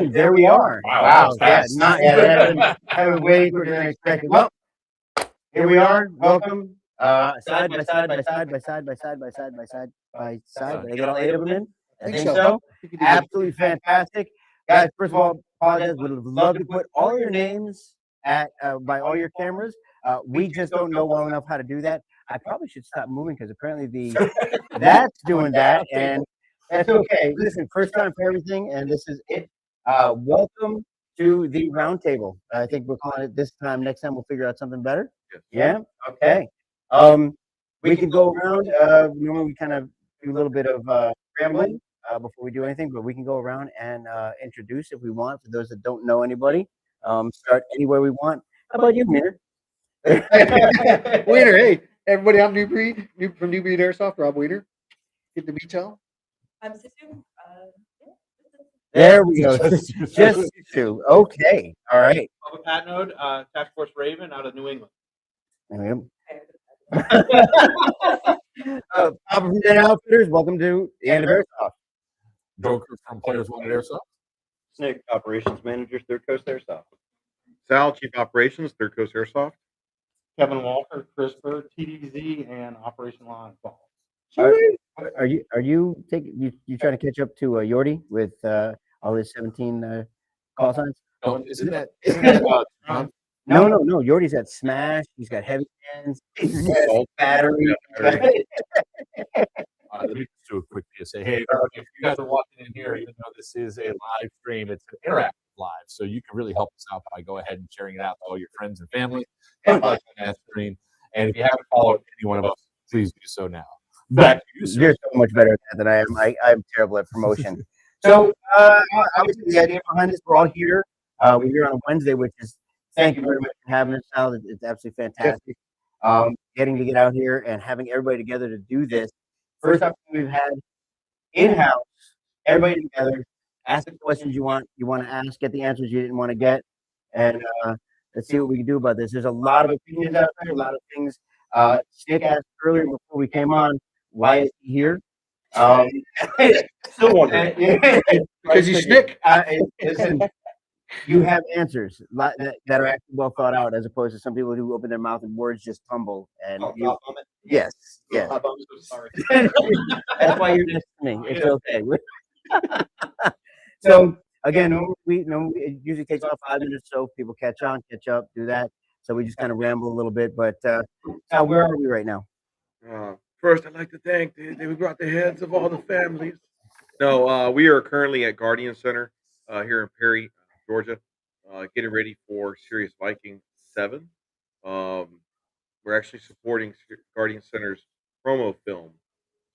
And there we are. Wow. Yeah, haven't waited for the unexpected. Well, here we are. Welcome. Side by side. Did I get all 8 of them in? I think so. Absolutely fantastic. Guys, first of all, apologize. Would have loved to put all your names by all your cameras. We just don't know well enough how to do that. I probably should stop moving because apparently that's doing that, and that's okay. Listen, first time for everything, and this is it. Welcome to the roundtable. I think we're calling it this time. Next time we'll figure out something better. Yeah. Okay. We can go around. Normally we kind of do a little bit of rambling before we do anything, but we can go around and introduce if we want. For those that don't know anybody, start anywhere we want. How about you, Wiener? Wiener, hey, everybody, I'm NuBreed, from NuBreed Airsoft, Rob Wiener. Good to meet y'all. I'm Sisu. There we go. Just two. Okay. All right. Bubba Patnode, Task Force Raven out of New England. There we go. Papa from Den Outfitters, welcome to the End of Airsoft. Joker from Players One at Airsoft. Snick, Operations Manager, Third Coast Airsoft. Sal, Chief Operations, Third Coast Airsoft. Kevin Walker, CRISPR, TDZ, and Operation Lion Claws. Are you taking you trying to catch up to Yordi with all his 17 call signs? Oh, isn't that No. Yordi's got Smash. He's got heavy hands. He's got battery. Let me just do a quick PSA. Hey, if you guys are watching in here, even though this is a live stream, it's an interactive live, so you can really help us out by go ahead and sharing it out to all your friends and family and liking that stream. And if you haven't followed any one of us, please do so now. Back to you, sir. You're so much better at that than I am. I'm terrible at promotion. So obviously the idea behind this, we're all here. We're here on a Wednesday, which is thank you very much for having us, Sal. It's absolutely fantastic. Getting to get out here and having everybody together to do this. First time we've had in-house, everybody together, ask the questions you want to ask, get the answers you didn't want to get, and let's see what we can do about this. There's a lot of opinions out there, a lot of things. Snick asked earlier before we came on, why is he here? Still wondering. Because he's Snick. Listen, you have answers that are actually well thought out, as opposed to some people who open their mouth and words just tumble. And yes. Sorry. That's why you're next to me. It's okay. So again, it usually takes about 5 minutes or so. People catch on, catch up, do that. So we just kind of ramble a little bit. But Sal, where are we right now? First, I'd like to thank we brought the heads of all the families. No, we are currently at Guardian Center here in Perry, Georgia, getting ready for Serious Viking 7. We're actually supporting Guardian Center's promo film.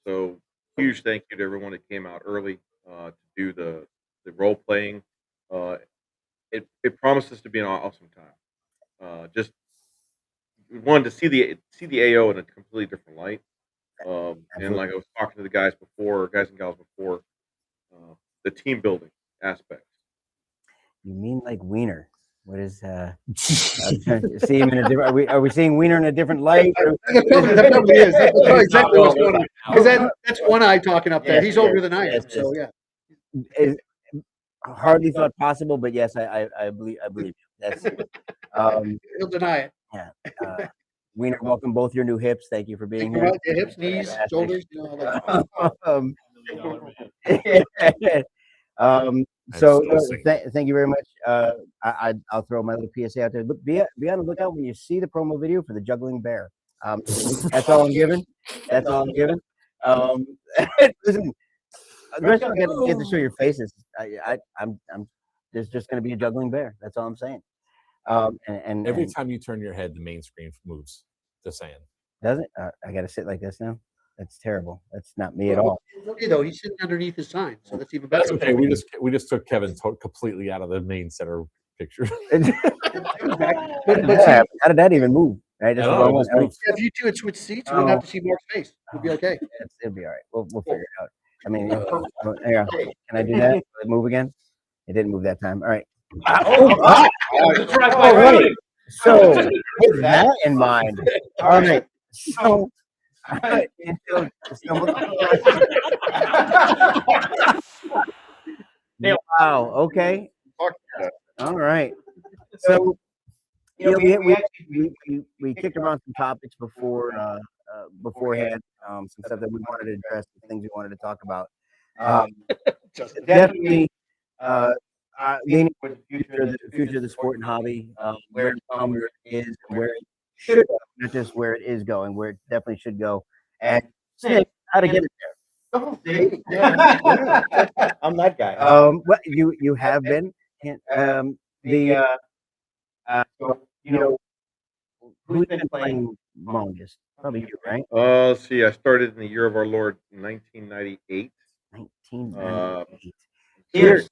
So huge thank you to everyone that came out early to do the role playing. It promises to be an awesome time. Just wanted to see the AO in a completely different light. And like I was talking to the guys and gals before, the team building aspect. You mean like Wiener? What is see him in a different? Are we seeing Wiener in a different light? That probably is. That's probably exactly what's going on. Because that's one eye talking up there. He's older than I am, so yeah. It's hardly thought possible, but yes, I believe you. That's He'll deny it. yeah. Wiener, welcome both your new hips. Thank you for being here. Your hips, knees, shoulders, all that. So thank you very much. I'll throw my little PSA out there. Look, be on the lookout when you see the promo video for the juggling bear. That's all I'm giving. That's all I'm giving. Listen, the rest of you get to show your faces. I'm there's just going to be a juggling bear. That's all I'm saying. And every time you turn your head, the main screen moves. Just saying. Does it? I got to sit like this now. That's terrible. That's not me at all. Okay, though he's sitting underneath his sign, so that's even better. That's okay. We just took Kevin completely out of the main center picture. How did that even move? Right? If you two had switched seats, we wouldn't have to see Mark's face. It'd be okay. It'll be all right. We'll figure it out. I mean, yeah. Can I do that? Will it move again? It didn't move that time. All right. Right. So with that in mind, all right. So wow. Okay. talking about. All right. So, we kicked around some topics beforehand, some stuff that we wanted to address, some things we wanted to talk about. Definitely, leaning with the future of the sport and hobby, where it's come, where it is, where it should go, not just where it is going, where it definitely should go, and Snick, how to get it there. Oh, see? I'm that guy. Well, you have been, so, who's been playing longest? Probably you, right? Let's see. I started in the year of our Lord, 1998. 1998. Cheers.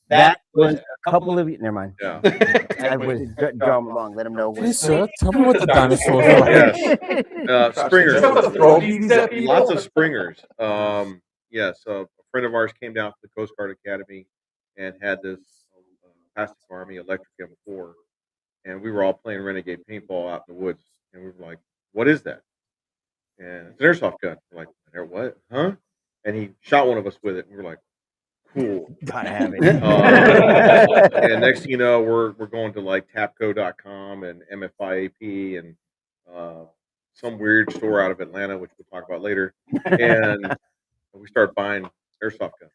That was a couple of. Never mind. Yeah. I was draw them along. Let them know. Please, sir, tell me what the dinosaurs are. Yes. Springers. Throw these at people? Lots of springers. Yes. A friend of ours came down to the Coast Guard Academy and had this Plastic Army Electric M4, and we were all playing Renegade paintball out in the woods, and we were like, "What is that?" And it's an airsoft gun. We're like, "What? Huh?" And he shot one of us with it, and we were like, "Cool." Gotta have it. And next thing you know, we're going to like tapco.com and MFIAP and some weird store out of Atlanta, which we'll talk about later. And we start buying airsoft guns.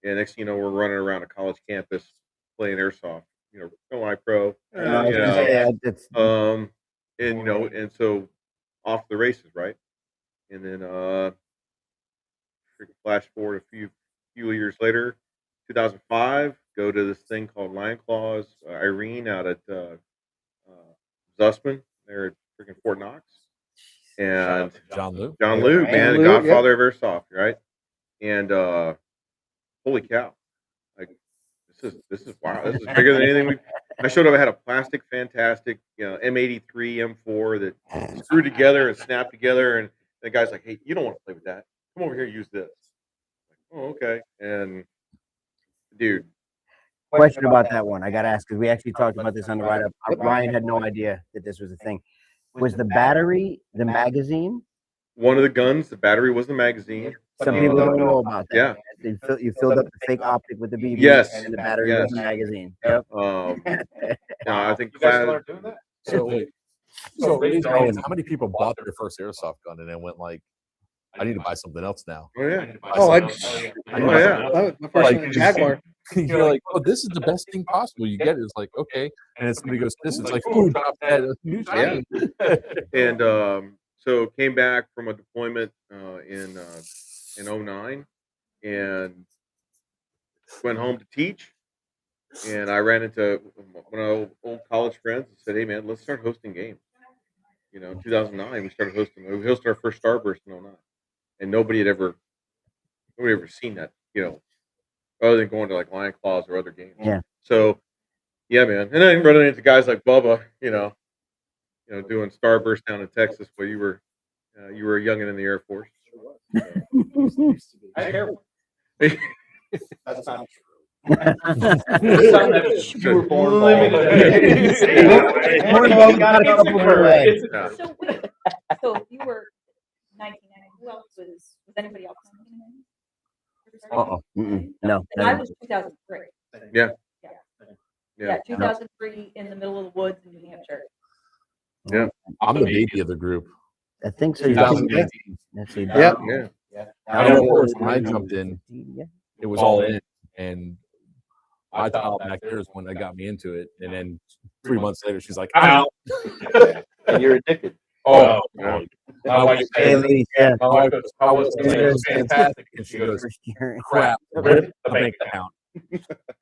And next thing you know, we're running around a college campus playing airsoft. Pro. And so off the races, right? And then flash forward a few years later, 2005, go to this thing called Lion Claws, Irene out at Zussman. They're at freaking Fort Knox. And John Lou, man, John the Lou, godfather of airsoft, right? And holy cow, like this is wow, this is bigger than anything I showed up. I had a plastic, fantastic, M83 M4 that screwed together and snapped together, and the guy's like, "Hey, you don't want to play with that. Come over here, and use this." Like, oh, okay. And dude, Question about that one. I got to ask because we actually talked about this on the write up. Ryan had no idea that this was a thing. Was the battery the magazine? one of the guns, the battery was the magazine. Some people don't know about that. Yeah. You filled up the fake optic with the BB. Yes. And the battery was the magazine. Yep. No, I think You guys start doing that? So raise your hands. How many people bought their first airsoft gun and then went like, I need to buy something else now? Oh yeah. My first one, Jaguar. You're like, oh, this is the best thing possible. You get it. It's like, okay. And then somebody goes, this is like, ooh, drop that. Yeah. And so came back from a deployment in 09 and went home to teach. And I ran into one of my old college friends and said, "Hey man, let's start hosting games." 2009 we started hosting. We hosted our first Starburst in 09. And nobody had ever seen that, other than going to like Lion Claws or other games. Yeah. So yeah, man. And then running into guys like Bubba, doing Starburst down in Texas where you were a youngin' in the Air Force. I hear one. That's not true. You were born Yeah. So you were 1990. Who else was anybody else? No. And I was 2003. Yeah. Yeah, 2003 in the middle of the woods in New Hampshire. Yeah. I'm the baby of the group. I think so. 2018. Let's see. Yeah. I know when I jumped in, it was all in. And my child back there is when that got me into it. And then 3 months later, she's like, I'm out. And you're addicted. Oh, Yeah. my wife Hey, said, ladies, yeah. my wife goes, "How was it? It was fantastic." And she goes, First year. crap, rip the bank account.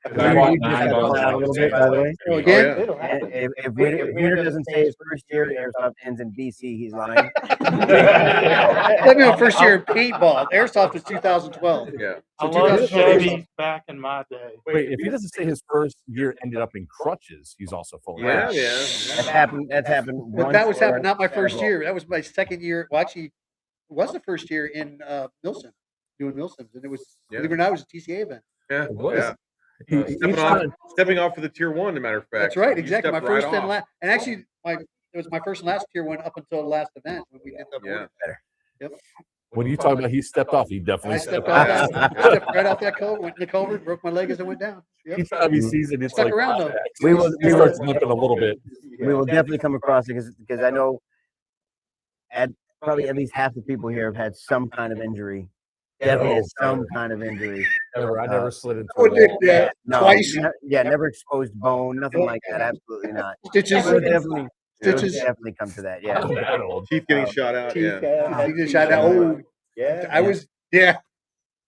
I bought 9 guns. A little bit, by the way. Oh, again? Oh, It'll happen. If Wiener doesn't say his first year at Airsoft ends in BC, he's lying. Let me know first year in paintball. Airsoft was 2012. Yeah. I So love 2012. Chevys back in my day. Wait, if he doesn't say his first year ended up in crutches, he's also full of Yeah, crap. That's happened. That's happened. But that was once or happened, not my first several. year. That was my second year. Well, actually, it was the first year in Milsim, doing Milsims. And it was, believe it or not, it was a TCA event. Yeah. It was. Yeah. Each Stepping off for the tier 1, as a matter of fact. That's right, You exactly. My stepped right first and off. last. And actually, it was my first and last tier one up until the last event when we did the Yeah. board. Yep. When you talk about he stepped off, he I definitely stepped stepped off off. that, I stepped right off that culvert, went in the culvert, broke my leg as I went down. Yep. Each time he sees it, it's Stuck like around, though. We will. he starts limping a little bit. We will definitely come across it because I know probably at least half the people here have had some kind of injury. Definitely had some kind of injury. I never slid into Oh, a wall. yeah, No, twice. never exposed bone, nothing like that. Absolutely not. Stitches. It would definitely, Stitches. definitely come to that. Yeah. I'm that old. Teeth getting shot out. Yeah. He just shot out. Oh, Yeah. I was, yeah,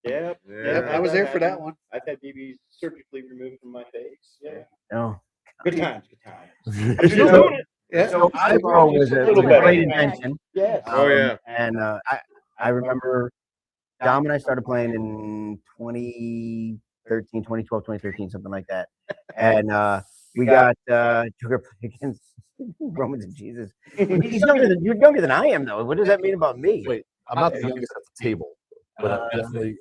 Yep. yep, I was there for that one. I've had BBs surgically removed from my face. Yeah. No. Good times. Good times. You're still doing it. Yeah. So iPro was a great invention. Yes. Oh, yeah. And I remember Dom and I started playing in 2013, 2012, 2013, something like that. And we got Joker against Romans and Jesus. You're younger than I am, though. What does that mean about me? Wait, I'm not the youngest at the table, but I'm definitely.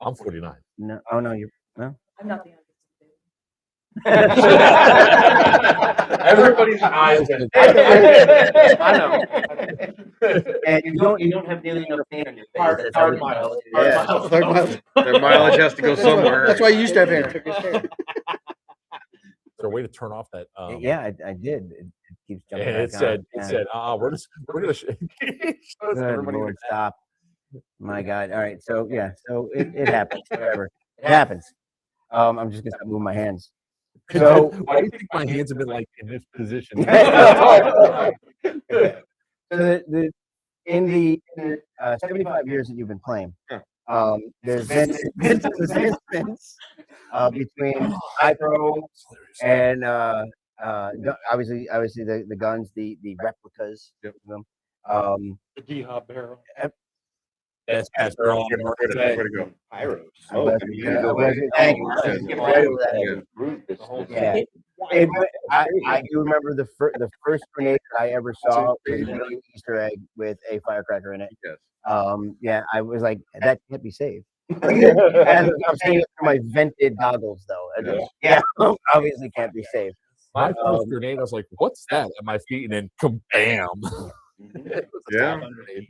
I'm 49. No, oh no, you're I'm not the youngest. Everybody's eyes. I know. And you don't have nearly enough pain on your face. That's Hard how we miles. tell. Yeah. Hard miles. Their mileage has to go somewhere. That's why you used to have hair. Is there a way to turn off that? Yeah, I did. It keeps jumping. And it back said, on. it Yeah. said, we're gonna Good Lord, stop. My God. All right. So yeah. So it happens. Whatever. It happens. I'm just gonna stop moving my hands. So why do you think my hands have been like in this position? So in the 75 years that you've been playing, there's been some advancements between iPro and obviously the guns, the replicas. Yep. of them. The D-Hop barrel. That's we're all gonna work Way to go. Pyros. Oh, Oh, thank you. Skip right over that. Yeah. I do remember the first grenade that I ever saw was a little Easter egg with a firecracker in it. Yes. Yeah, I was like, that can't be saved. And I'm seeing it through my vented goggles, though. Yeah, obviously can't be saved. My first grenade, I was like, "What's that?" at my feet, and then kabam! It was a Yeah. top grenade.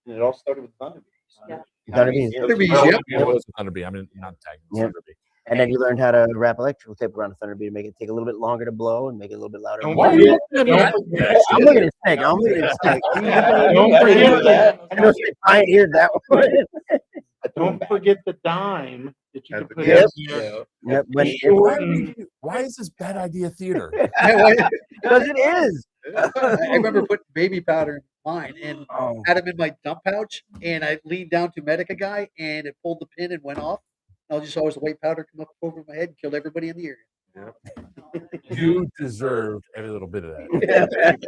And it all started with Thunderbees. Yeah. Thunderbees, Well, yep. it was a Thunderbee. I mean, not tagging Yeah. Thunderbee. And then you learned how to wrap electrical tape around a Thunderbee to make it take a little bit longer to blow and make it a little bit louder. Don't Why are forget- you looking at me? I'm looking at Snick. I'm looking at Snick. Don't forget that. I know she pioneered that one. Don't forget the dime that you can put Yep. in there. Yep, when Why is this bad idea theater? because it is. I remember putting baby powder in mine and Oh, had them in my dump pouch, and I leaned down to medic a guy, and it pulled the pin and went off. I just always the white powder come up over my head and killed everybody in the area. You deserved every little bit of that.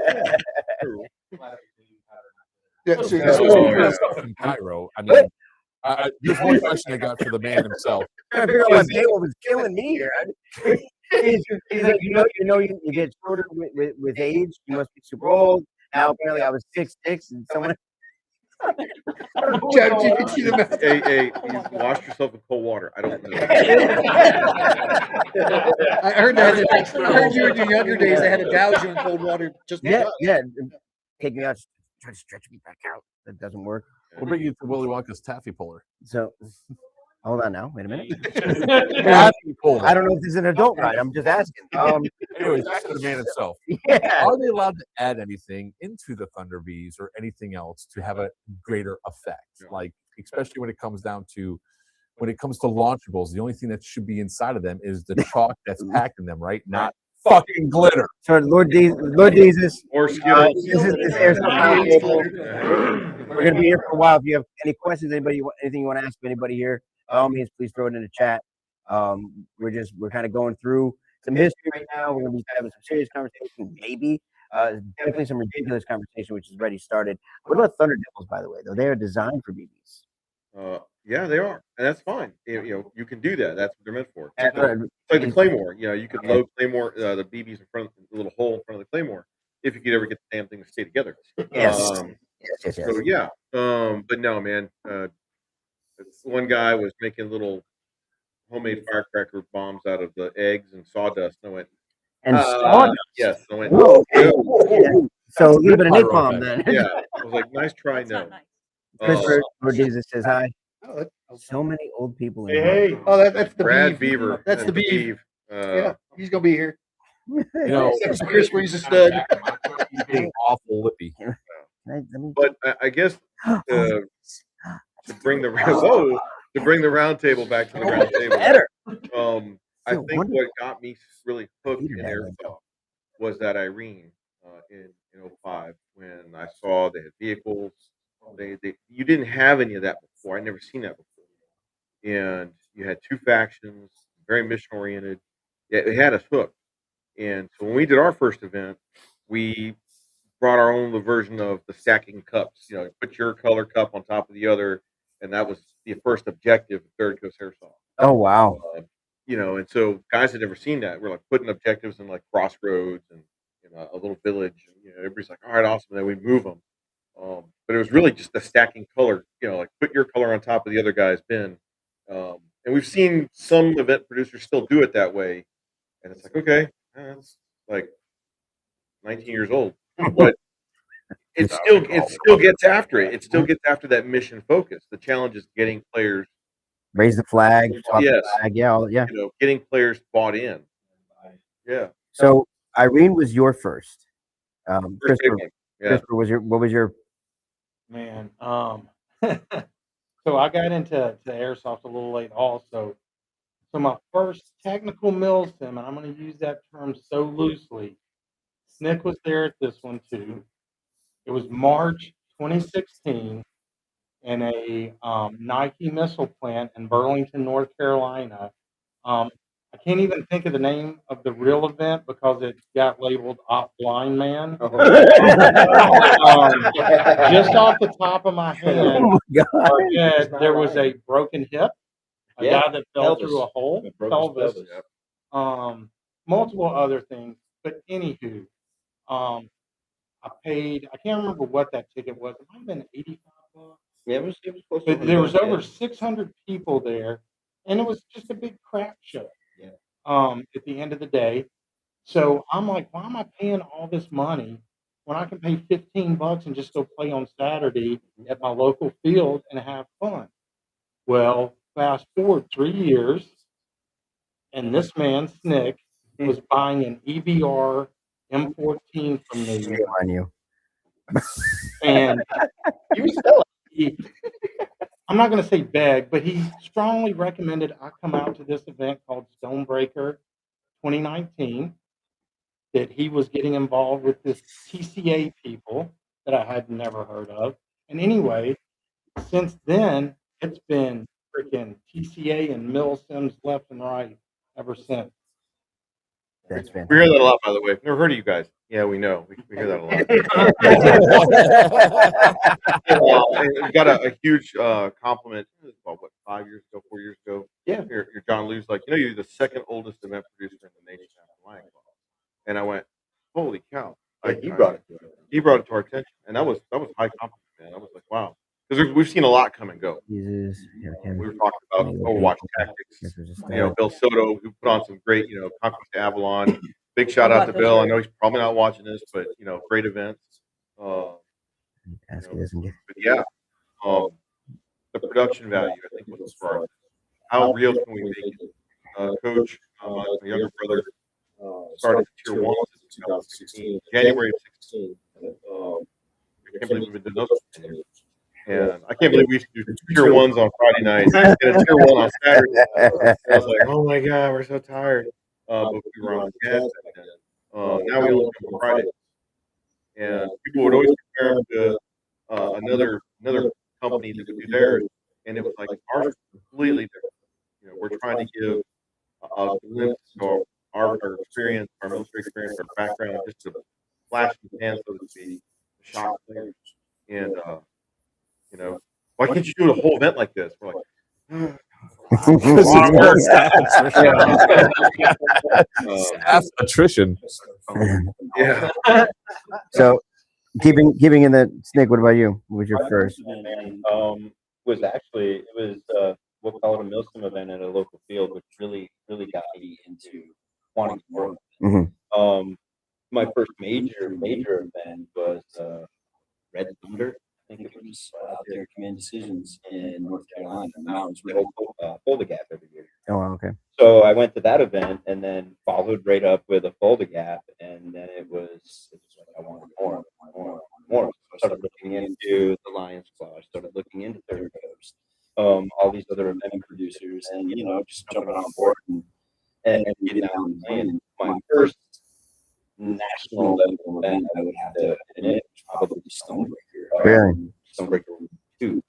Yeah, So, Oh, yeah. stuff in Cairo. I mean, there's one question I got for the man himself. trying to figure out why Bale was killing me here. He's like, you get shorter with age. You must be super old. Now apparently I was 6'6", and someone. ChatGPT the man. Hey, you wash yourself in cold water. I don't know. I heard that. I heard you in your younger days they had to gouge you in cold water just Yeah, because. yeah. Take me out, try to stretch me back out. That doesn't work. We'll bring you to Willy Wonka's taffy puller. So, hold on now. Wait a minute. Taffy puller. I don't know if this is an adult ride. I'm just asking. Anyways, back to the man himself. Yeah. Are they allowed to add anything into the Thunderbees or anything else to have a greater effect? Like, especially when it comes to launchables, the only thing that should be inside of them is the chalk that's packed in them, right? Not fucking glitter. So Lord Jesus, Or this Skittles. is Airsoft Roundtable. We're gonna be here for a while. If you have any questions, anything you want to ask anybody here, by all means, please throw it in the chat. We're kind of going through some history right now. We're gonna be having some serious conversation, maybe. Definitely some ridiculous conversation, which has already started. What about Thunder Devils, by the way? Though they are designed for BBs. Yeah, they are, and that's fine. You can do that. That's what they're meant for. That's It's what like the Claymore. You could load Claymore, the BBs in front of the little hole in front of the Claymore, if you could ever get the damn thing to stay together. Yes. Yes. So yeah, but no, man. One guy was making little homemade firecracker bombs out of the eggs and sawdust, and I went, And sawdust. yes, I went, Whoa. no. Yeah. So a little bit of Pyro napalm effect. then. Yeah, I was like, nice try, That's no. not nice. Christopher Rodriguez says hi. Oh, So many old people in Hey, here. hey. oh, that's the Brad beef. Beaver. That's the beef. Beef. Yeah, he's gonna be here. You know, Except for Chris, where he's a stud. He's being awful lippy. Let me, But I guess to bring the to bring the round table back to the round table. better. I Feel think wonderful. what got me really hooked Peter in had airsoft was that Irene in '05 when I saw they had vehicles. They you didn't have any of that before. I'd never seen that before. And you had two factions, very mission oriented. Yeah, it had us hooked. And so when we did our first event, we brought our own version of the stacking cups. You know, put your color cup on top of the other, and that was the first objective of Third Coast Airsoft. Oh wow. You know, and so guys had never seen that. We're like putting objectives in like crossroads and a little village. And, you know, everybody's like, "All right, awesome." And then we move them. But it was really just the stacking color. You know, like put your color on top of the other guy's bin. And we've seen some event producers still do it that way, and it's like, okay, that's like 19 years old, but it still gets after it. It still gets after that mission focus. The challenge is getting players, Raise the flag. Talk yes, the flag. Yeah. Yeah. you know, getting players bought in. Yeah, So Irene was your first. first big Christopher, one. Yeah, Christopher was what was your Man, so I got into airsoft a little late also. So my first technical mill sim, and I'm going to use that term so loosely. Snick was there at this one too. It was March 2016 in a Nike missile plant in Burlington, North Carolina. I can't even think of the name of the real event because it got labeled Op Blind Man. Just off the top of my head, oh my god. our head, there was a broken hip, a Yeah, guy that fell pelvis. through a hole, Broke his pelvis, pelvis. multiple other things. But anywho, I paid, I can't remember what that ticket was. It might have been 85 bucks. Yeah, it was close to But there was $100, over yeah. 600 people there, and it was just a big crap show. Yeah. At the end of the day. So I'm like, why am I paying all this money when I can pay 15 bucks and just go play on Saturday at my local field and have fun? Well, fast forward 3 years, and this man, Snick, was buying an EBR M14 from me. Shame on you. And You were selling. he, I'm not going to say beg, but he strongly recommended I come out to this event called Stonebreaker 2019. That he was getting involved with this TCA people that I had never heard of. And anyway, since then, it's been freaking TCA and mill sims left and right ever since. That's we fantastic. hear that a lot, by the way. Never heard of you guys. Yeah, we know. We hear that a lot. And we got a huge compliment. About what 5 years ago, 4 years ago. Yeah. Your John Lou's like, you're the second oldest event producer in the nation after Lion Claws. And I went, holy cow! Like he brought it to us. He brought it to our attention, and that was high compliment, man. I was like, wow, because we've seen a lot come and go. Jesus. Yeah, We were talking about Overwatch tactics. You know, Bill Soto, who put on some great, Conquest to Avalon. Big shout out to Bill. I know he's probably not watching this, but great events. Ask you this and get But yeah, the production value, I think, was the spark. How real can we make it? Coach, my younger brother, started Tier 1 since 2016, January of 16. I can't believe we've been doing those for 10 years. And I can't believe we used to do Tier 1s on Friday nights and a Tier 1 on Saturday. And I was like, oh my God, we're so tired. But we were on gas back then. Now we only come on Friday. And people would always compare them to another company that would do theirs. And it was like, ours was completely different. We're trying to give a glimpse of our experience, our military experience, our background, just to flash in the pan, so to speak, to shock players. And, why can't you do a whole event like this? We're like, Staff attrition. yeah. So keeping in the Snick, what about you? What was your first? Was actually it was we'll call it a milsim event at a local field, which really got me into wanting more. My first major event was Red Thunder. I think it was out there, community decisions in North Carolina, mountains, we hold Folder Gap every year. Oh, okay. So I went to that event and then followed right up with a Folder Gap, and then it was like I wanted more. So I started looking into the Lion's Claw. I started looking into Third Coast, all these other event producers, and just jumping on board and getting out and playing. My first national level event, I would have to admit, was probably Stonebreaker. Really? Stonebreaker 2.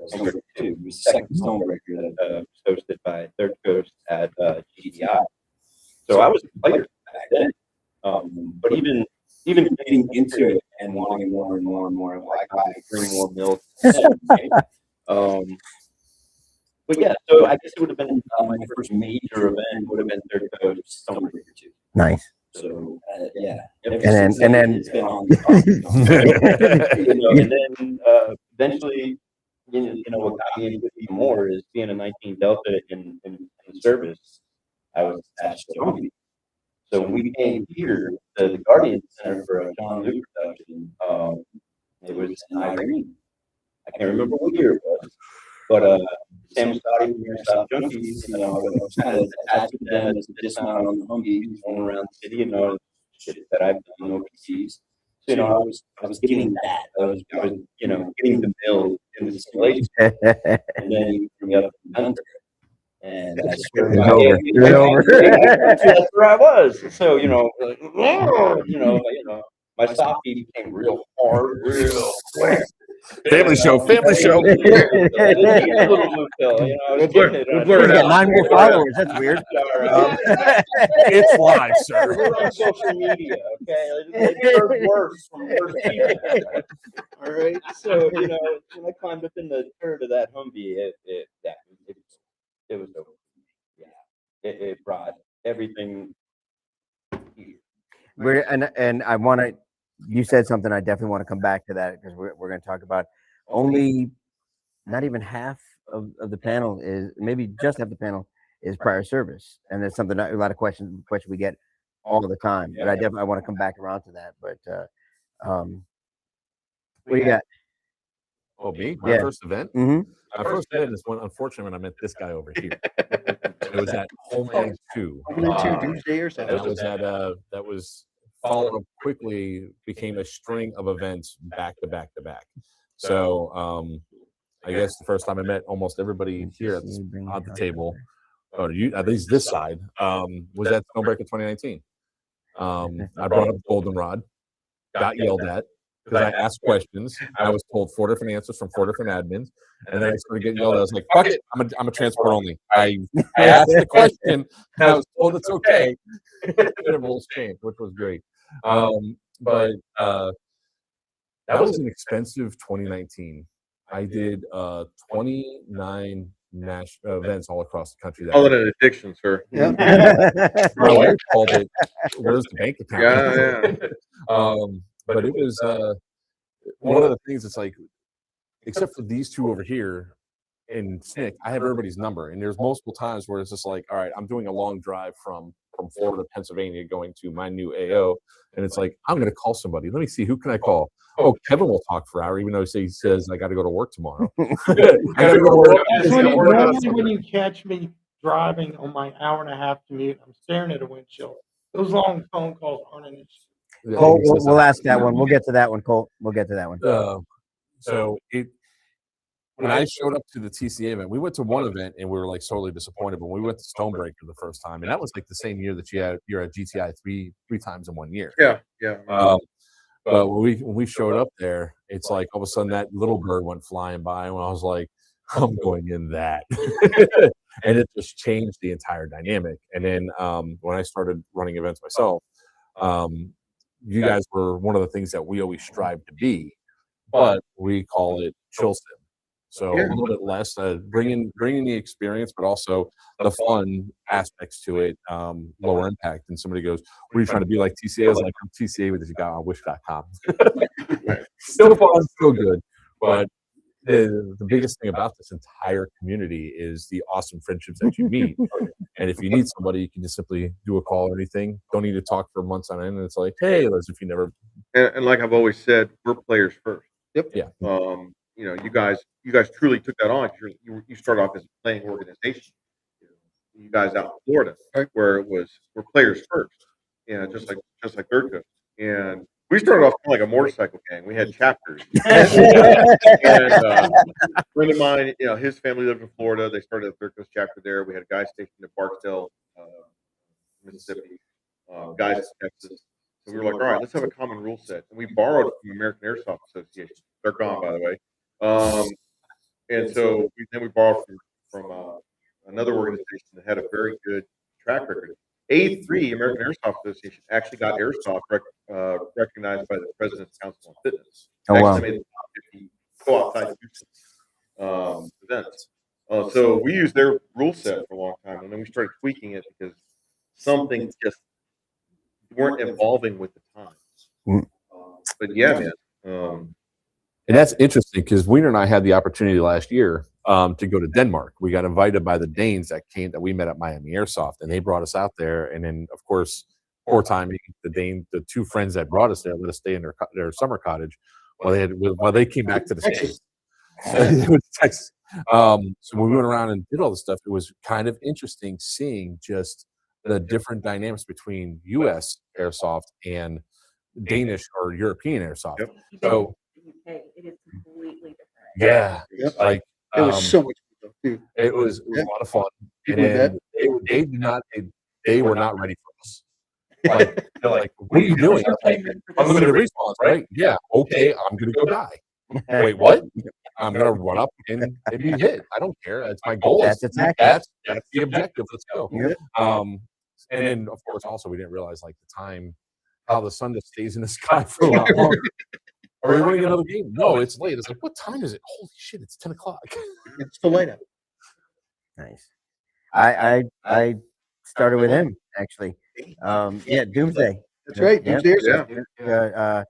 Stonebreaker 2. It was the second Stonebreaker that was hosted by Third Coast at GDI. So I was a player back then. But even getting into it and wanting more and more and more, like I bring more milk. But yeah, so I guess it would have been my first major event would have been Third Coast Stonebreaker 2. Nice. So yeah, And then it's been on. And then eventually, what got me into it even more is being a 19 Delta in service. I was attached to Humvee. So when we came here to the Guardian Center for a John Luke production, it was in Irene. I can't remember what year it was, but Sam Scotty from Airsoft Junkies, I was kind of attached to them as a dismount on the Humvee, going around the city, and all the shit that I've done, no PCs. So I was getting that. I was getting the mill in the simulation, and then you threw me up in the hunter. And that's where that's where I was. So my soft beat became real hard, real quick. Family show. We'll blur it Got out. 9 more followers. That's weird. It's live, sir. We're on social media, okay? It's heard worse from worse people. All right. So when I climbed up in the turret of that Humvee, it was over. Yeah, it brought everything here. And I want to. You said something. I definitely want to come back to that because we're going to talk about only not even half of the panel is maybe just half the panel is prior service, and that's something that a lot of questions we get all the time. But I definitely want to come back around to that. But what do you got? Oh, me? My first event? Mm-hmm. My first event is unfortunately, when I met this guy over here. It was at Homeland 2. Homeland 2 Doomsday or something. That was followed up quickly, became a string of events back to back to back. So I guess the first time I met almost everybody here at the table, or at least this side, was at Stonebreaker 2019. I brought up Goldenrod, got yelled at because I asked questions. I was told 4 different answers from 4 different admins, and then I started getting yelled at. I was like, "Fuck it, I'm a transport only." I asked the question, and I was told it's okay. And the rules changed, which was great. But that was an expensive 2019 I did 29 events all across the country. Call it an addiction, sir. Yeah. My wife called it, "Where's the bank account?" Yeah. But it was one of the things. It's like, except for these two over here and Snick, I have everybody's number. And there's multiple times where it's just like, all right, I'm doing a long drive from Florida to Pennsylvania going to my new AO. And it's like, I'm going to call somebody. Let me see, who can I call? Oh, Kevin will talk for an hour, even though he says, I got to go to work tomorrow. I got to go to work. Normally when you catch me driving on my hour-and-a-half commute, I'm staring at a windshield. Those long phone calls aren't an issue. Colt, we'll ask that one. We'll get to that one, Colt. We'll get to that one. So when I showed up to the TCA event, we went to one event and we were like sorely disappointed. But when we went to Stonebreaker the first time, and that was like the same year that you're at GTI three times in 1 year. Yeah. But when we showed up there, it's like all of a sudden that little bird went flying by, and I was like, I'm going in that. And it just changed the entire dynamic. And then when I started running events myself, you guys were one of the things that we always strive to be, but we call it chill sim. So a little bit less bringing the experience, but also the fun aspects to it, lower impact. And somebody goes, "What are you trying to be like TCA?" I was like, "I'm TCA with this guy on wish.com." Still fun, still good. But the biggest thing about this entire community is the awesome friendships that you meet. And if you need somebody, you can just simply do a call or anything. Don't need to talk for months on end. And it's like, hey, as if you never. And like I've always said, we're players first. Yep. Yeah. you guys truly took that on. You started off as a playing organization. You guys out in Florida, Right. where players first, just like Third Coast. And we started off like a motorcycle gang. We had chapters. And a friend of mine, his family lived in Florida. They started a Third Coast chapter there. We had guys stationed at Barksdale, Mississippi, guys in Texas. So we were like, all right, let's have a common rule set. And we borrowed from American Airsoft Association. They're gone, by the way. And so we borrowed from another organization that had a very good track record. A3, American Airsoft Association, actually got Airsoft recognized by the President's Council on Fitness. Oh, wow. Actually made the top 50 go outside events. So we used their rule set for a long time, and then we started tweaking it because something just weren't evolving with the times. Mm. But yeah, man. And that's interesting because Wiener and I had the opportunity last year to go to Denmark. We got invited by the Danes that we met at Miami Airsoft, and they brought us out there. And then, of course, poor timing, the two friends that brought us there let us stay in their summer cottage while they came back to the States. It was Texas. So when we went around and did all this stuff, it was kind of interesting seeing just the different dynamics between U.S. Airsoft and Danish or European Airsoft. Yep. So UK, it is completely different. yeah, Yep. like It was so much fun, dude. it was a lot of fun. People in bed. And they were not ready for us. Like they're like, what are you doing? Like, unlimited respawns, right? Yeah, okay, I'm gonna go die. Wait, what? I'm gonna run up and be hit. I don't care. That's my goal. That's attack. That's the objective. Let's go. Yep. And then of course also we didn't realize like the time, how the sun just stays in the sky for a lot longer. Are we running another game? No, it's late. It's like, what time is it? Holy shit, it's 10 o'clock. It's still light out. Nice. I started with him actually. Yeah, Doomsday. That's right. Yep. Doomsday Airsoft.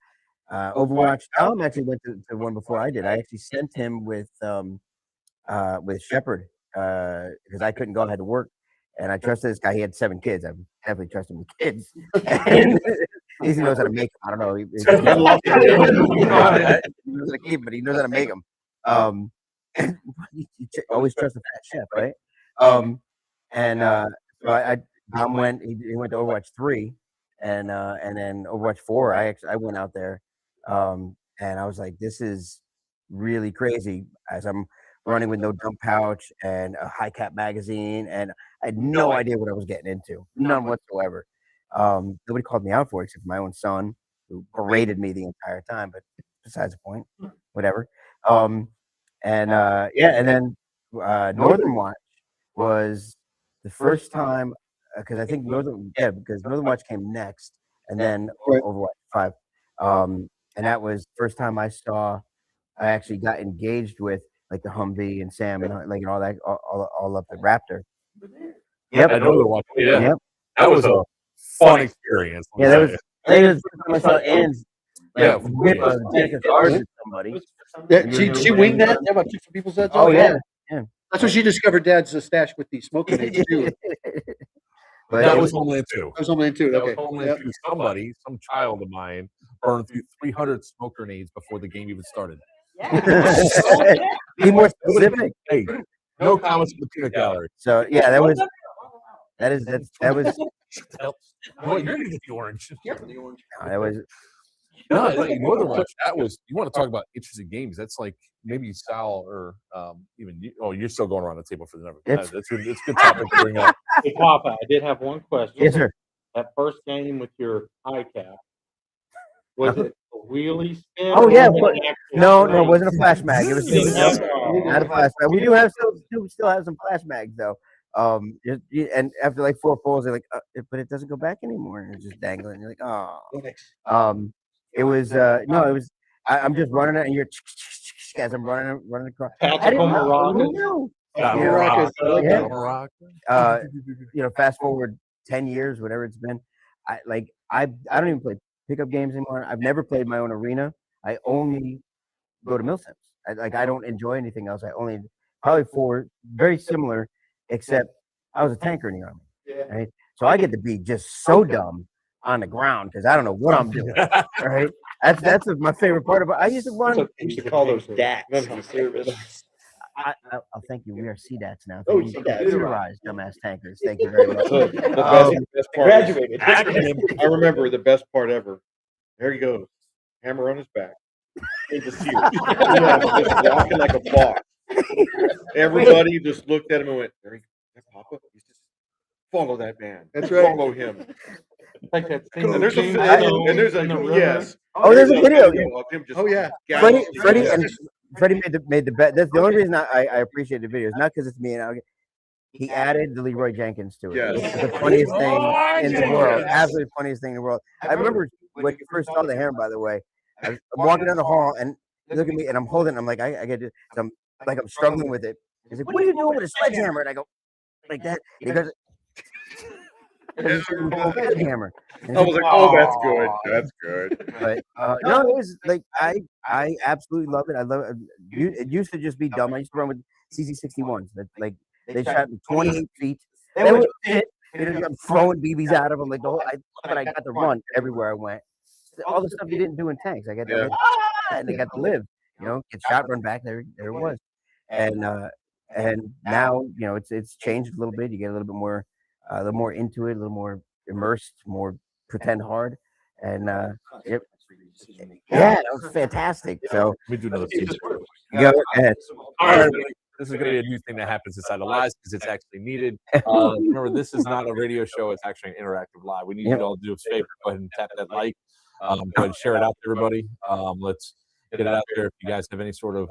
Overwatch. Tom actually went to one before I did. I actually sent him with Shepard because I couldn't go. I had to work, and I trusted this guy. He had 7 kids. I definitely trust him with kids. And he knows how to make them. I don't know. He knows how to keep, but he knows how to make them. You always trust the fat chef, right? So Tom went. He went to Overwatch 3, and then Overwatch 4. I went out there, and I was like, this is really crazy. As I'm running with no dump pouch and a high cap magazine, and I had no idea what I was getting into, none whatsoever. Nobody called me out for it except for my own son, who berated me the entire time. But besides the point, whatever. And then Northern Watch was the first time because I think Northern Watch came next, and then Overwatch 5. And that was the first time I actually got engaged with like the Humvee and Sam and like all that all up at Raptor. Yep. I know the one. Yeah. Yep. That was a fun experience. Yeah, that was. I think it was the first time I saw Ann's whip a deck of cards at somebody. Yeah, she winged that. Yeah, about 2 people's heads Oh off. yeah. That's when she discovered Dad's stash with the smoke grenades too. But that it was Homeland 2. That was Homeland too. That Okay. was Homeland 2. Somebody, some child of mine, burned through 300 smoke grenades before the game even started. Yeah. be more specific. Hey, no comments from the peanut gallery. So yeah, that was. Well, you're gonna get the orange. That was. No, like Northern Watch. That was. You want to talk about interesting games? That's like maybe Sal or even you. Oh, you're still going around the table for the number. It's- It's a good topic to bring up. Hey, Papa, I did have one question. Yes, sir. That first game with your high cap, was it a wheelie spin? Oh, or yeah, was it but- an actual No, it spin? wasn't a flash mag. It was Oh. not a flash mag. We do have still have some flash mags though. And after like 4 pulls, they're like, but it doesn't go back anymore. And it's just dangling. You're like, oh. It was no, it was. I'm just running it, and you're as I'm running across. I Tactical didn't know. Mirage. Who knew? Mirage. Yeah. Fast forward 10 years, whatever it's been. I don't even play pickup games anymore. I've never played my own arena. I only go to milsims. I don't enjoy anything else. I only probably 4 very similar, except I was a tanker in the army. Right? So I get to be just so dumb on the ground because I don't know what I'm doing. Right? That's my favorite part about. I used to run. We used to call those DATs in the service. I'll thank you. We are CDATs now. Oh, Thank you. CDATs. Computerized, dumbass tankers. Thank you very much. The best part Graduated. I remember the best part ever. There he goes, hammer on his back. Into sear. Just walking like a boss. Everybody just looked at him and went, "There he goes, Papa." He's just follow that man. That's right. Follow him. Like that thing. And that there's a James and Stone there's a in the river. yes. Oh, there's a video. of him just Oh, yeah. Freddie, galloping. Freddie, and Freddie made the bet. That's the only reason I appreciate the videos, not because it's me and he added the Leroy Jenkins to it. Yes. It's the funniest thing in the world. Yes. Absolutely funniest thing in the world. I remember when you first saw the hammer, by the way. I'm walking down the hall and you look at me and I'm holding it. I'm like, I get it. So I'm struggling with it. He's like, "What are you doing with a sledgehammer?" And I go, like that. And he goes, "It's a sledgehammer." And I he's was like, like, "Oh, that's good. That's good." but no, it was like I absolutely love it. I love it. It used to just be dumb. I used to run with CC61s that like they shot me 28 feet. They would hit. I'm throwing BBs out of them like the whole. But I got to run everywhere I went. All the stuff you didn't do in tanks, I got to and I got to live. Get shot, run back. There it was. And now it's changed a little bit. You get a little bit more, a little more into it, a little more immersed, more pretend hard, and yeah, that was fantastic. So We do another teaser. go ahead. All right, everybody. This is going to be a new thing that happens inside of lives because it's actually needed. Remember, this is not a radio show; it's actually an interactive live. We need you to all do us a favor. Go ahead and tap that like. Go ahead and share it out to everybody. Let's get it out there. If you guys have any sort of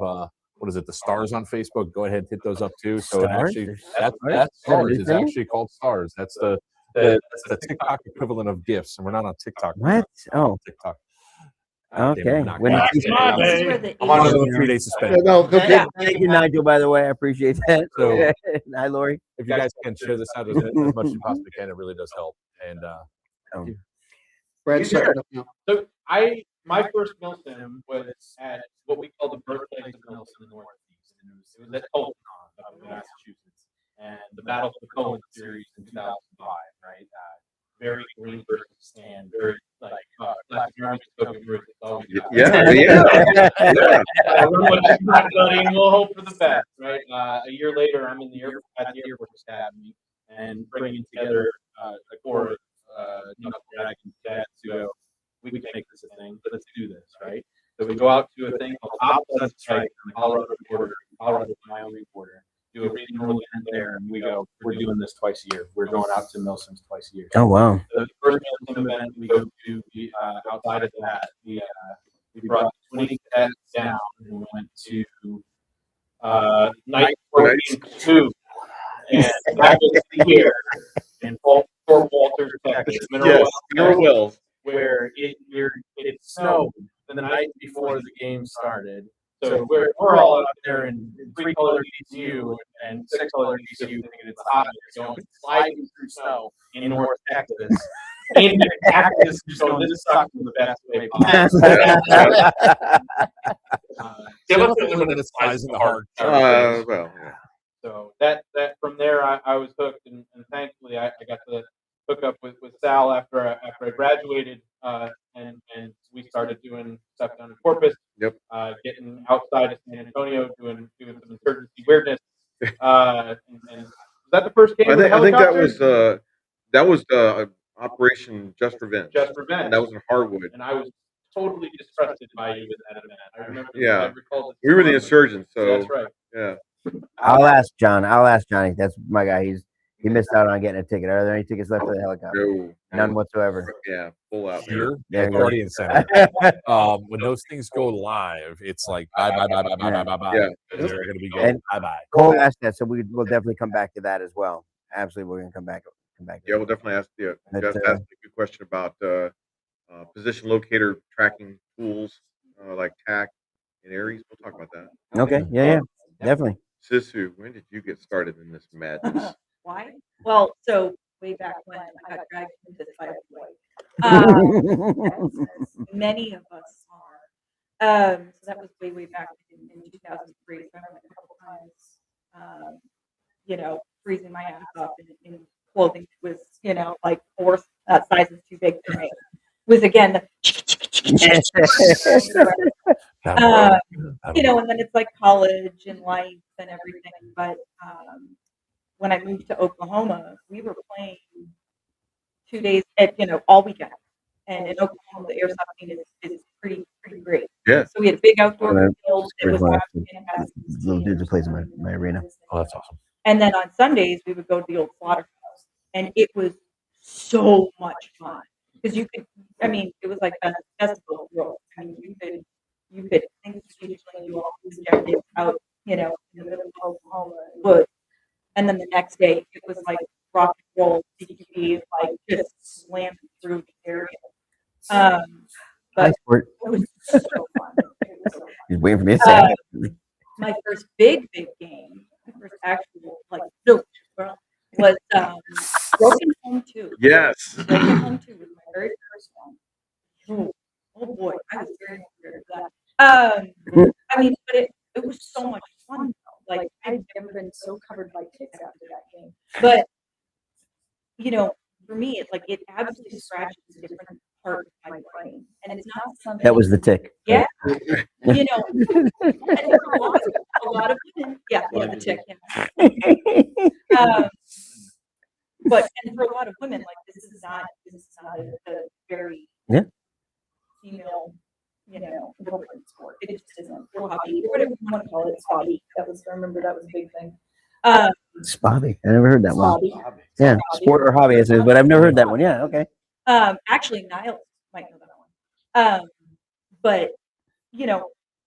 what is it, the stars on Facebook? Go ahead and hit those up too. So it Stars? actually, There's that stars? stars Is is that a new actually called stars. That's the TikTok equivalent of gifts, and we're not on TikTok. What? Oh, TikTok. okay. Not When quite. This is where the I'm on a Asian- 3-day suspension. No, okay. Thank you, Nigel. By the way, I appreciate that. So- Hi, Lori. If you guys can share this out as much as you possibly can, it really does help. And Brad's starting up now. So my first Milsim was at what we call the birthplace of Milsim Northeast. And it was at Colton up in Massachusetts. And the Battle for the Colton series in 2005, right? Very green versus and very like classic Army spoken versus always. And we'll hope for the best, right? A year later, I'm in the at the Air Force Academy and bringing together a core of knuckle dragon cadets to go, we can make this a thing. Let's do this, right? So we go out to a thing called Opposite Strike on the Colorado border, Colorado-Wyoming border. Do a regional event there, and we go. We're doing this twice a year. We're going out to Milsims twice a year. Oh wow. The first Milsim event we go to, outside of that, we brought 20 cadets down and we went to night 14-2, and that was here in Fort Walters, Texas, Yes, Mineral Wells. where it snowed the night before the game started. So we're all out there in 3-color DCU and 6-color DCU thinking it's hot, going sliding through snow in North Texas. In Texas, so this sucks in the best way possible. give us a limited size in the hard. Well, yeah. So that from there I was hooked, and thankfully I got to hook up with Sal after I graduated, and we started doing stuff down in Corpus. Yep. Getting outside of San Antonio, doing some insurgency weirdness. And was that the first game? I think helicopter? that was Operation Just Revenge. Just Revenge. And that was in Hardwood. And I was totally distrusted by you at that event. I remember. Yeah. I recall We were the insurgents, so That's right. yeah. I'll ask Johnny. That's my guy. He missed out on getting a ticket. Are there any tickets left for the helicopter? No. None whatsoever. Yeah, full out. Here There at you go. Guardian Center. When those things go live, it's like bye. Yeah. They're going to be And- going bye. Cole asked that, so we'll definitely come back to that as well. Absolutely, we're gonna come back. To Yeah, we'll definitely ask you. That's, Just ask a good question about position locator tracking tools like TAC and Aries. We'll talk about that. Okay. Yeah. Definitely. Sisu, when did you get started in this madness? Why? Well, so way back when I got dragged into the fight as many of us are. So that was way back in 2003. So I went a couple times, freezing my ass off in clothing that was, like four sizes too big for me. Was again the Uh, you know, and then it's like college and life and everything. But when I moved to Oklahoma, we were playing 2 days, all weekend. And in Oklahoma, the airsoft scene is pretty great. Yeah. So we had a big outdoor Well, field. It was absolutely fantastic. Little dude that plays in my arena. Oh, that's awesome. And then on Sundays, we would go to the old slaughterhouse, and it was so much fun because you could. I mean, it was like a festival world. I mean, you could think strategically, do all these objectives out, in the middle of Oklahoma woods, and then the next day it was like rock and roll, CQB, like just slamming through the area. Hi, But sport. it was so fun. It was so fun. He's waiting for me to say it. My first big game, my first actual was Broken Home 2. Yes. Broken Home 2 was my very first one. Oh boy, I was very prepared for that. I mean, but it was so much fun though. Like I've never been so covered by ticks after that game. But for me, it absolutely scratches a different part of my brain, and it's not something That was the tick. yeah. And for a lot of women, the tick, and for a lot of women, like this is not a very female, important sport. It just isn't. Or hobby, or whatever you want to call it. It's hobby. I remember that was a big thing. Spobby. I never heard that one. Hobby. Yeah, sport or hobby, but I've never heard that one. Yeah, okay. Actually, Niles might know that one. But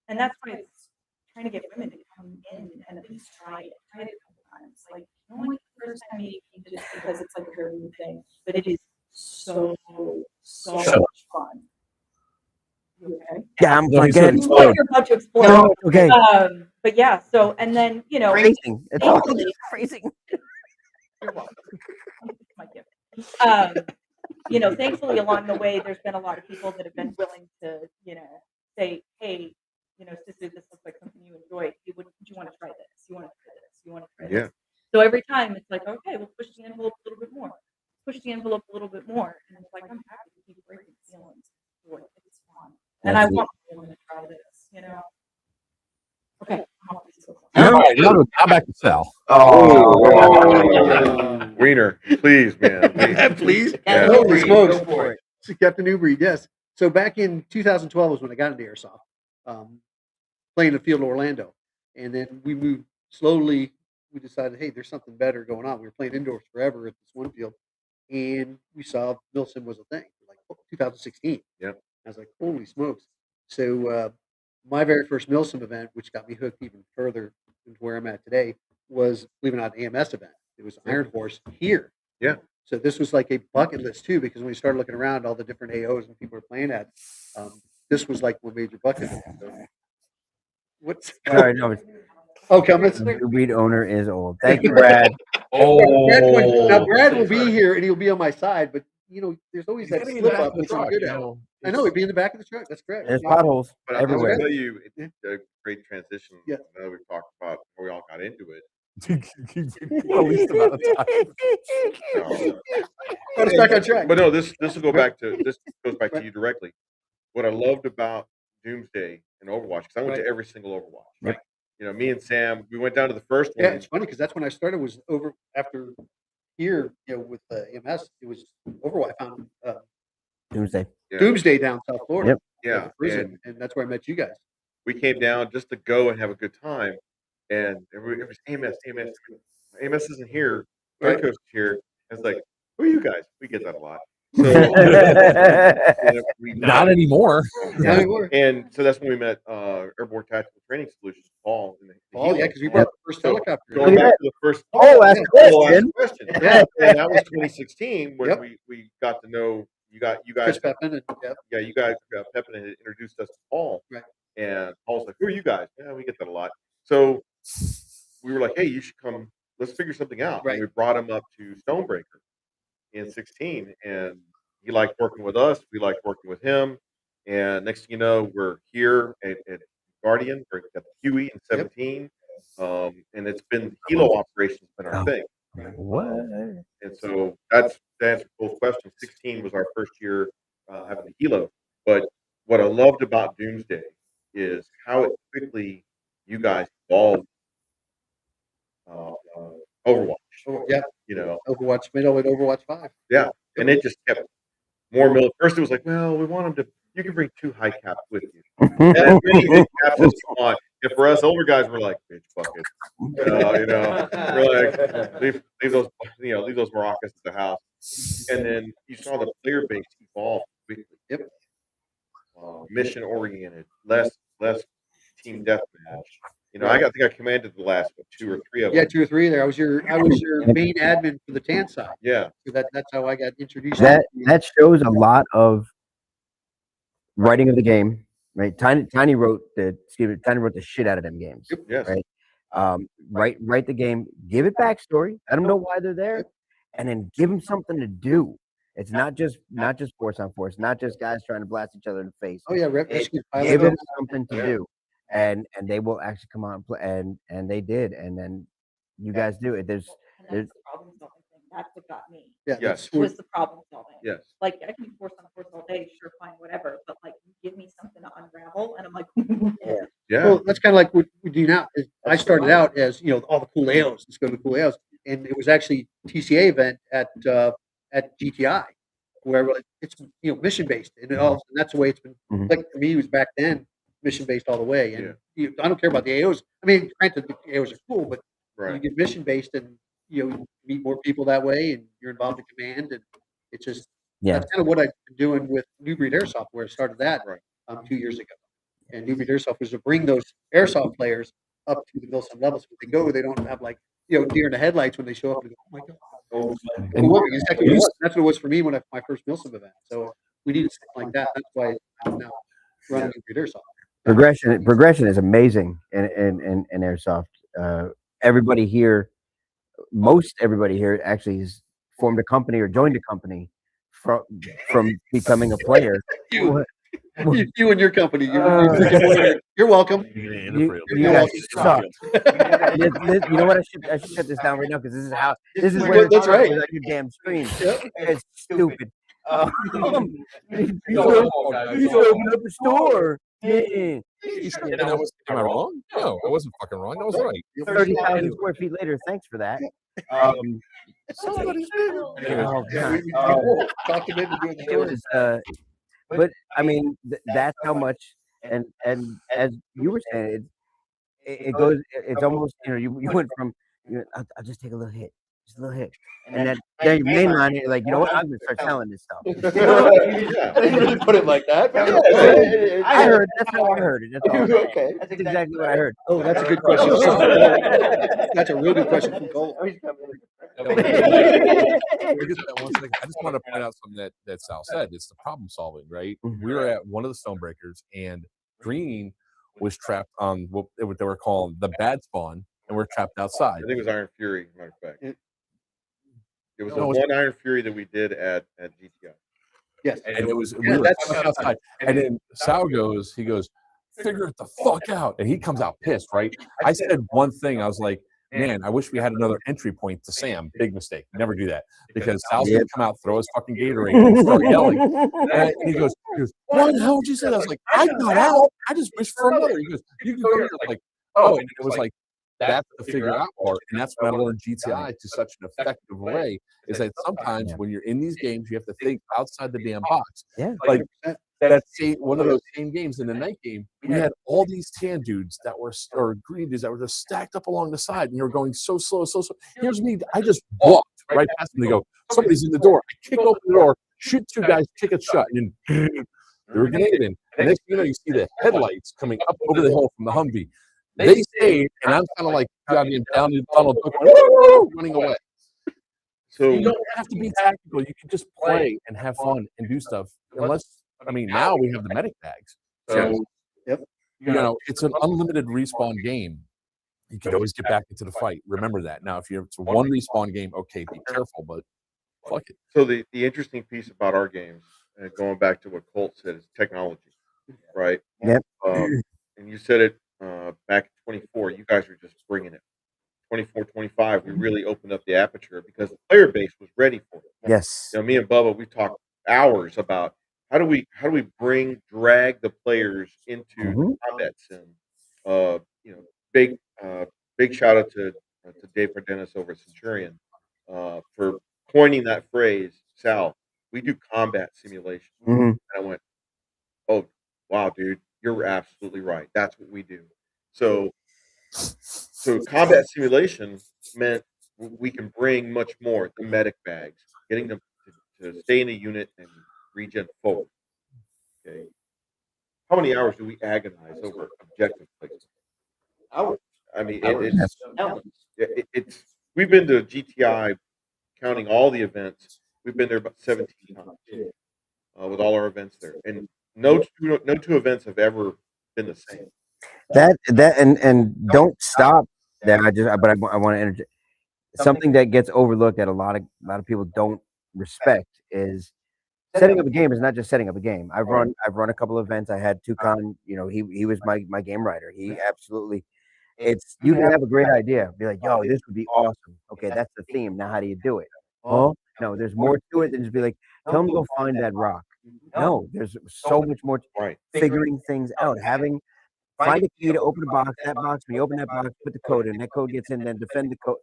and that's why it's trying to get women to come in and at least try it a couple times. Like, only the first time you just because it's like a very new thing, but it is so much fun. You okay? Yeah, I'm Like good. You like you're about to explore. No, okay. But yeah, so and then Phrasing. It's all thankfully- phrasing. You're welcome. It's my gift. Thankfully along the way, there's been a lot of people that have been willing to, say, hey, sister, this looks like something you enjoy. You want to try this? You want to try this? You want to try this? So every time it's like, okay, we'll push the envelope a little bit more. Push the envelope a little bit more, and it's like I'm happy to keep breaking ceilings. It's fun, and I want women to try this. Okay. All right, now back to Sal. Wiener, please, man. Please. Yeah. Holy smokes. Go for it. So Captain NuBreed, yes. So back in 2012 was when I got into airsoft, playing the field in Orlando, and then we moved slowly. We decided, hey, there's something better going on. We were playing indoors forever at this one field, and we saw Milsim was a thing, like 2016. Yep. I was like, holy smokes! So my very first Milsim event, which got me hooked even further into where I'm at today, was, believe it or not, an AMS event. It was Iron Horse here. Yeah. So this was like a bucket list too, because when we started looking around all the different AOs and people were playing at, this was like one major bucket list. So, what's All right, no. comments? The breed owner is old. Thank you, Brad. Now Brad will be here and he'll be on my side, but there's always that slip up, which I'm good at. I know he'd be in the back of the truck. That's correct. There's potholes But I will everywhere. tell you, it's a great transition. Yeah. I know we've talked about how we all got into it. The least amount of time. Got us back on track. But no, this will go back to this goes back to you directly. What I loved about Doomsday and Overwatch, because I went to every single Overwatch. Yep. Me and Sam, we went down to the first Yeah, one. it's funny because that's when I started. Was over after here, with MS. It was Overwatch. I found Doomsday. Yeah. Doomsday down South Florida. Yeah, at the prison, and that's where I met you guys. we came down just to go and have a good time. And it was AMS isn't here. Right. Coast is here. I was like, who are you guys? We get that a lot. So Not anymore. Yeah, we were. And so that's when we met Airborne Tactical Training Solutions, Paul. In the Oh yeah, because we brought the first helicopter. Going back to the first Ask question. question. Yeah. And that was 2016 when Yep. we got to know you guys. Chris Pepin and You guys, Pepin had introduced us to Paul. Right. And Paul's like, who are you guys? Yeah, we get that a lot. So we were like, hey, you should come. Let's figure something out. Right. And we brought him up to Stonebreaker in 16, and he liked working with us. We liked working with him. And next thing you know, we're here at Guardian. We're at the Huey in 17. And it's been Hilo operations been our thing. What? And so that's to answer both questions. 16 was our first year having the Hilo. But loved about Doomsday is how it quickly you guys evolved Overwatch. Yeah, You know, Overwatch made all the way to Overwatch 5. yeah, and it just kept more mil. First, it was like, well, we want them to. You can bring 2 high caps with you, and as many mid caps as you want. And for us older guys, we're like, bitch buckets. We're like, leave those, leave those maracas at the house. And then you saw the player base evolve quickly. Yep. Mission oriented, less team deathmatch. I think I commanded the last 2 or 3 of Yeah, them. 2 or 3 there. I was your main admin for the tan side. Yeah. So that's how I got introduced. That shows a lot of writing of the game, right? Tiny wrote the shit out of them games, Yes. right? Write the game, give it backstory, let them know why they're there, and then give them something to do. It's not just force on force, not just guys trying to blast each other in the face. Oh yeah, Give them something to do, and they will actually come out and play, and they did, and then you guys do it. There's And that's the problem solving thing. That's what got me. Yeah, Yes. Was the problem solving. Yes. Like I can force on force all day, sure, fine, whatever. But like, you give me something to unravel, and I'm like, Yeah. Well, that's kind of like what we do now. I started out as all the cool AOs. Let's go to cool AOs, and it was actually TCA event at GTI, where it's mission based, and that's the way it's been. Mhm. Like for me, it was back then mission based all the way, and I don't care about the AOs. I mean, granted, the AOs are cool, but you Right. get mission based, and you meet more people that way, and you're involved in command, and it's just that's kind of what I've been doing with NuBreed Airsoft, where I started that Right. 2 years ago. And NuBreed Airsoft was to bring those airsoft players up to the Milsim levels. When they go, they don't have like deer in the headlights when they show up and go, oh my god. And Exactly what it was. That's what it was for me when my first Milsim event. So we needed something like that. That's why I'm now running NuBreed Airsoft. progression is amazing in airsoft. Everybody here, most everybody here actually has formed a company or joined a company from becoming a player. You and your company, you're welcome. You guys suck. You know what? I should shut this down right now because this is where That's right. Your damn screen. It's stupid. You should open up a store. Yeah. Am I wrong? No, I wasn't fucking wrong. That was right. 30,000 square feet later. Thanks for that. Somebody's Oh, God. Talk to them and doing It was, but I mean, that's how much. And as you were saying, it goes. It's almost you went from I'll just take a little hit, just a little hit, and then you mainline it like what, I'm gonna start selling this stuff. You didn't put it like that. I heard that's how I heard it. That's all. Okay. That's exactly what I heard. Oh, that's a good question. That's a real good question from Cole. I just want to point out something that Sal said. It's the problem solving, right? We were at one of the Stonebreakers, and Green was trapped on what they were calling the bad spawn, and we're trapped outside. I think it was Iron Fury, matter of fact. It was No, the one Iron Fury that we did at GTI. Yes. And it was we were stuck outside. And then Sal goes, figure it the fuck out. And he comes out pissed, right? I said one thing, I was like, man, I wish we had another entry point to Sam. Big mistake. Never do that. Because Sal's gonna come out, throw his fucking Gatorade, and start yelling. And he goes, why the hell would you say that? I was like, I got out. I just wished for another. He goes, you can go here. Like, oh, and it was like, that's the figure out part. And that's when I learned GTI to such an effective way is that sometimes when you're in these games, you have to think outside the damn box. Yeah. Like that one of those same games in the night game, we had all these tan dudes that were, or green dudes that were just stacked up along the side, and you were going so slow, so slow. Here's me, I just walked right past them. They go, somebody's in the door. I kick open the door, shoot 2 guys, kick it shut, and then they were grenading. And next thing you know, you see the headlights coming up over the hill from the Humvee. They stayed, and I'm kind of like down the tunnel, running away. So you don't have to be tactical. You can just play and have fun and do stuff. Unless, I mean, now we have the medic bags. So, it's an unlimited respawn game. You can always get back into the fight. Remember that. Now, if it's a one respawn game, okay, be careful, but fuck it. So the interesting piece about our games, going back to what Colt said, is technology, right? Yep. And you said it back in 24. You guys are just bringing it. 24, 25, we really opened up the aperture because the player base was ready for it. Yes. Me and Bubba, we talked hours about how do we drag the players into Mhm. combat sim? You know, big big shout out to Dave Cardenas over at Centurion for coining that phrase. Sal, we do combat simulation. Mhm. And I went, oh wow, dude, you're absolutely right. That's what we do. So combat simulation meant we can bring much more. The medic bags, getting them to stay in a unit and regen forward. Okay, how many hours do we agonize over objective placement? Hours. I mean, Hours. Hours. it's we've been to GTI, counting all the events. We've been there about 17 times with all our events there, and no two events have ever been the same. That and don't stop there. But I want to interject. Something that gets overlooked that a lot of people don't respect is setting up a game is not just setting up a game. I've run a couple of events. I had Toucan, he was my game writer. He absolutely you can have a great idea. Be like, yo, this would be awesome. Okay, that's the theme. Now how do you do it? Well, no, there's more to it than just be like, tell them to go find that rock. No, there's so much more to Right. figuring things out. Find a key to open a box. That box, when you open that box, put the code in. That code gets in, then defend the code.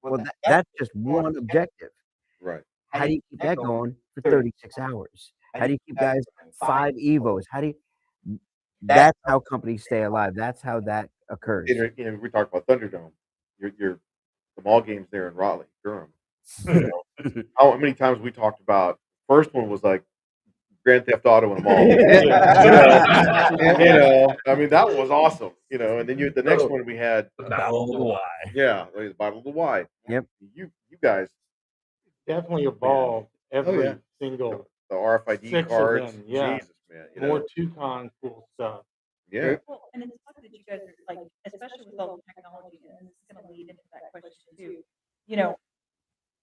Well, that's just one objective. Right. How do you keep that going for 36 hours? How do you keep guys 5 evos? That's how companies stay alive. That's how that occurs. And we talked about Thunderdome. Your the mall games there in Raleigh, Durham. You know, how many times we talked about first one was like Grand Theft Auto in a mall. I mean that was awesome. And then the next one we had The Battle of the Y. yeah, the Battle of the Y. Yep. You guys Definitely evolved every yeah. single the RFID 6 of cards. them, yeah. Jesus man. more Toucan cool stuff. Yeah. Well, and it's funny that you guys are like, especially with all the technology, and this is going to lead into that question too.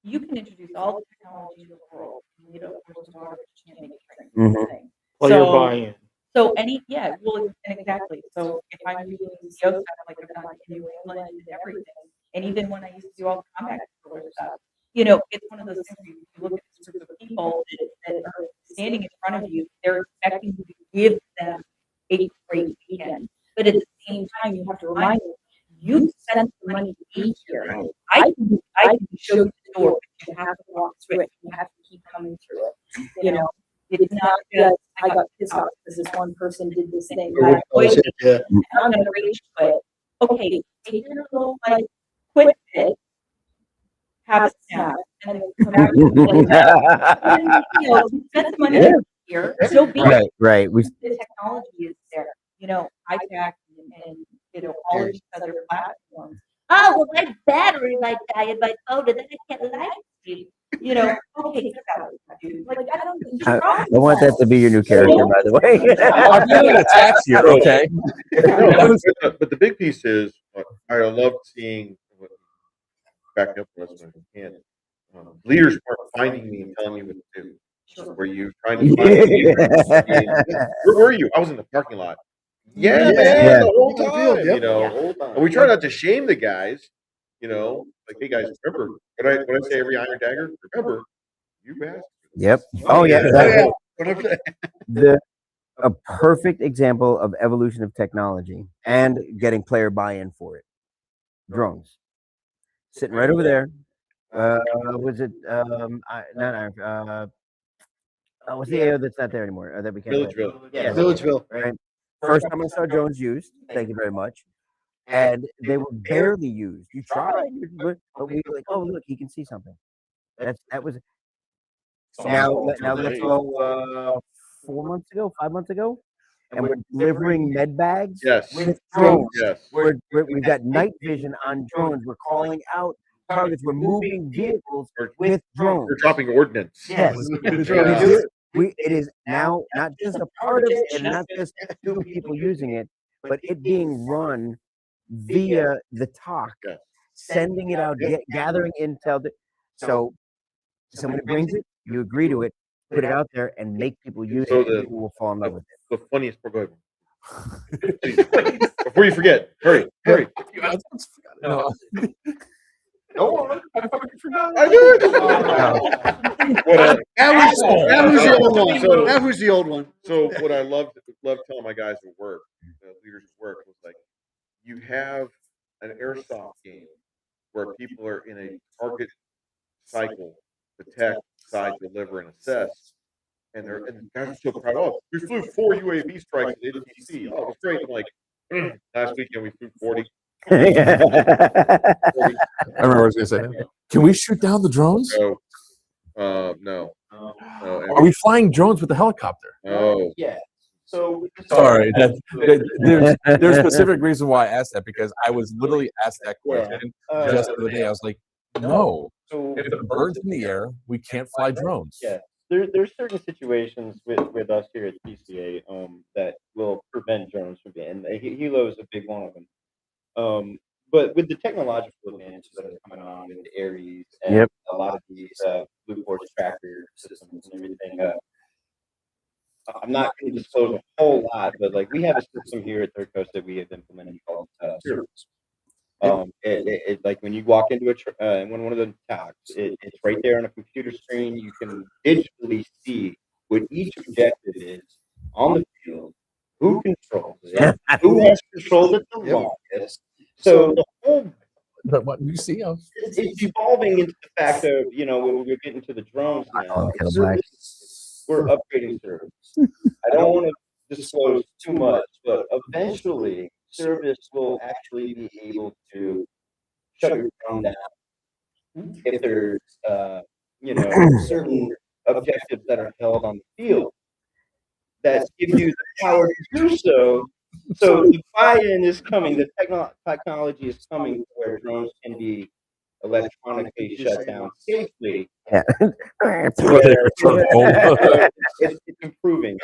You can introduce all the technology in the world. Of course, garbage can't make it Mhm. thing. Player So- buy-in. So well, and exactly. So if I'm using DEO stuff like I've done in New England and everything, and even when I used to do all the combat controller stuff, it's one of those things where you look at this group of people that are standing in front of you, they're expecting you to give them a great weekend. But at the same time, you have to remind them, you spent the money to be here. I can show you the door, but you have to walk through it. You have to keep coming through it. It's not just I got pissed off because this one person did this thing. Yeah. I'm gonna rage quit. Okay, take your little quit fit, have a snack, and then come back to play that. You spent the money here, so be it. Right. The technology is there. iPad and all of these other platforms. Oh, well, my battery might die in my phone, and then I can't live stream. Okay, dude. Like, I don't. I want that to be your new character, by the way. I'm feeling attacked here. Okay. But the big piece is I love seeing back up for us when I can. Leaders weren't finding me and telling me what to do. Were you trying to find me? Where were you? I was in the parking lot. Yeah, man, Yeah. the whole Field, time. yep. And we try not to shame the guys. Like, hey guys, remember when I say every iron dagger? Remember, you bastard. Yep. Oh yeah. Yeah. Whatever. A perfect example of evolution of technology and getting player buy-in for it. Drones, sitting right over there. Was it not Iron? What's the AO that's not there anymore? That we can't. Villageville. Yeah. Villageville. Right. First time I saw drones used. Thank you very much. And they were barely used. You tried, but we were like, oh look, he can see something. That was now let's go 4 months ago, 5 months ago, and we're delivering med bags Yes. with drones. Yes. We've got night vision on drones. We're calling out targets. We're moving vehicles with drones. We're dropping ordnance. Yes. Yeah. It is now not just a part of it and not just 2 people using it, but it being run via the talk, Yes. sending it out, gathering intel. So somebody brings it, you agree to it, put it out there, and make people use So it. And people will fall in love with it. The funniest part. Go ahead. Before you forget, hurry. No. Go on. I fucking forgot. I knew it. That was the old one. So- That was the old one. So what I love telling my guys at work, leaders at work, was like, you have an airsoft game where people are in a target cycle, detect, decide, deliver, and assess, and guys are so proud. Oh, we flew 4 UAV strikes at ATC. Oh, it was great. I'm like, last weekend we flew 40. I remember I was going to say, can we shoot down the drones? So, no. Are we flying drones with the helicopter? No. Yeah. So Sorry, there's a specific reason why I asked that, because I was literally asked that question just the other day. I was like, no, So if the bird's in the air, we can't fly drones. yeah, there's certain situations with us here at PCA that will prevent drones from being, and Hilo is a big one of them. But with the technological advances that are coming on with the Aries and a lot of these Blue Force tracker systems and everything, I'm not going to disclose a whole lot, but like we have a system here at Third Coast that we have implemented called Service. It like when you walk into one of the talks, it's right there on a computer screen. You can digitally see what each objective is on the field, who controls it, who has controlled it the longest. So the whole But what you see, it's evolving into the fact of, when we're getting to the drones now, we're upgrading service. I don't want to disclose too much, but eventually service will actually be able to shut your drone down if there's certain objectives that are held on the field that give you the power to do so. So the buy-in is coming, the technology is coming where drones can be electronically shut down safely. Yeah. It's improving.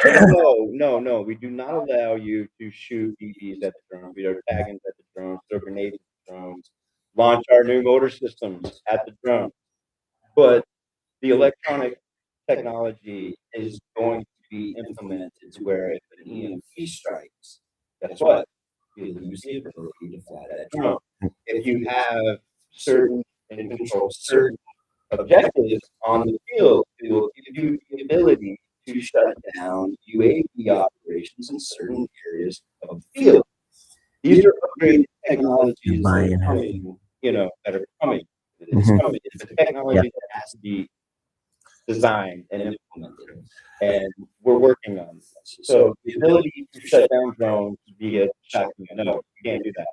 No, we do not allow you to shoot BBs at the drone. We are tagging at the drones, throw grenades at the drones, launch our new motor systems at the drone. But the electronic technology is going to be implemented to where if an EMP strikes, guess what? You lose the ability to fly that drone. If you have certain and control certain objectives on the field, it will give you the ability to shut down UAV operations in certain areas of the field. These are upgraded technologies that are coming, that are coming. It's coming. It's a technology that has to be designed and implemented, and we're working on this. So the ability to shut down drones via shotgun, no, you can't do that.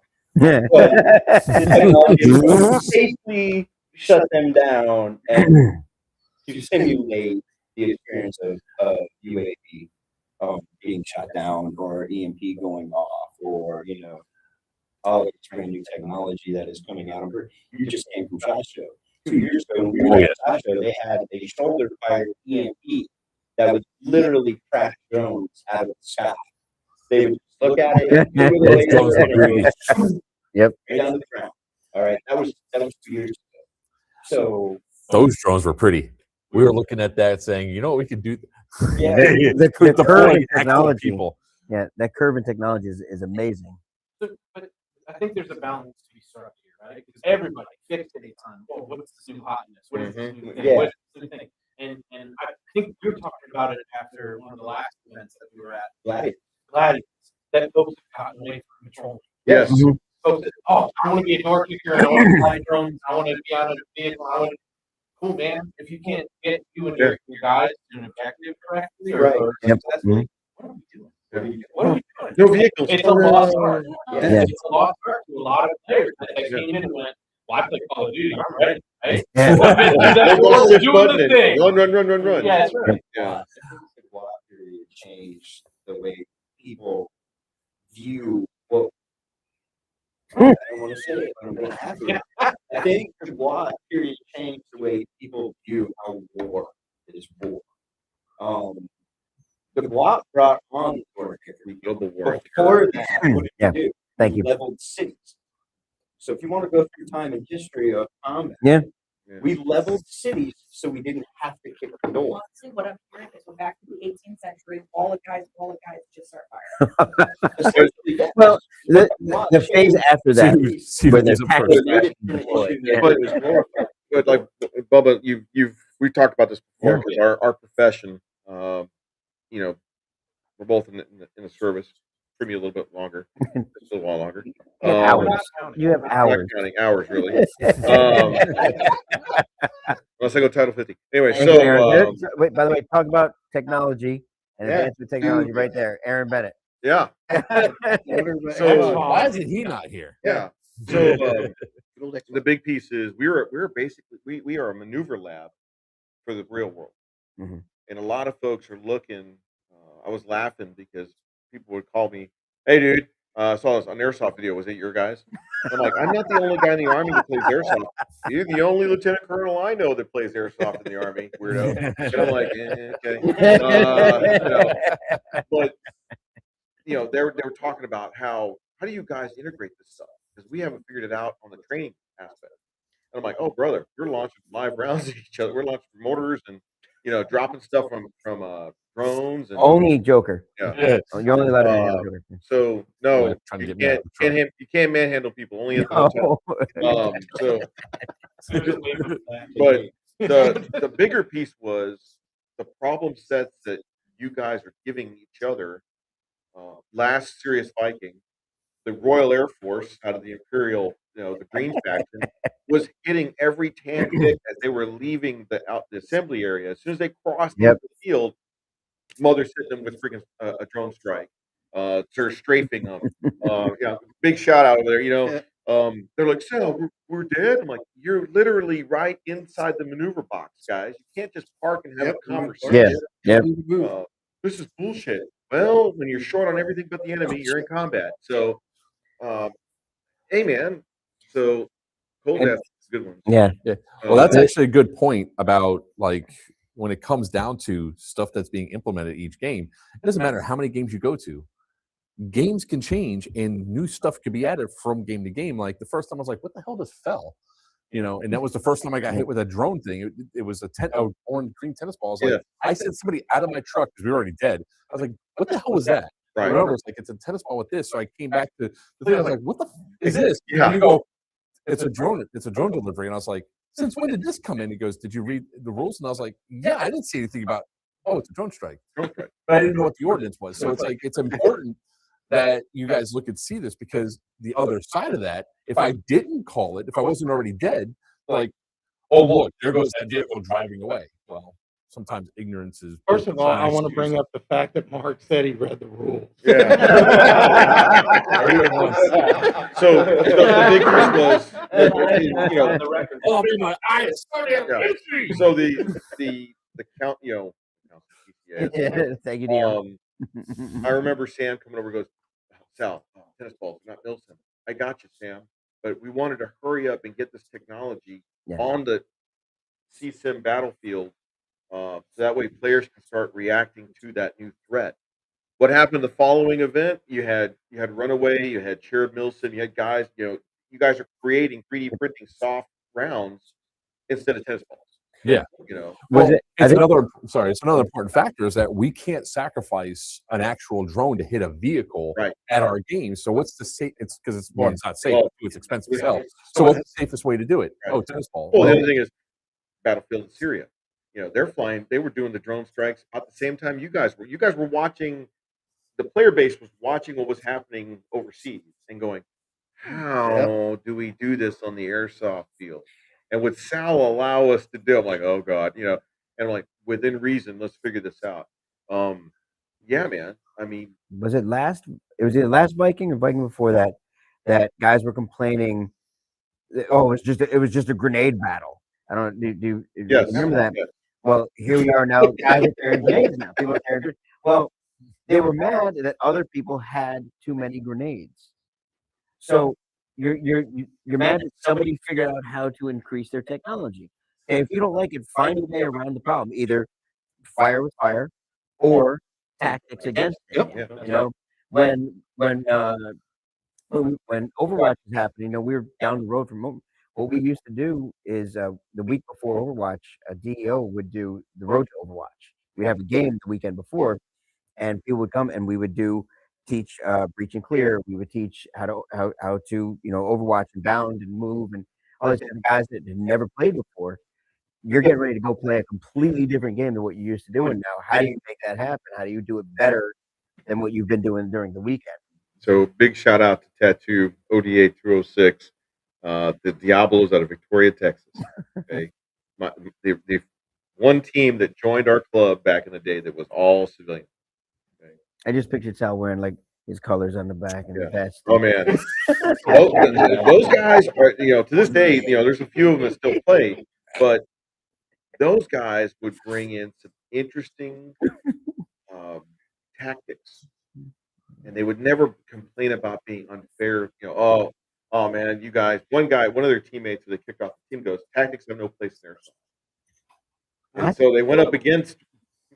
But the technology to safely shut them down and to simulate the experience of UAV being shut down or EMP going off, or all this brand new technology that is coming out. You just came from SHOT Show. 2 years ago, when we were at SHOT Show, they had a shoulder-fired EMP that would literally crash drones out of the sky. They would just look at it, Those drones are pretty. Yep. right down the ground. All right, that was 2 years ago. So Those drones were pretty. We were looking at that saying, you know what we could do? yeah, The With the curve in actual technology. people. Yeah, that curve in technology is amazing. But I think there's a balance to be struck here, right? Because everybody fixates on, well, what's the new hotness? What is this new thing? Yeah. What's the new thing? And I think we were talking about it after one of the last events that we were at, Gladiators, that folks have gotten away from patrolling. Yes. Folks said, oh, I want to be a door kicker, I want to fly drones, I want to be on a vehicle, cool, man. If you can't get you and your guys to an objective correctly or successfully, what are we doing? What are we doing? No vehicles. It's a lost art. Yeah. It's a lost art to a lot of players that came in and went, well, I play Call of Duty, I'm ready, right? Yeah. We're doing the thing. Run. Yeah, that's right. I think the block period changed the way people view what. I don't want to say it, but I'm going to have to. I think the block period changed the way people view how war is war. The block brought on the war kicker. Before that, what did Yeah. we do? Thank We you. leveled cities. So if you want to go through time in history of combat, Yeah. We leveled cities so we didn't have to kick the door. Honestly, what I'm hearing is we're back to the 18th century. Wall of guys, just start firing. Well, the phase after that, where the tactics But like Bubba, we talked about this before because our profession, you know, we're both in the service. For me, a little bit longer, just a little while longer. you have Not hours. counting hours, really. Unless I go Title 50. Anyway, Hey, so Aaron, wait. By the way, talk about technology and Yeah. advancement technology right there, Aaron Bennett. yeah, So, Why isn't he not here? yeah. So the big piece is we're basically we are a maneuver lab for the real world, Mhm. and a lot of folks are looking. I was laughing because people would call me, "Hey, dude, I saw this on Airsoft video. Was it your guys?" I'm like, "I'm not the only guy in the Army that plays Airsoft. You're the only Lieutenant Colonel I know that plays Airsoft in the Army, weirdo." And I'm like, okay. But they were talking about how do you guys integrate this stuff? Because we haven't figured it out on the training aspect. And I'm like, oh brother, we're launching live rounds at each other. We're launching mortars and dropping stuff from drones and Only Joker. yeah. You're only allowed to manhandle Joker. So no, Trying to you get me out of the truck. you can't manhandle people only at the hotel. No. So, but the bigger piece was the problem sets that you guys are giving each other. Last Serious Viking, the Royal Air Force out of the Imperial, the Green faction, was hitting every tan pit as they were leaving the assembly area. As soon as they crossed into the field, Mother's hitting them with freaking a drone strike. Sort of strafing them. Big shout out over there. They're like, Sal, we're dead. I'm like, you're literally right inside the maneuver box, guys. You can't just park and have a conversation. Yeah. This is bullshit. Well, when you're short on everything but the enemy, you're in combat. So, hey, man. So, cold death is a good one. Yeah. Well, that's actually a good point about like when it comes down to stuff that's being implemented each game. It doesn't matter how many games you go to. Games can change and new stuff could be added from game to game. Like the first time I was like, what the hell just fell? And that was the first time I got hit with a drone thing. It was a orange green tennis ball. I was like, I sent somebody out of my truck because we were already dead. I was like, what the hell was that? Right. Remember, it's like it's a tennis ball with this. So I came back to the thing. I was like, what the is this? Yeah. And you go, it's a drone delivery. And I was like, since when did this come in? He goes, did you read the rules? And I was like, yeah, I didn't see anything about, it's a drone strike. But I didn't know what the ordinance was. So it's like, it's important that you guys look and see this, because the other side of that, if I didn't call it, if I wasn't already dead, like, oh, look, there goes that vehicle driving away. Well, sometimes ignorance is. First of all, I want to bring up the fact that Mark said he read the rules. Yeah. So the big piece was, the record. Oh, my eyes. So the count, Thank you, dear. I remember Sam coming over and goes, Sal, tennis balls, not Milsim. I got you, Sam. But we wanted to hurry up and get this technology on the CSIM battlefield, so that way players can start reacting to that new threat. What happened the following event? You had Runaway, you had Shared Milsim, you had guys, you guys are creating 3D printing soft rounds instead of tennis balls. Yeah. It's another important factor is that we can't sacrifice an actual drone to hit a vehicle at our game. So what's the safe? It's because it's not safe. It's expensive as hell. So what's the safest way to do it? Oh, tennis ball. Well, the other thing is battlefield in Syria. They're flying. They were doing the drone strikes at the same time you guys were. You guys were watching. The player base was watching what was happening overseas and going, how do we do this on the airsoft field? And would Sal allow us to do? I'm like, oh God, and I'm like, within reason, let's figure this out. Yeah, man. I mean, was it last? It was either last Viking or Viking before that. That guys were complaining. Oh, it was just a grenade battle. I don't. Do you remember that? Yes. Well, here we are now. Guys are carrying grenades now. People are carrying. Well, they were mad that other people had too many grenades. So you're mad that somebody figured out how to increase their technology. And if you don't like it, find a way around the problem. Either fire with fire, or tactics against it. When Overwatch was happening, we were down the road from what we used to do is the week before Overwatch, DEO would do the road to Overwatch. We'd have a game the weekend before, and people would come and we would teach breach and clear. We would teach how to Overwatch and bound and move and all these different guys that had never played before. You're getting ready to go play a completely different game than what you used to doing now. How do you make that happen? How do you do it better than what you've been doing during the weekend? So big shout out to Tattoo ODA 206, the Diablos out of Victoria, Texas. Okay, the one team that joined our club back in the day that was all civilian. Okay? I just pictured Sal wearing like his colors on the back and the vest. Oh man, those guys are to this day there's a few of them that still play, but those guys would bring in some interesting tactics, and they would never complain about being unfair. Oh man, you guys. One of their teammates who they kicked off the team goes, tactics have no place in Airsoft. And so they went up against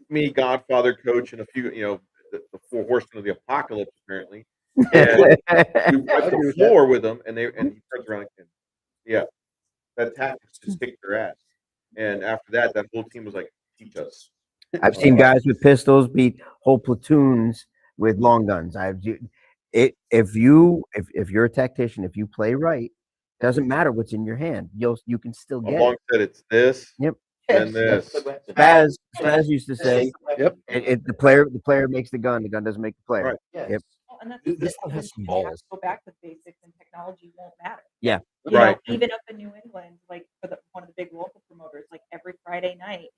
me, Godfather, Coach, and a few, the four horsemen of the apocalypse, apparently. And we went to the floor with them, and he turns around and that tactics just kicked their ass. And after that whole team was like, teach us. I've seen guys with pistols beat whole platoons with long guns. If you're a tactician, if you play right, doesn't matter what's in your hand. You can still get Long it. said it's this. Yep. And this. Spaz used to say, Yep. The player makes the gun doesn't make the player. Right. Yes. Yep. Well, and that's This one when has some you have to balls. go back to basics, and technology won't matter. Yeah. You Right. know, even up in New England, like for one of the big local promoters, like every Friday night,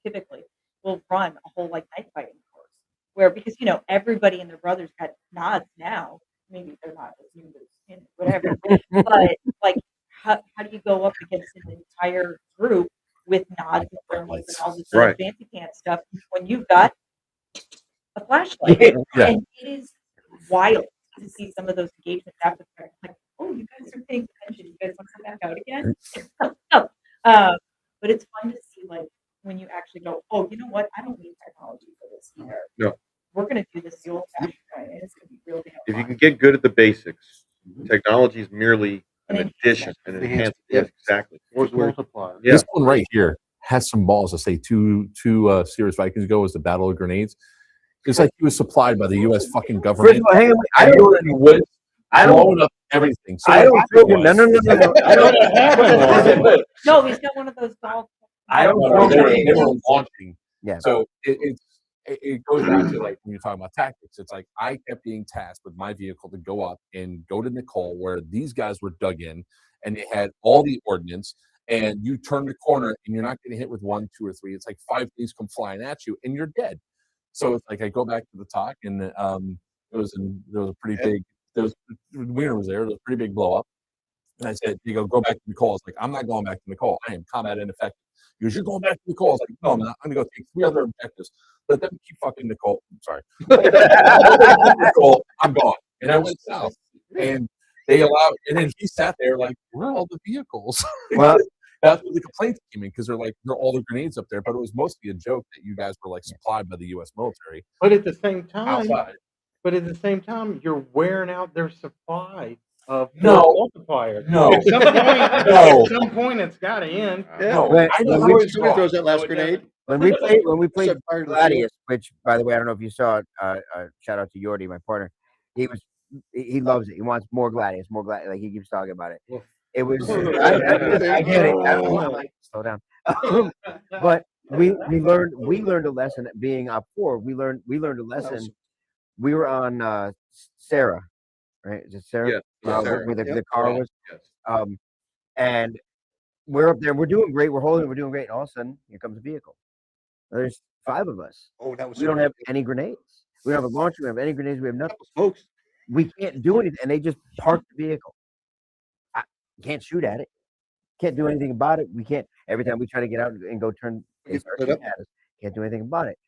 typically will run a whole like night fighting course because everybody and their brothers got nods now. Maybe they're not as new as whatever, but like how do you go up against an entire group with nods and thermals and all this other Right. fancy pants stuff when you've got a flashlight? Yeah. And it is wild to see some of those engagements after the fact. Like, oh, you guys are paying attention. You guys want to come back out again? No. But it's fun to see, like, when you actually go, oh, you know what? I don't need technology for this either. No. We're going to do this the old-fashioned way, and it's going to be real damn If you fun. can get good at the basics, technology is merely an An addition, an enhancement. enhancement. Yeah. Yes, exactly. Force multiplier. Yeah. This one right here has some balls. I say two Serious Vikings ago was the Battle of Grenades. It's like he was supplied by the U.S. fucking First government. of all, hang on. I don't know what. I don't- blowing up everything. So I don't what feel happened no. was- I don't. No, he's got one of those dolls. I don't No, throw they were grenades. launching. Yeah. So it goes back to like when you're talking about tactics. It's like I kept being tasked with my vehicle to go up and go to Nicole where these guys were dug in and they had all the ordnance. And you turn the corner and you're not getting hit with 1, 2, or 3. It's like 5 things come flying at you and you're dead. So it's like I go back to the talk and there was a pretty big. Wiener was there. There was a pretty big blow up. And I said, "You go back to Nicole." I was like, "I'm not going back to Nicole. I am combat ineffective." He goes, "You're going back to Nicole." I was like, "No, I'm not. I'm going to go take 3 other objectives. Let them keep fucking Nicole." I'm sorry. Nicole, I'm gone. And I went south. And they allowed, and then he sat there like, "Where are all the vehicles?" Well, that's where the complaints came in because they're like, "They're all the grenades up there," but it was mostly a joke that you guys were like supplied by the U.S. military But at the same time, outside. you're wearing out their supply of No. force multiplier. No. At some point, No. at some point, it's got to end. Yeah. When- I know when how we- it's Somebody wrong. throws that last No, it grenade. when we played Set fire to the Gladius, which by the way, I don't know if you saw it. Shout out to Yordi, my partner. He loves it. He wants more Gladius, more Gladius. Like he keeps talking about it. It was. I get it. I'm like, slow down. But we learned a lesson being up 4. We learned a lesson. We were on Sarah, right? Is it Sarah? Yeah, Sarah. Where the Yep. car was. Yes. And we're up there. We're doing great. We're holding. We're doing great. And all of a sudden, here comes a vehicle. There's 5 of us. Oh, that was We don't have any grenades. We don't have a launcher. We don't have any grenades. We have nothing. folks. We can't do anything. And they just parked the vehicle. I can't shoot at it. Can't do anything about it. We can't. Every time we try to get out and go turn, they Get start split shooting at us. Can't do anything about it.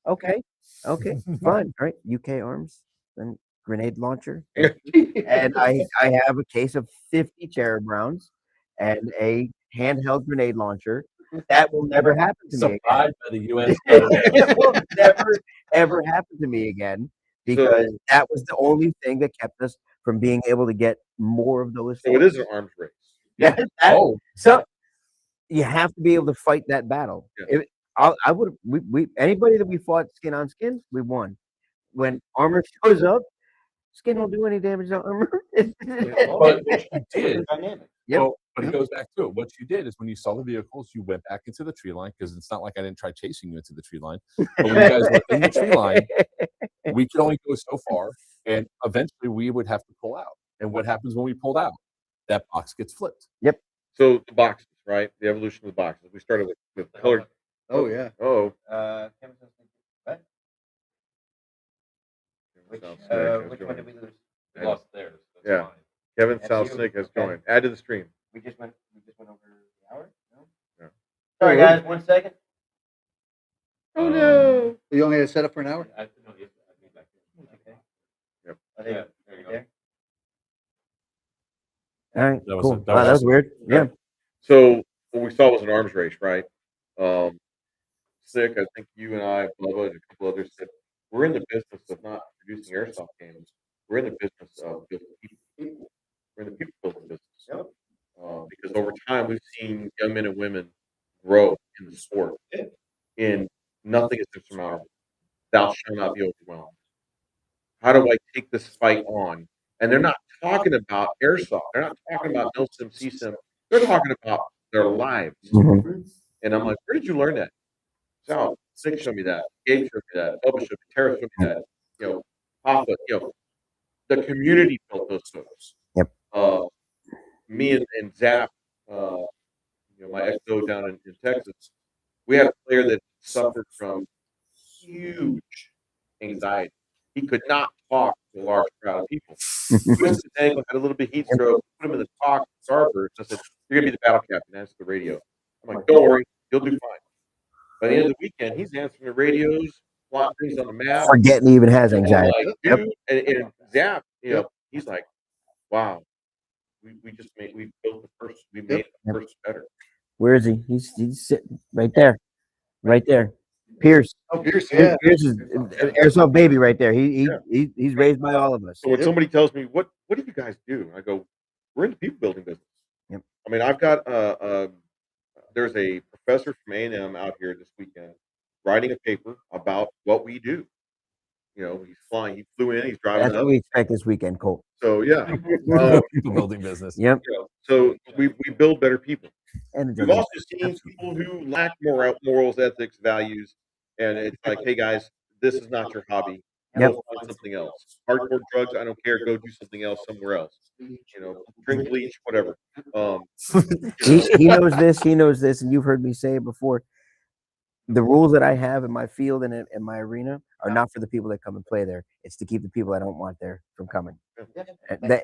Okay, fine. All right, UK arms and grenade launcher. And I have a case of 50 cherub rounds and a handheld grenade launcher. That will never happen to me again. Supplied by the U.S. It will never ever happen to me again because that was the only thing that kept us from being able to get more of those. So it is an arms race. Yeah. Oh, So you have to be able to fight that battle. Yeah. I would we anybody that we fought skin on skin, we won. When armor shows up, skin don't do any damage to armor. but what you did, Dynamic. Yep. well, but it goes back to it. What you did is when you saw the vehicles, you went back into the tree line because it's not like I didn't try chasing you into the tree line. But when you guys were in the tree line, we could only go so far, and eventually we would have to pull out. And what happens when we pulled out? That box gets flipped. So the boxes, right? The evolution of the boxes. We started with colored. Oh yeah. Oh, Kevin says, what? Which Sal Snick has one did joined. we lose? We lost theirs. That's Yeah. fine. Kevin That's Sal you. Snick has Okay. joined. Add to the stream. We just went over the hour? No? Yeah. Sorry guys, 1 second. Oh no. You only had it set up for an hour? I no, yes, I think back in. Okay. Yep. I think Yeah, there you go. there. All right, That was cool. it. That Wow, that was was weird. Yeah. So what we saw was an arms race, right? Sick. I think you and I, Bubba, and a couple others said we're in the business of not producing airsoft games. We're in the business of building people. We're in the people building business. Yep. Because over time we've seen young men and women grow in the sport, and nothing is insurmountable. Thou shalt not be overwhelmed. How do I take this fight on? And they're not talking about airsoft. They're not talking about milsim, CSIM. They're talking about their lives. Mhm. And I'm like, where did you learn that? Sal, Snick showed me that. Gabe showed me that. Bubba showed me. Tara showed me that. Papa, the community built those folks. Yep. Me and Zap, my ex-co down in Texas, we had a player that suffered from huge anxiety. He could not talk to a large crowd of people. Twisted his ankle, had a little bit of heat stroke, put him in the talk starboard. I said, you're going to be the battle captain. Answer the radio. I'm like, don't worry, you'll do fine. By the end of the weekend, he's answering the radios, plotting things on the map. Forgetting he even has I'm anxiety. like, Yep. dude, and Zap, he's like, wow, we built the person, we made the person better. Where is he? He's sitting right there. Right there. Pierce. Oh, Pierce, yeah. Pierce is airsoft baby right there. He's raised by all of us. So when somebody tells me, what do you guys do? I go, we're in the people building business. Yep. I mean, I've got there's a professor from A&M out here this weekend writing a paper about what we do. He's flying. He flew in. He's driving That's up. what we expect this weekend, Colt. So yeah. People building business. Yep. So we build better people. And We've also seen people who lack morals, ethics, values, and it's like, hey guys, this is not your hobby. Yep. Go find something else. Hardcore drugs, I don't care. Go do something else somewhere else. Drink bleach, whatever. he knows this. He knows this, and you've heard me say it before. The rules that I have in my field and in my arena are not for the people that come and play there. It's to keep the people I don't want there from coming. And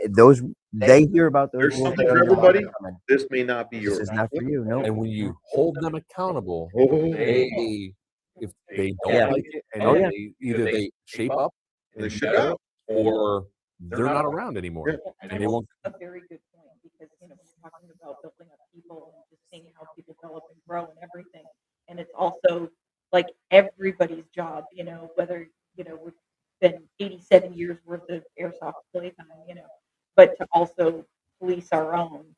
they hear about those. There's rules, something they for don't want everybody. them coming. This may not be This yours. is not for you. No. And when you hold them accountable, Oh, if they don't Yeah. like it, and Oh, yeah. either they shape up and they and ship better, out. or they're not around anymore. Yeah. And And they won't. that's a very good point because when you're talking about building up people and just seeing how people develop and grow and everything, and it's also like everybody's job, whether we've been 87 years worth of airsoft playtime, but to also police our own,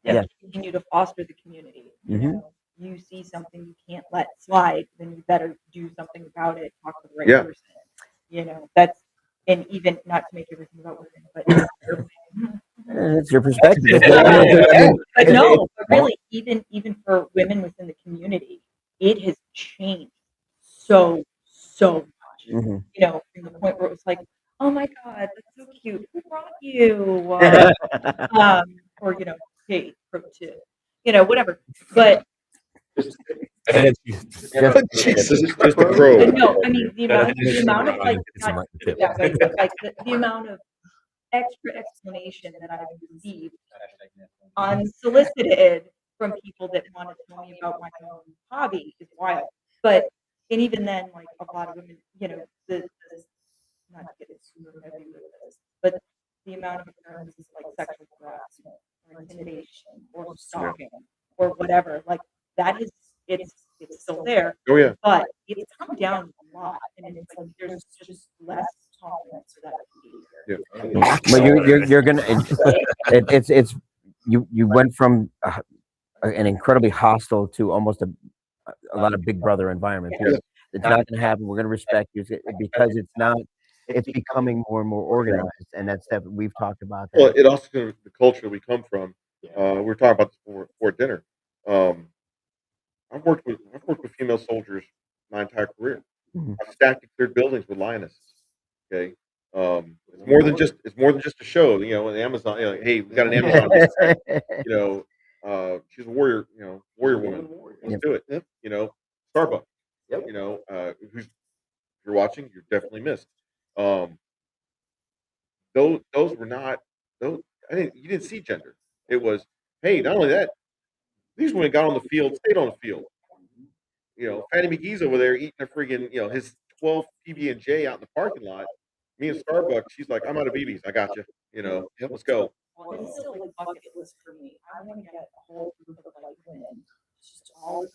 Yeah. continue to foster the community. Mhm. You see something you can't let slide, then you better do something about it. Talk to the right Yeah. person. That's and even not to make everything about women, but It's your perspective. but no, but really, even for women within the community, it has changed so much. Mhm. From the point where it was like, oh my God, that's so cute. Who brought you? Or hey, pro tip, whatever. But And Jesus, just a pro. but no, I mean the amount of like It's right in the tip. yeah, but, like the amount of extra explanation that I've received unsolicited from people that want to tell me about my own hobby is wild. But and even then, like a lot of women, the not to get super heavy with this, but the amount of occurrences like sexual harassment or intimidation or stalking or whatever, like that is it's still there, Oh yeah. but it's come down a lot, and it's like there's just less tolerance for that behavior. Yeah. But you're gonna it's you went from an incredibly hostile to almost a lot of big brother environment. Yeah. It's not going to happen. We're going to respect you because it's not. It's becoming more and more organized, and that's that we've talked about that. Well, it also the culture we come from. We were talking about this before dinner. I've worked with female soldiers my entire career. Mhm. I've stacked and cleared buildings with lionesses. Okay, it's more than just a show. You know, on Amazon. You know, hey, we got an Amazon. You know, she's a warrior. You know, warrior woman. Let's do it. Yep. You know, Starbucks. You know, who's if you're watching, you're definitely missed. Those were not those. You didn't see gender. It was, hey, not only that, these women got on the field, stayed on the field. You know, Fatty McGee's over there eating a friggin', you know, his 12 PB and J out in the parking lot. Me and Starbucks, she's like, I'm out of BBs. I got you. You know, let's go. Well, it's still like bucket list for me. I want to get a whole group of like women, just all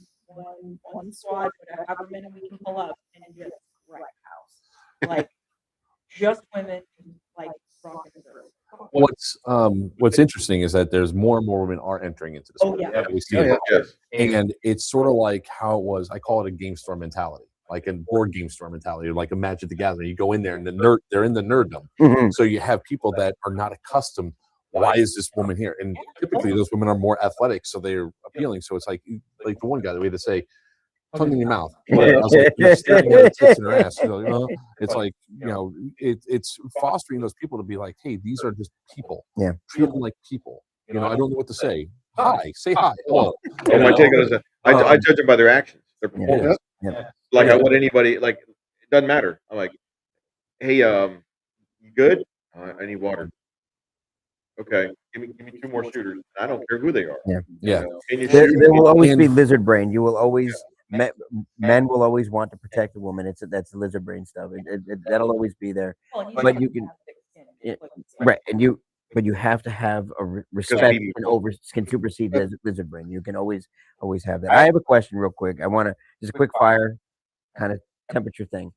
one squad, however many we can pull up, and just wreck house. Like just women, like rock and roll. What's interesting is that there's more and more women are entering into the Oh, sport. yeah. We see Oh, it. yeah. Yes. And it's sort of like how it was. I call it a game store mentality, like a board game store mentality, like a Magic the Gathering. You go in there and they're in the nerddom. Mhm. So you have people that are not accustomed. Why is this woman here? And typically those women are more athletic, so they're appealing. So it's like the one guy that we had to say, tongue in your mouth. What? I was like, you're staring at her tits in her ass. You know, it's like, you know, it's fostering those people to be like, hey, these are just people. Yeah. Treat them like people. You know, I don't know what to say. Hi, say hi. Hello. Oh, my take on it is that I judge them by their actions, their Yeah. performance. Yeah. Like I want anybody. Like it doesn't matter. I'm like, hey, you good? I need water. Okay, give me 2 more shooters. I don't care who they are. Yeah. Yeah. You know, can you There shoot? will always be And- lizard brain. You will always men will always want to protect a woman. That's lizard brain stuff. That'll always be there. Well, and But still you can- have thick skin, yeah, like, Right, but you have to have a respect BB and can supersede lizard brain. You can always have that. I have a question real quick. I want to just a quick fire kind of temperature thing.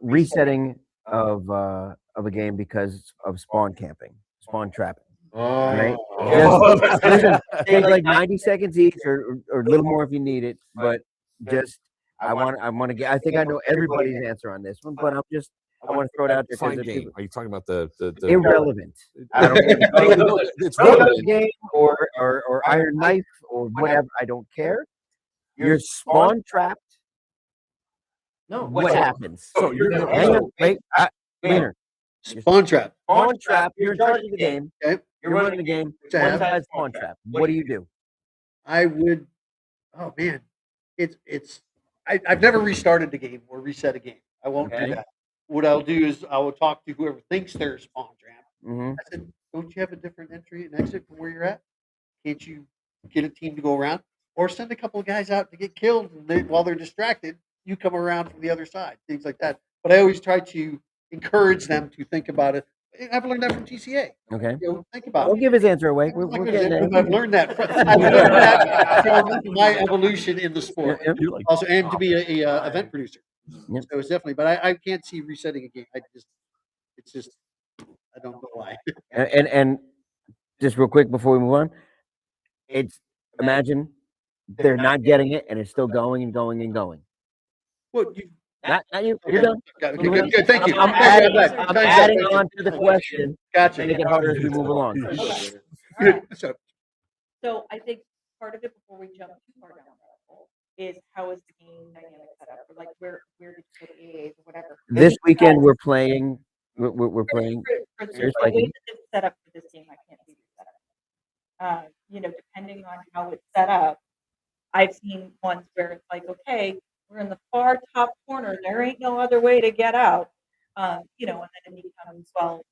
Resetting of a game because of spawn camping, spawn trapping. Right. Just listen, take like 90 seconds each, or a little more if you need it. But just I want to get. I think I know everybody's answer on this one, but I want to throw it out there Fine because game. Are you talking about the irrelevant. I don't It's Roller relevant. game or iron knife or whatever. I don't care. You're spawn trapped. No, What happens? So you're Hang on, wait, Wiener. Spawn trap. Spawn trap. You're in charge of the game. Okay. You're running the game. Which I One have. side spawn trap. What do you do? I would. Oh man, I've never restarted the game or reset a game. I won't Okay. do that. What I'll do is I will talk to whoever thinks they're spawn trap. Mm-hmm. I said, don't you have a different entry and exit from where you're at? Can't you get a team to go around, or send a couple of guys out to get killed and while they're distracted? You come around from the other side, things like that. But I always try to encourage them to think about it. I've learned that from TCA. Okay. You know, think about Don't it. give his answer away. I'm We're not gonna getting say there. it, but I've learned that from my evolution in the sport. Yep, yep. Also, and to be a event producer. Yep. So it's definitely, but I can't see resetting a game. It's just, I don't know why. And just real quick before we move on, it's imagine they're not getting it and it's still going and going and going. Well, you, Not you. okay. You're done. Okay, good. Thank you. I'm Thank you. adding on to the question. Gotcha. Make it harder as we move along. Good. So, So I think part of it before we jump too far down that hole is how is the game dynamic set up, or like where did you go to AAs or whatever. This weekend we're playing. We're playing. For the Serious way Viking. that it's set up for this game, I can't see it set up. You know, depending on how it's set up, I've seen ones where it's like, okay, we're in the far top corner. There ain't no other way to get out. You know, and then it becomes, well,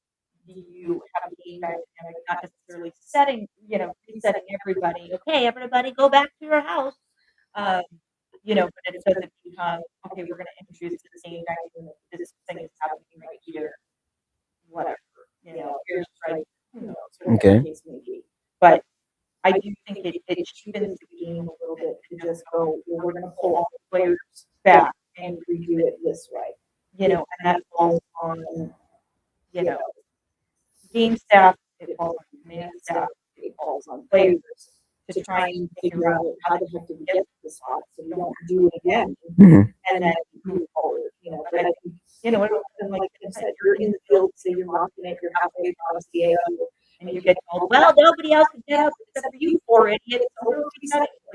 do you have a game dynamic, not necessarily setting, you know, resetting everybody. Okay, everybody go back to your house. You know, but it doesn't become, okay, we're going to introduce the same dynamic. This thing is happening right here. Whatever. You know, here's right. Who knows? Whatever Okay. the case may be. But I do think it cheapens the game a little bit to just go, well, we're going to pull all the players back and redo it this way. You know, and that falls on, you know, game staff, it falls on command staff, it falls on players to try and figure out how the heck did we get to this spot so we don't do it again and then move forward, But I think, like I said, you're in the field, so you're rocking it, you're halfway across the AO, and you get told, well, nobody else can get up except for you four idiots, so we're like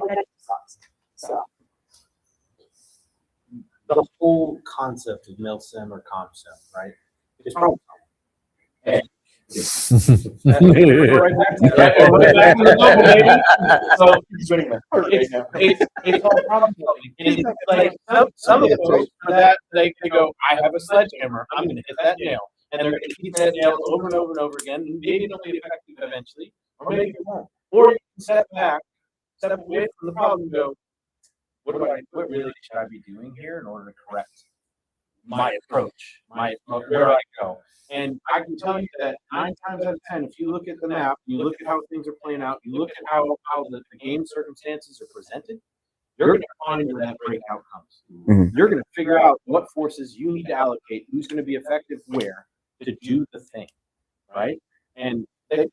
that sucks. So the whole concept of milsim or comsim, right? It's problem solving. It's all problem solving. And it's like some of those for that they go, I have a sledgehammer, I'm gonna hit that nail. And they're gonna keep that nail over and over and over again, and maybe it'll be effective eventually, or maybe it won't. Or you can step back, step away from the problem and go, what really should I be doing here in order to correct my approach, where I go? And I can tell you that 9 times out of 10, if you look at the map, you look at how things are playing out, you look at how the game circumstances are presented, you're going to find where that breakout comes. You're going to figure out what forces you need to allocate, who's going to be effective where to do the thing, right? And the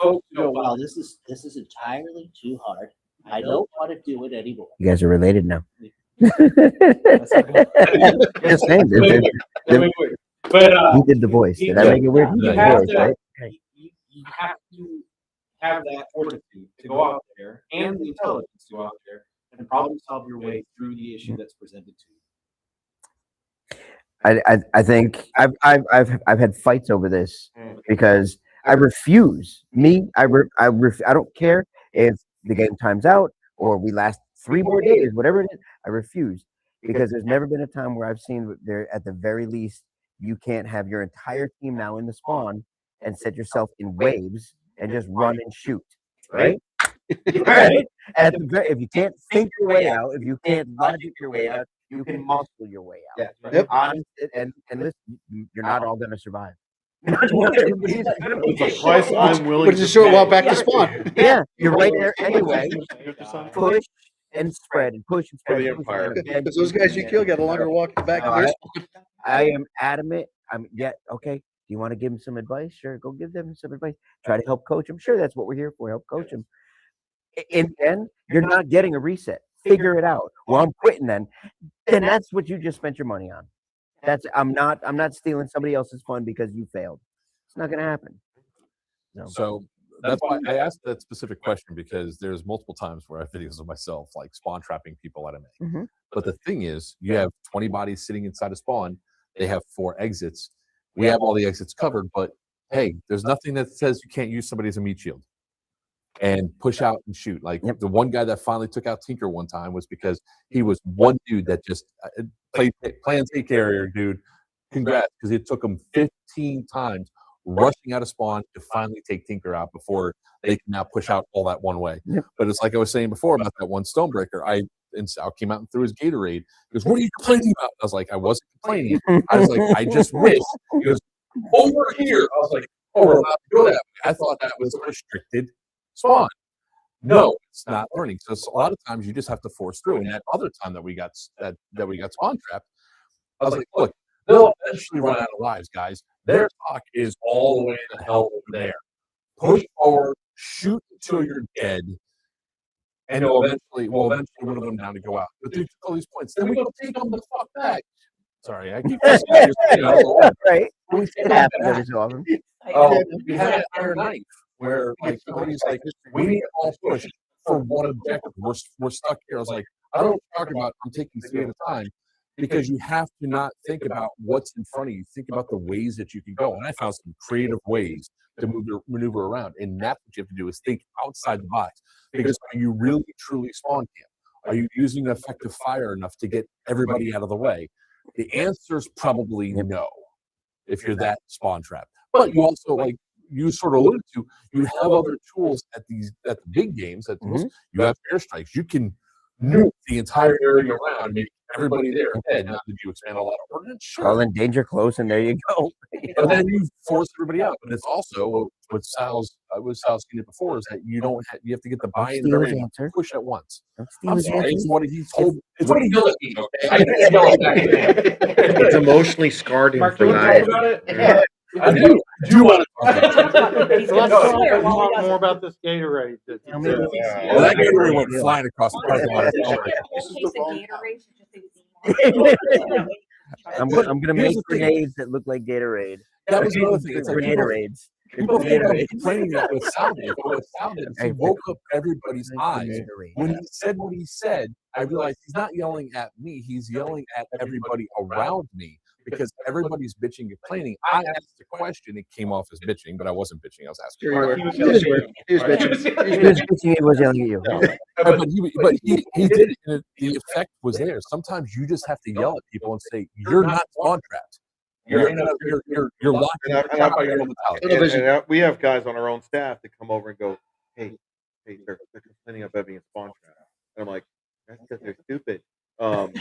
folks go, well, this is entirely too hard. I don't want to do it anymore. You guys are related now. Just saying. But He did the voice. Did I make it weird? He did the voice, right? You have to have that fortitude to go out there and the intelligence to go out there and problem solve your way through the issue that's presented to you. I think I've had fights over this because I refuse. I don't care if the game times out or we last 3 more days, whatever it is. I refuse because there's never been a time where I've seen there at the very least you can't have your entire team now in the spawn and set yourself in waves and just run and shoot, right? Right. If you can't think your way out, if you can't logic your way out, you can muscle your way out. Yep. And listen, you're not all going to survive. It's a price I'm willing But it's a short walk back to spawn. Yeah, you're right there anyway. Push and spread and push and For spread. the Empire. Because those guys you kill got a longer walk back. I am adamant. Okay. Do you want to give them some advice? Sure, go give them some advice. Try to help coach them. Sure, that's what we're here for. Help coach them. In the end, you're not getting a reset. Figure it out. Well, I'm quitting then. Then that's what you just spent your money on. I'm not stealing somebody else's fun because you failed. It's not going to happen. No. So that's why I asked that specific question, because there's multiple times where I have videos of myself like spawn trapping people out of me. But the thing is, you have 20 bodies sitting inside a spawn. They have 4 exits. We have all the exits covered, but hey, there's nothing that says you can't use somebody as a meat shield and push out and shoot. Like the one guy that finally took out Tinker one time was because he was one dude that just plan take carrier, dude. Congrats, because it took him 15 times rushing out of spawn to finally take Tinker out before they can now push out all that one way. But it's like I was saying before about that one Stonebreaker. And Sal came out and threw his Gatorade. He goes, "What are you complaining about?" I was like, "I wasn't complaining. I was like, I just wish." He goes, "Over here." I was like, "Oh, we're allowed to go that way." I thought that was a restricted spawn. No, it's not learning. So a lot of times you just have to force through. And that other time that we got spawn trapped, I was like, "Look, they'll eventually run out of lives, guys. Their talk is all the way to the hell over there. Push forward, shoot until you're dead." And eventually one of them down to go out. But they took all these points. Then we go take them the fuck back. Sorry, I keep right. It happens every so often. We had an Iron Knife where like somebody's like, "We need to all push for one objective. We're stuck here." I was like, "I don't talk about I'm taking 3 at a time." Because you have to not think about what's in front of you. Think about the ways that you can go. And I found some creative ways to maneuver around. And that's what you have to do, is think outside the box. Because are you really, truly spawn camp? Are you using effective fire enough to get everybody out of the way? The answer is probably no, if you're that spawn trapped. But you also, like you sort of alluded to, you have other tools at the big games. You have airstrikes. You can nuke the entire area around, make everybody there dead. Now, did you expand a lot of ordnance? Sure. Well, then danger close, and there you go. But then you force everybody out. But it's also what Sal's seen it before, is that you have to get the buy-in of everybody to push at once. I'm sorry, it's what he told. It's what he yelled at me. Okay, I didn't yell at that. It's emotionally scarred him for that. I do want to talk about He's So gonna let's swear while he talk does more it. about this Gatorade. Tell me what you Well, that Gatorade went flying across the parking lot. Get a whole case of Gatorade should just say Z. I'm gonna Here's make the thing. grenades that look like Gatorade. That was another thing. It's like people, Grenaderades. people think I'm complaining that with Sal did, but what Sal did is he woke up everybody's eyes. When he said what he said, I realized he's not yelling at me. He's yelling at everybody around me because everybody's bitching and complaining. I asked the question. It came off as bitching, but I wasn't bitching. I was asking. Sure you were. He was He was yelling. bitching. He was bitching. He was bitching, he was yelling at you. But he did it. And the effect was there. Sometimes you just have to yell at people and say, "You're not spawn trapped. You're locked in And trap by your own mentality." Television. we have guys on our own staff that come over and go, hey, they're complaining about being spawn trap. And I'm like, that's because they're stupid. You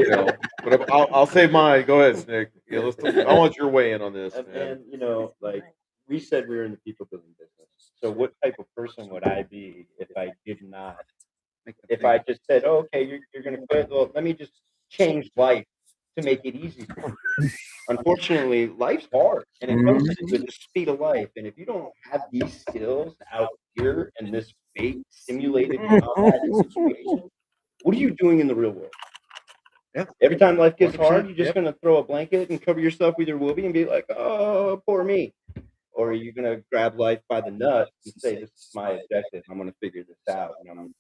know, but I'll save mine. Go ahead, Snick. Yeah, I want your weigh in on this. And, Man. and you know, like we said, we were in the people building business. So what type of person would I be if I did not? If I just said, oh, okay, you're going to quit. Well, let me just change life to make it easy for you. Unfortunately, life's hard, and it comes with the speed of life. And if you don't have these skills out here in this fake simulated combat situation, what are you doing in the real world? Yeah. Every time life gets 100%, hard, you're just going to throw a blanket and cover yourself with your whoopee and be like, oh, poor me. Or are you going to grab life by the nuts and say, this is my objective. I'm going to figure this out. And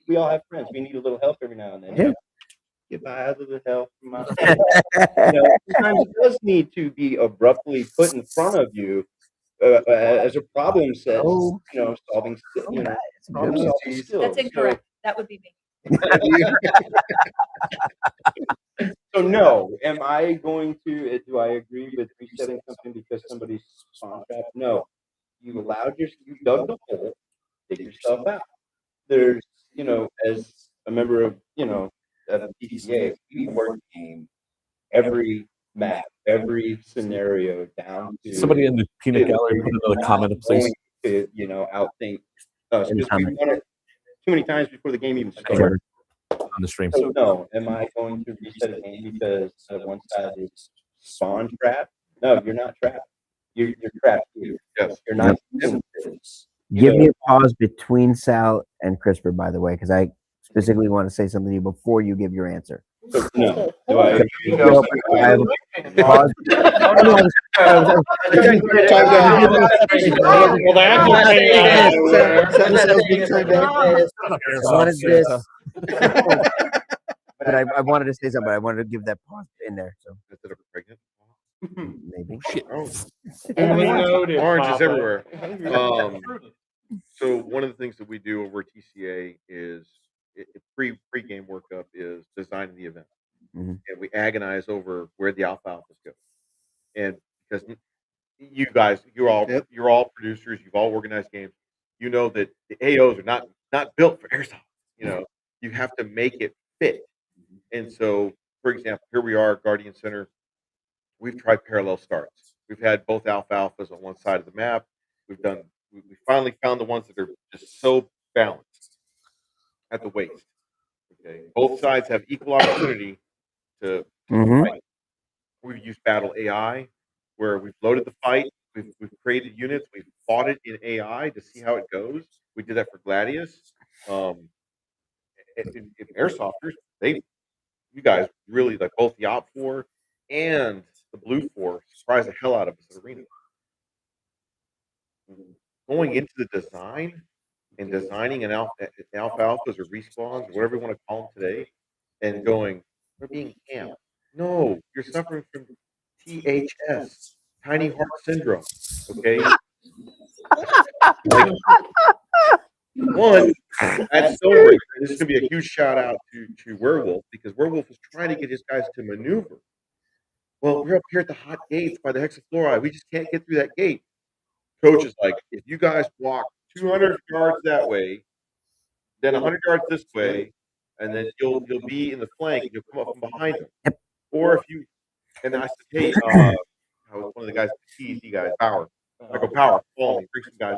we all have friends. We need a little help every now and then. Yeah. Goodbye, a little help from my sometimes it does need to be abruptly put in front of you as a problem set, solving skills. That's incorrect. That would be me. So no, am I going to? Do I agree with resetting something because somebody's spawn trapped? No, you dug the hole, dig yourself out. There's, as a member of, of TDZ, we work game every map, every scenario down to Somebody in the peanut gallery put another comment in place. to outthink us because we've done it too many times before the game even started. On the stream. So no, am I going to reset a game because one side is spawn trapped? No, you're not trapped. You're trapped here. Yes. You're not. Give me a pause between Sal and CRISPR, by the way, because I specifically want to say something to you before you give your answer. So, no. Do I? I have a pause. But I wanted to say something, but I wanted to give that pause in there. So Instead of pregnant. maybe. Shit. Noted, Oranges Papa. everywhere. So one of the things that we do over at TCA is pre-game workup is designing the event, Mhm. and we agonize over where the alphas go. And because you guys, you're all producers, you've all organized games. You know that the AOs are not built for airsoft. You have to make it fit. And so, for example, here we are at Guardian Center. We've tried parallel starts. We've had both alphas on one side of the map. We finally found the ones that are just so balanced at the waist. Okay, both sides have equal opportunity to Mhm. fight. We've used battle AI, where we've loaded the fight. We've created units. We've fought it in AI to see how it goes. We did that for Gladius. In Airsofters, you guys really, like, both the Op 4 and the Blue 4 surprised the hell out of us at Arena. Going into the design and designing an alphas or respawns or whatever you want to call them today, and going, we're being camped. No, you're suffering from THS, tiny heart syndrome. Okay. One, that's so great. This is going to be a huge shout out to Werewolf, because Werewolf was trying to get his guys to maneuver. Well, we're up here at the hot gates by the hexafluoride. We just can't get through that gate. Coach is like, if you guys walk 200 yards that way, then 100 yards this way, and then you'll be in the flank, and you'll come up from behind them. Or if you, and I said, hey, I was one of the guys, the TEZ guys, Power. I go, Power, follow me, bring some guys.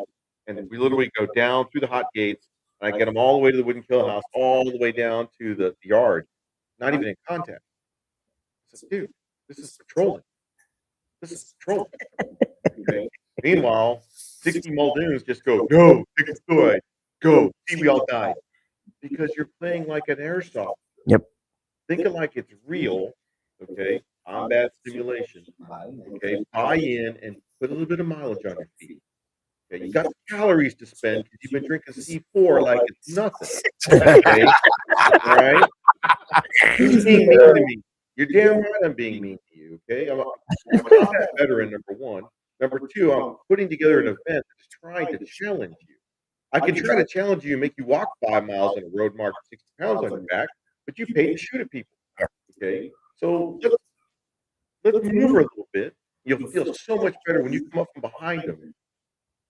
And we literally go down through the hot gates, and I get them all the way to the wooden kill house, all the way down to the yard, not even in contact. I said, dude, this is patrolling. This is trolling. Okay. Meanwhile, 60 Muldoons just go, no, take it away. Go. See, we all died. Because you're playing like an airsoft. Yep. Think of like it's real. Okay. Combat simulation. Okay. Buy in and put a little bit of mileage on your feet. Okay. You got calories to spend because you've been drinking C4 like it's nothing. Okay. All right. You're being mean to me. You're damn right I'm being mean to you. Okay. I'm a combat veteran, number one. Number two, I'm putting together an event that's trying to challenge you. I can try to challenge you and make you walk 5 miles on a road march with 60 pounds on your back, but you paid to shoot at people. Okay? So let's maneuver a little bit. You'll feel so much better when you come up from behind them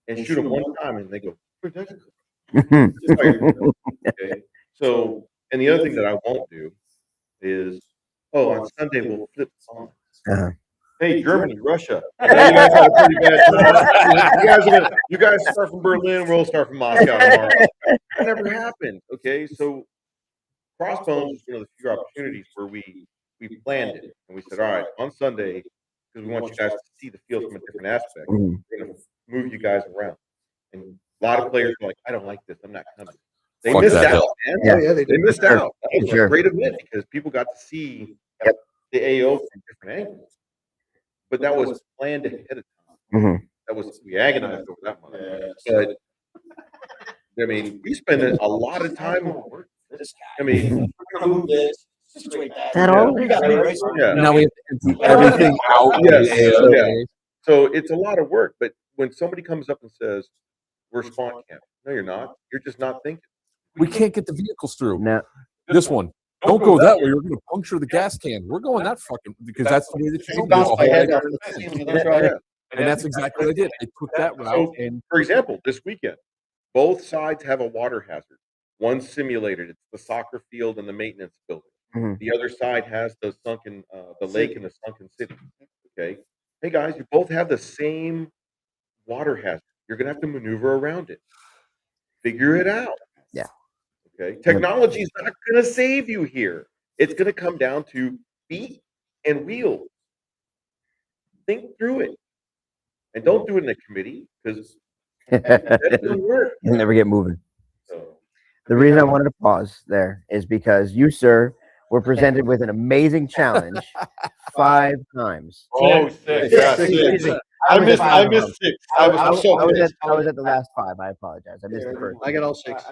and shoot them one time and they go, "Where'd that go?" Just how you're doing it, okay? So, and the other thing that I won't do is, on Sunday we'll flip songs. Hey, Germany, Russia. I know you guys had a pretty bad time. You guys start from Berlin, we'll start from Moscow tomorrow. That never happened. Okay, so Crossbones is one of the few opportunities where we planned it and we said, all right, on Sunday, because we want you guys to see the field from a different aspect, we're going to move you guys around. And a lot of players were like, I don't like this, I'm not coming. They Fuck missed that out, hill. man. Yeah, They missed out. That was Sure. a great event because people got to see the AO from different angles. But that was planned ahead of time. That was, we agonized over that one. But I mean, we spend a lot of time. I mean, That all? yeah. Now we have to empty everything out. Yes, of the AO. yeah. So it's a lot of work. But when somebody comes up and says, "We're spawn camp," no, you're not. You're just not thinking. We can't get the vehicles through. No. This one. Don't go that way. You're going to puncture the gas can. We're going that fucking because that's the way that you You go. bounce my head off And the ceiling, that's right. that's exactly what I did. I took that route. And For example, this weekend, both sides have a water hazard. One's simulated. It's the soccer field and the maintenance building. The other side has the sunken, the lake and the sunken city. Okay. Hey guys, you both have the same water hazard. You're gonna have to maneuver around it. Figure it out. Yeah. Okay. Technology is not gonna save you here. It's gonna come down to feet and wheels. Think through it, and don't do it in a committee because that doesn't work. You'll never get moving. So, The reason I wanted to pause there is because you, sir, were presented with an amazing challenge 5 times. oh, six. Yeah, Excuse six. me. I was at missed 6. I was so pissed. I was at the last 5. I apologize. I missed the first. I got all 6.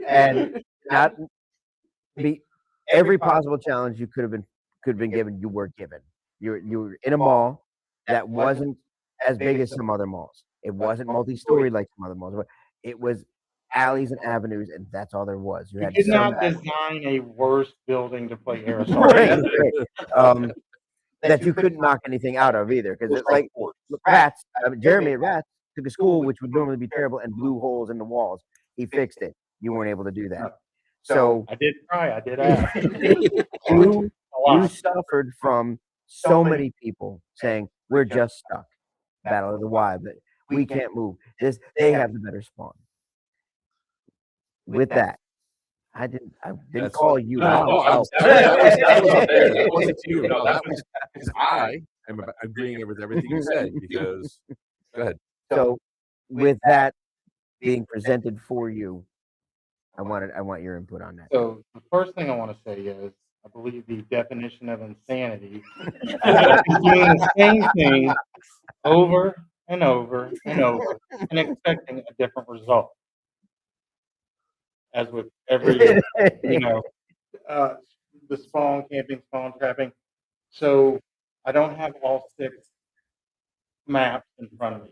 And not be every possible challenge you could have been given, you were given. You were in a mall that wasn't as big as some other malls. It wasn't multi-story like some other malls, but it was alleys and avenues, and that's all there was. You You had did some not design a worse building to play airsoft. right. That you couldn't knock anything out of either, because it's like Rats. Jeremy at Rats took a school which would normally be terrible and blew holes in the walls. He fixed it. You weren't able to do that. So I did try. I did ask. you suffered from so many people saying we're just stuck. Battle of the Y, but we can't move. They have the better spawn. With that, I didn't call you out. No, that was up there. That wasn't you. No, that was because I am agreeing with everything you said. Because go ahead. So, with that being presented for you, I want your input on that. So the first thing I want to say is I believe the definition of insanity is doing the same thing over and over and over and expecting a different result. As with every, the spawn, camping, spawn trapping. So I don't have all 6 maps in front of me.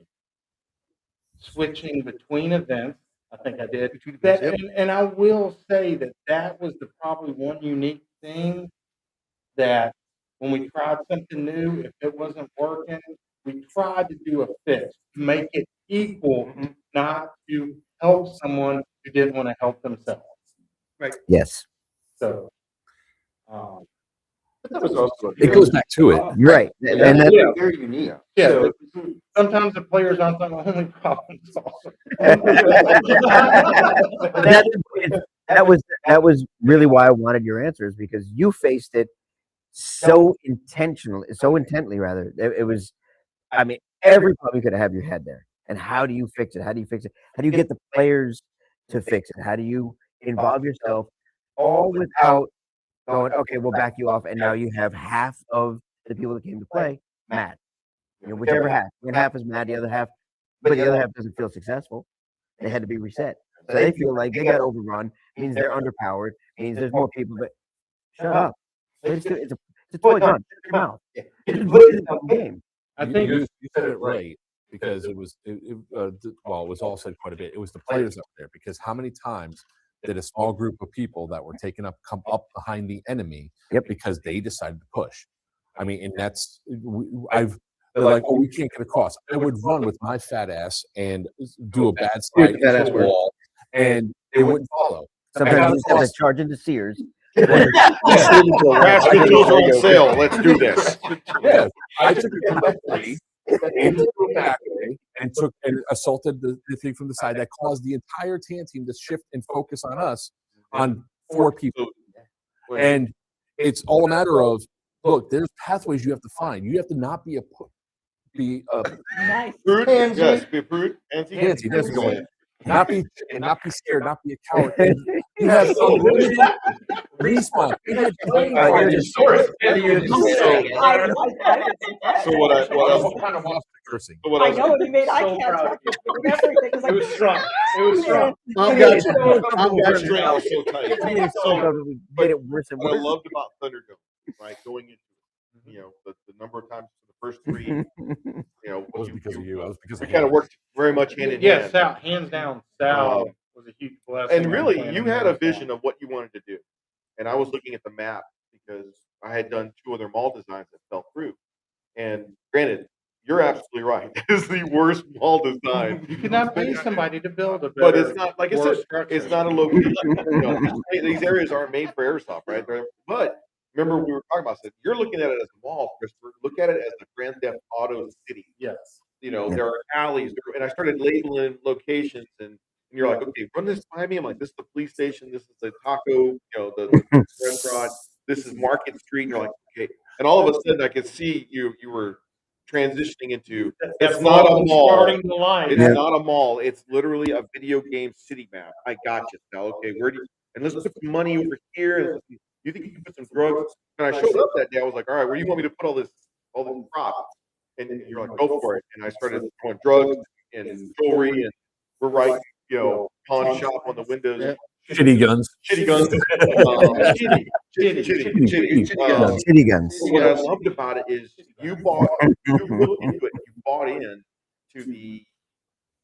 Switching between events, I think I did. That, and I will say that was probably one unique thing that when we tried something new, if it wasn't working, we tried to do a fix, make it equal, not to help someone who didn't want to help themselves. Yes, So, That was also It goes back to it. you're right, and that's very unique. yeah, So, sometimes the players aren't the only problem solver. that was really why I wanted your answers, because you faced it so intently rather. It was, I mean, every problem you could have your head there. And how do you fix it? How do you fix it? How do you get the players to fix it? How do you involve yourself all without going, okay, we'll back you off. And now you have half of the people that came to play mad. You know, whichever half. One half is mad, the other half, but the other half doesn't feel successful. They had to be reset. So they feel like they got overrun, means they're underpowered, means there's more people, but shut up. It's a toy gun. Shut your mouth. Just put it in the game. I think you said it right because it was well, it was all said quite a bit. It was the players up there because how many times did a small group of people that were taken up come up behind the enemy because they decided to push? I mean, and that's they're like, oh, we can't get across. I would run with my fat ass and do a bad slide into the wall, and they wouldn't follow. Sometimes you just have to charge into Sears. Crash videos are on sale. Let's do this. Yeah, I took it correctly into the back and assaulted the thing from the side that caused the entire TAN team to shift and focus on us on 4 people. And it's all a matter of, look, there's pathways you have to find. You have to not be Nice. Prude? Yes, be a prude. Nancy, that's going. Not be scared, not be a coward. And you have unlimited respawn. What kind of lost the cursing. I know, and he made eye contact with everything. It was strong. It was strong. Mom got you. Mom got you. I was so tight. Made it worse and What I worse. loved about Thunderdome, right, going into it, you know, the number of times for the first 3, you know, It was because of you. It was because we of kind of worked very much hand in yeah, hand. Sal, hands down, Sal was a huge blessing. And really, on you planning had a that. vision of what you wanted to do. And I was looking at the map because I had done 2 other mall designs that fell through. And granted, you're absolutely right. This is the worst mall design. You cannot pay somebody to build a better, But it's not, like I more said, structure. it's not a location. You know, these areas aren't made for airsoft, right? But remember, we were talking about this. You're looking at it as a mall, Christopher. Look at it as a Grand Theft Auto city. Yes. You know, there are alleys, and I started labeling locations, and you're like, okay, run this by me. I'm like, this is the police station, this is the taco, you know, the restaurant, this is Market Street. And you're like, okay, and all of a sudden, I could see you were transitioning into. It's not a mall. Starting the line. It's not a mall. It's literally a video game city map. I got you, Sal. Okay, where do you? And let's put some money over here. And you think you can put some drugs? And I showed up that day. I was like, all right, where do you want me to put all this props? And you're like, go for it. And I started throwing drugs and jewelry, and we're right, you know, pawn shop on the windows. Shitty guns. Shitty guns. Shitty. City guns. What I loved about it is you looked into it, you bought in to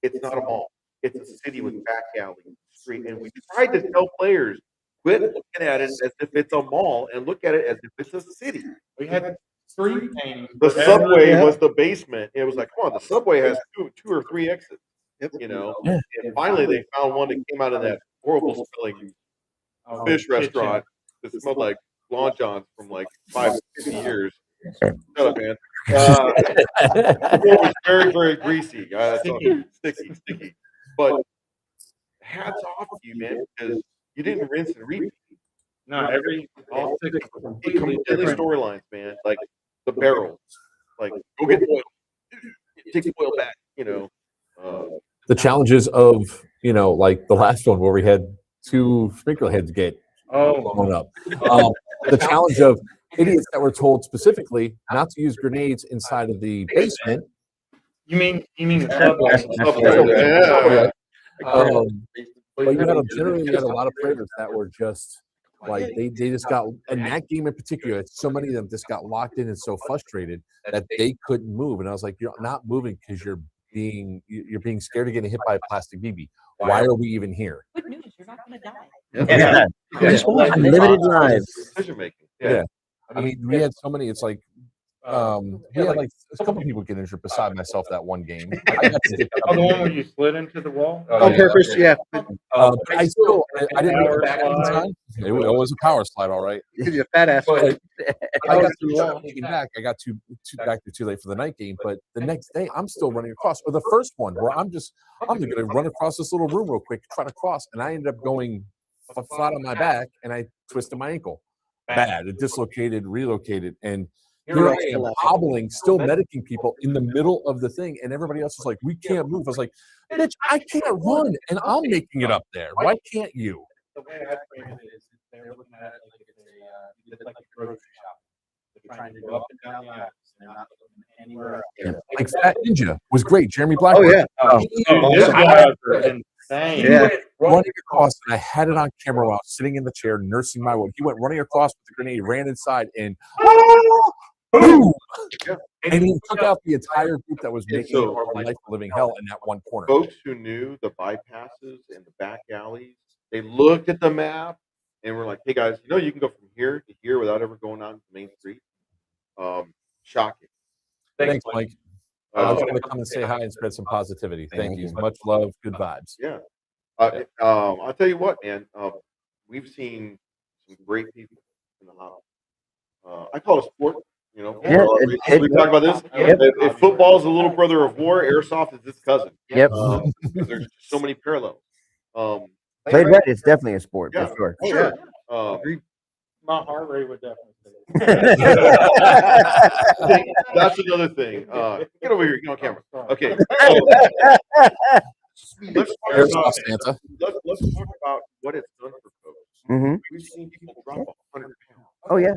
it's not a mall. It's a city with back alley, street. And we tried to tell players, quit looking at it as if it's a mall and look at it as if it's a city. We had 3 paintings. The subway was the basement. It was like, come on, the subway has 2 or 3 exits. You know, and finally they found one that came out of that horrible smelling fish restaurant that smelled like Long John's from like 50 years. Shut up, man. It was very, very greasy. Sticky. But hats off to you, man, because you didn't rinse and repeat. No, all 6 were Completely completely different. storylines, man. Like the barrels. Like, go get oil. Take the oil back, you know. The challenges of, you know, like the last one where we had 2 sprinkler heads get blown up. The challenge of idiots that were told specifically not to use grenades inside of the basement. You mean the subway? But you had a lot of players that were just like they just got in that game in particular. So many of them just got locked in and so frustrated that they couldn't move. And I was like, you're not moving because you're being scared of getting hit by a plastic BB. Why are we even here? Good news, you're not going to die. Yeah. Unlimited lives. Decision making. Yeah. I mean, we had so many. It's like we had like a couple people get injured beside myself that one game. I got to Oh, the one where you slid into the wall? On purpose, yeah. but I didn't make it back in time. It was a power slide, all right. Because you're a fat ass. But I got to the wall and came back. I got back there too late for the night game. But the next day, I'm still running across. Or the first one where I'm going to run across this little room real quick, try to cross, and I ended up going flat on my back, and I twisted my ankle. bad. It dislocated, relocated, and here I am hobbling, still medicing people in the middle of the thing, and everybody else is like, "We can't move." I was like, "Bitch, I can't run, and I'm making it up there. Why can't you?" The way I frame it is they're looking at it it's like a grocery shop. They're trying to go up and down the aisles. They're not looking anywhere else. Yeah. Like Fat Ninja was great. Jeremy Oh Blackburn. yeah. This guy is insane. He went running across, and I had it on camera while I was sitting in the chair nursing my wound. He went running across with the grenade, ran inside, and boom! And he took out the entire group that was making so, our life a living hell in that one corner. Folks who knew the bypasses and the back alleys, they looked at the map and were like, "Hey guys, you know you can go from here to here without ever going on the main street." Shocking. Thanks, Mike. I was going to come and say hi and spread some positivity. Thank you. Much love, good vibes. Yeah. I'll tell you what, man. We've seen some great people in the hobby. I call it a sport. You know, Yeah, we talk about this. Yep. If football is the little brother of war, airsoft is its cousin. Yep. There's so many parallels. Played right, it's definitely a sport Yeah. for sure. Sure. My heart rate would definitely say That's another thing. Get over here. Get on camera. Okay. Let's talk Airsoft about, Santa. let's talk about what it's done for folks. Hmm. We've seen people drop 100 pounds. Oh yeah.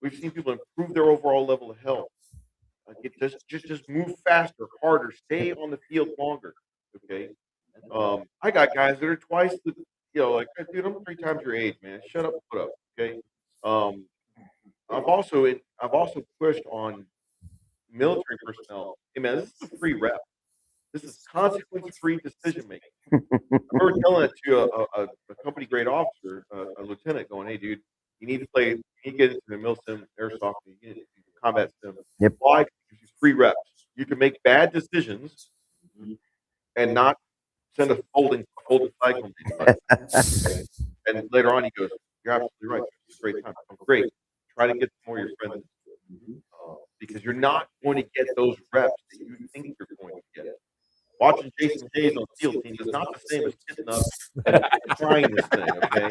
We've seen people improve their overall level of health. Just move faster, harder, stay on the field longer. Okay. I got guys that are twice the, like, dude, I'm 3 times your age, man. Shut up, put up. Okay. I've also pushed on military personnel. Hey man, this is a free rep. This is consequence-free decision making. I remember telling it to a company grade officer, a lieutenant, going, "Hey, dude, you need to get into the mil sim airsoft, you get into combat sim. Yep. Why? Because it's free reps. You can make bad decisions and not send a folding cycle to anybody." Okay? And later on, he goes, "You're absolutely right. It's a great time. Oh, great. Try to get more of your friends because you're not going to get those reps that you think you're going to get. Watching Jason Hayes on field team is not the same as getting up and trying this thing." Okay.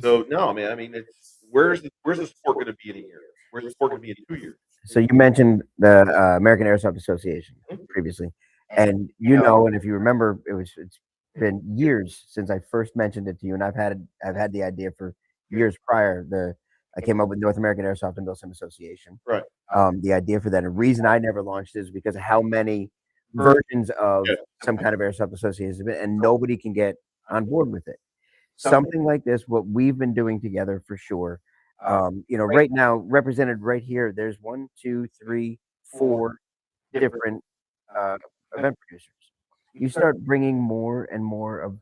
So no, man. I mean, it's where's the sport going to be in a year? Where's the sport going to be in 2 years? So you mentioned the American Airsoft Association previously, and and if you remember, it's been years since I first mentioned it to you, and I've had the idea for years prior. I came up with North American Airsoft and Milsim Association. Right. The idea for that, and the reason I never launched it is because of how many versions of some kind of airsoft association has been, and nobody can get on board with it. Something like this, what we've been doing together for sure. Right now, represented right here, there's 1, 2, 3, 4 different event producers. You start bringing more and more of,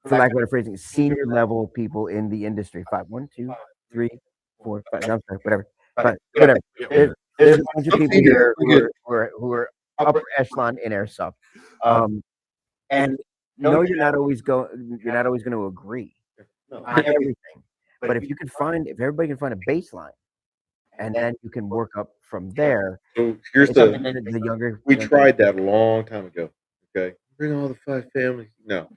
for lack of better phrasing, senior level people in the industry. 5, 1, 2, 3, 4, 5. No, I'm sorry, whatever. But whatever. There's a bunch of people here who are upper echelon in airsoft. And you're not always going to agree on everything. But if everybody can find a baseline, and then you can work up from there. So here's the younger. We tried that a long time ago. Okay, bring all the 5 families. No.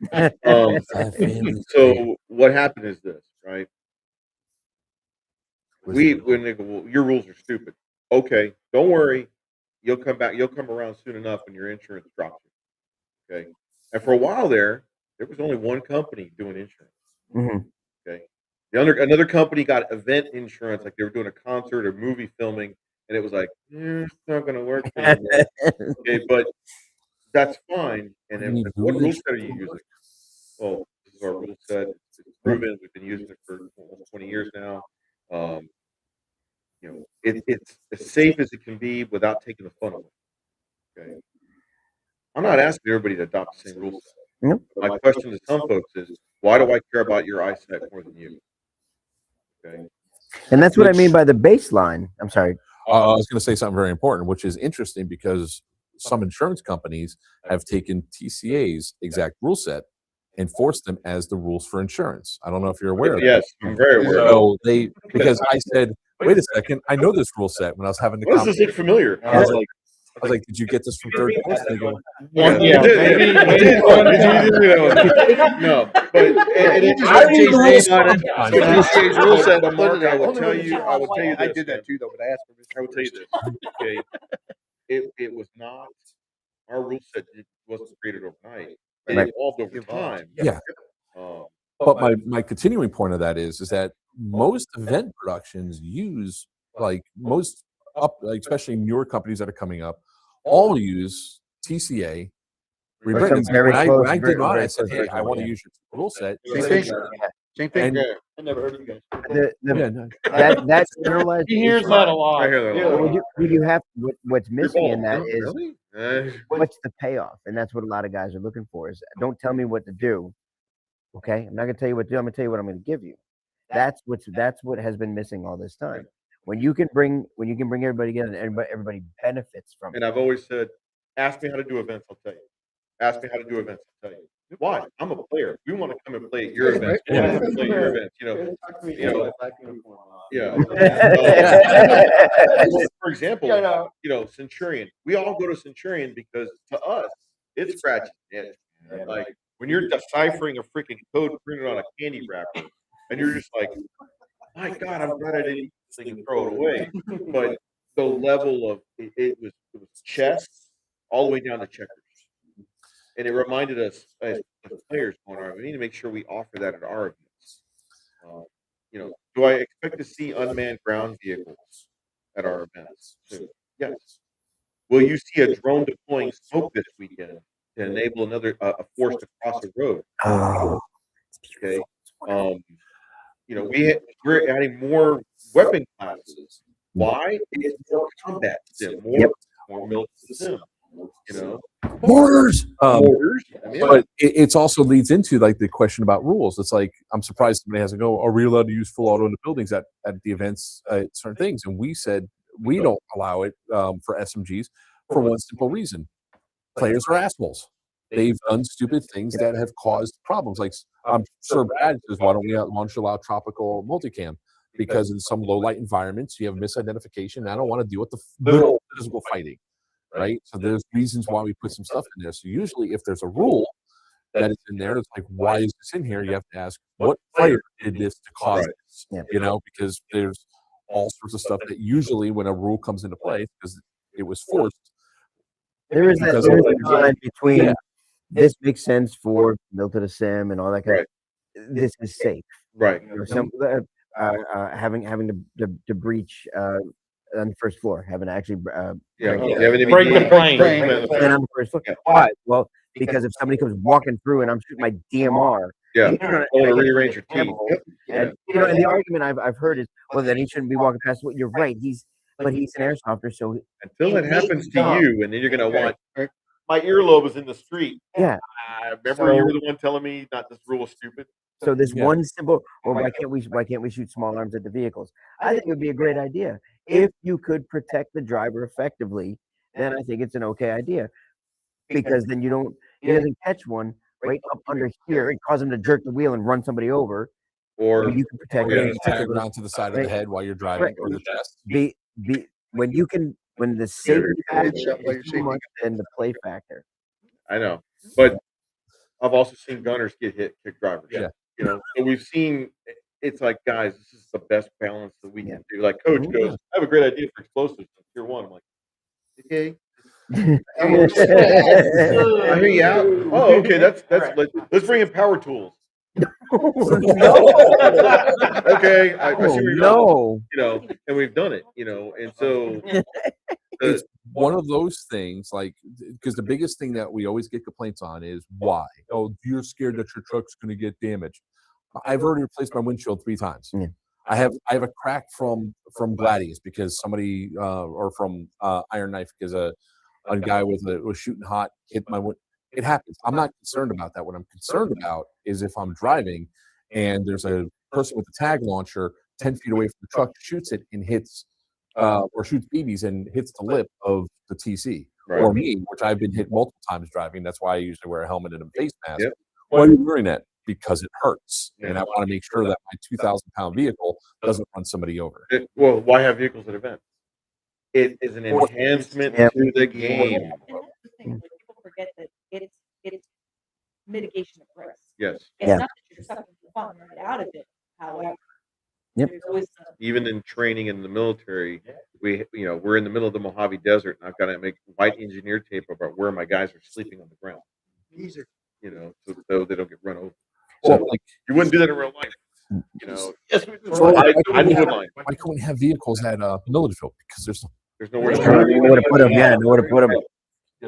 So what happened is this, right? When they go, "Well, your rules are stupid." Okay, don't worry. You'll come back. You'll come around soon enough when your insurance drops you. Okay. And for a while there was only one company doing insurance. Mhm. Okay. Another company got event insurance, like they were doing a concert or movie filming, and it was like, it's not going to work anymore. Okay, but that's fine. And then what rule set are you using? Well, this is our rule set. It's proven. We've been using it for almost 20 years now. It's as safe as it can be without taking the fun away. Okay. I'm not asking everybody to adopt the same rule set. Nope. My question to some folks is, why do I care about your eyesight more than you? Okay. And that's what I mean by the baseline. I'm sorry. I was going to say something very important, which is interesting because some insurance companies have taken TCA's exact rule set and forced them as the rules for insurance. I don't know if you're aware of that. Yes, I'm very aware. So because I said, wait a second, I know this rule set when I was having the What does this look familiar? I was like, was like, did you get this from third place? And they go, Yeah, Yeah, maybe no, but and it just I hasn't read the changed rules on it. sometimes. It's gonna change rule set, but Mark, I will Only tell when you, it's I will tell you I this. did that man. too, though, but I asked permission. I will tell you this. Okay, it was not our rule set. It wasn't created overnight. It Right. evolved over time. Yeah. Um, But my continuing point of that is that most event productions use like most up, like especially newer companies that are coming up, all use TCA. Or Rewritten. some It's like very when I close, did mine, I very said, close "Hey, I version, want to yeah. use your rule set." Same thing. Same thing. yeah. I never heard of you guys. The, Yeah, no. that generalized. he hears that a lot. I hear that a Well, lot. you have what's You're missing in bald, that huh? is Really? what's the payoff, and that's what a lot of guys are looking for. Is don't tell me what to do. Okay, I'm not gonna tell you what to do. I'm gonna tell you what I'm gonna give you. That's what has been missing all this time. When you can bring everybody together, and everybody benefits from And it. I've always said, ask me how to do events, I'll tell you. Ask me how to do events, I'll tell you. Why? I'm a player. We want to come and play at your events. We want to come and play at your events. Yeah. For example, Centurion. We all go to Centurion because to us, it's scratchy. Like when you're deciphering a freaking code printed on a candy wrapper, and you're just like, my God, I'm glad I didn't eat this thing and throw it away. But the level of it was chess all the way down to checkers. And it reminded us as players going on, we need to make sure we offer that at our events. Do I expect to see unmanned ground vehicles at our events soon? Yes. Will you see a drone deploying smoke this weekend to enable another a force to cross a road? Oh, Okay. We're adding more weapon classes. Why? It's more combat sim, more military sim. Mortars. Mortars. But it's also leads into like the question about rules. It's like I'm surprised somebody hasn't go. Are we allowed to use full auto in the buildings at the events? Certain things, and we said we don't allow it for SMGs for one simple reason: players are assholes. They've done stupid things that have caused problems. Like I'm sure Brad says, why don't we launch allow tropical multicam? Because in some low light environments, you have misidentification. And I don't want to deal with the literal physical fighting. Right. So there's reasons why we put some stuff in there. So usually if there's a rule that is in there, it's like, why is this in here? You have to ask what player did this to cause this, because there's all sorts of stuff that usually when a rule comes into play, because it was forced. there is a line between this makes sense for built to the sim and all that kind of. This is safe. Right. Some having to breach on the first floor, having to actually Break the plane. on the first floor. Why? Well, because if somebody comes walking through and I'm shooting my DMR, want to rearrange your team. and the argument I've heard is, well, then he shouldn't be walking past. Well, you're right. He's an airsofter, so Until it happens to you, and then you're gonna want. My earlobe is in the street. Yeah. Remember, you were the one telling me not this rule is stupid. So this one simple, or why can't we shoot small arms at the vehicles? I think it would be a great idea if you could protect the driver effectively. Then I think it's an okay idea, because then he doesn't catch one right up under here and cause him to jerk the wheel and run somebody over. Or you can protect Or it. tag around to the side of the head while you're driving, or the chest. When the safety factor Headshot while you're is too shooting. much than the play factor. I know, but I've also seen gunners get hit, kick drivers. Yeah. So we've seen. It's like, guys, this is the best balance that we can do. Like Coach goes, I have a great idea for explosives in tier 1. I'm like, okay. I hear you out. Oh, okay. That's let's bring in power tools. Okay, I see where you're going. And we've done it. And so it's one of those things, like, because the biggest thing that we always get complaints on is why. Oh, you're scared that your truck's going to get damaged. I've already replaced my windshield 3 times. Yeah. I have a crack from Gladius because somebody or from Iron Knife because a guy was shooting hot hit my wind. It happens. I'm not concerned about that. What I'm concerned about is if I'm driving and there's a person with a tag launcher 10 feet away from the truck, shoots it and hits or shoots BBs and hits the lip of the TC or me, which I've been hit multiple times driving. That's why I usually wear a helmet and a face mask. Yep. Why are you wearing that? Because it hurts, and I want to make sure that my 2,000-pound vehicle doesn't run somebody over. Well, why have vehicles at events? It is an enhancement Yep. to the Well, game. and that's the thing, like, people forget that it's mitigation of risk. Yes. It's Yeah. not that you're sucking the fun right out of it. However, Yep. there's always some Even in training in the military, we're in the middle of the Mojave Desert, and I've got to make white engineer tape about where my guys are sleeping on the ground. So they don't get run over. So, So like, you wouldn't do that in real life. Yes, we So, like, I would line. why can't we have vehicles at Milledgeville? Because There's nowhere to Nowhere to put them. Yeah, nowhere to put them.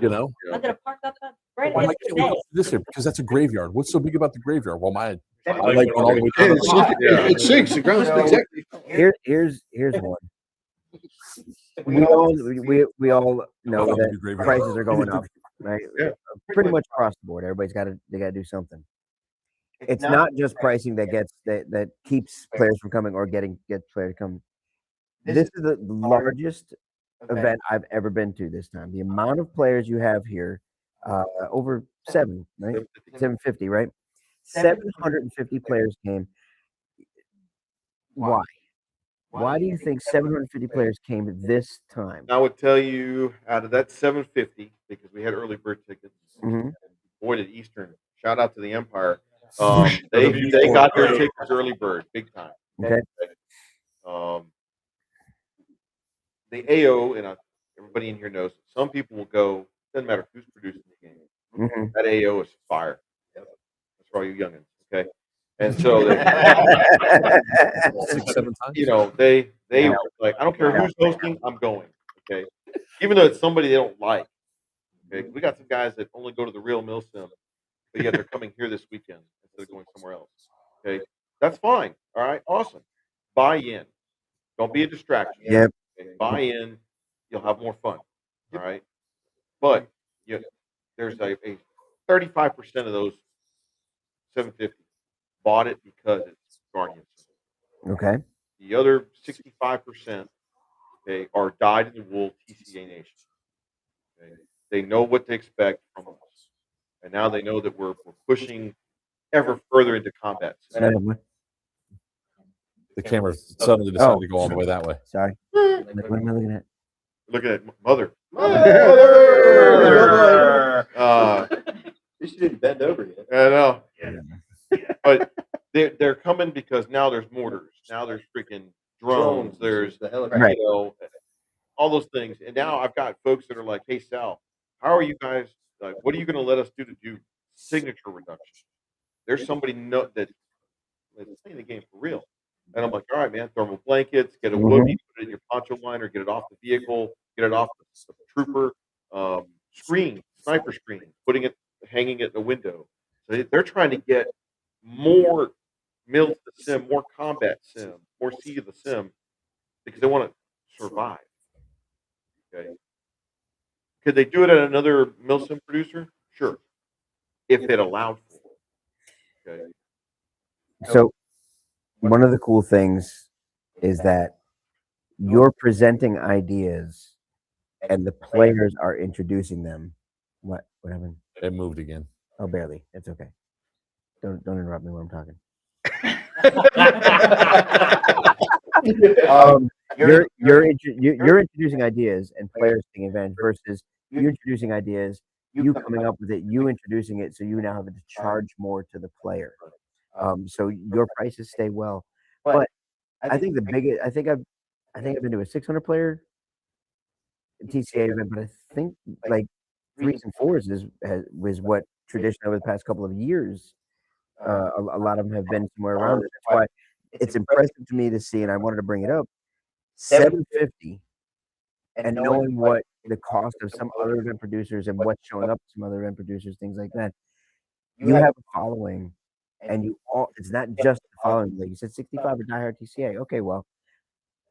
you know, I'm gonna park up right why against can't the we bay. go this here? Because that's a graveyard. What's so big about the graveyard? Well, I like like going all the way Yeah, down. it sinks. Yeah. It sinks. The ground's exactly. Here's one. We all know Love that the graveyard. prices are going up, right? Yeah. Pretty much across the board. They got to do something. It's not just pricing that keeps players from coming or gets players to come. This is the largest event I've ever been to this time. The amount of players you have here, over 7, right? 750, right? 750 players came. Why? Why do you think 750 players came this time? I would tell you out of that 750, because we had early bird tickets. Mhm. Boy, did Eastern shout out to the Empire. They got their tickets early bird, big time. Okay. The AO, and everybody in here knows, some people will go, doesn't matter who's producing the game. Mhm. That AO is fire. That's for all you youngins, okay? And so, 6, 7 times. they were like, I don't care who's hosting, I'm going, okay? Even though it's somebody they don't like, okay? We got some guys that only go to the real mill sim, but yet they're coming here this weekend instead of going somewhere else, okay? That's fine, all right? Awesome. Buy in. Don't be a distraction. Yep. Okay? Buy in. You'll have more fun, all right? But there's a 35% of those 750 bought it because it's Guardians. Okay. The other 65%, okay, are dyed in the wool TCA Nation. Okay? They know what to expect from us, and now they know that we're pushing ever further into combat. What? The camera suddenly decided to go all the way that way. Sorry. What am I looking at? Look at mother. You shouldn't bend over yet. I know. But they're coming because now there's mortars, now there's freaking drones, there's the helicopter. Right. all those things. And now I've got folks that are like, "Hey Sal, how are you guys? What are you going to let us do signature reduction?" There's somebody that's playing the game for real. And I'm like, all right, man, thermal blankets, get a whoopee, put it in your poncho liner, get it off the vehicle, get it off the trooper, screen, sniper screen, hanging it in the window. So they're trying to get more mills to sim, more combat sim, more Sea of the Sim, because they want to survive. Okay. Could they do it at another mill sim producer? Sure. If it allowed for it. Okay. So one of the cool things is that you're presenting ideas and the players are introducing them. What happened? It moved again. Oh, barely. It's okay. Don't interrupt me when I'm talking. You're introducing ideas and players taking advantage versus you introducing ideas, you coming up with it, you introducing it, so you now have to charge more to the player. So your prices stay well. But I think I think I've been to a 600 player TCA event, but I think like 3s and 4s was what tradition over the past couple of years. A lot of them have been somewhere around it. That's why it's impressive to me to see, and I wanted to bring it up. 750, and knowing what the cost of some other event producers and what's showing up to some other event producers, things like that. You have a following, and it's not just the following. Like you said, 65 are diehard TCA. Okay, well,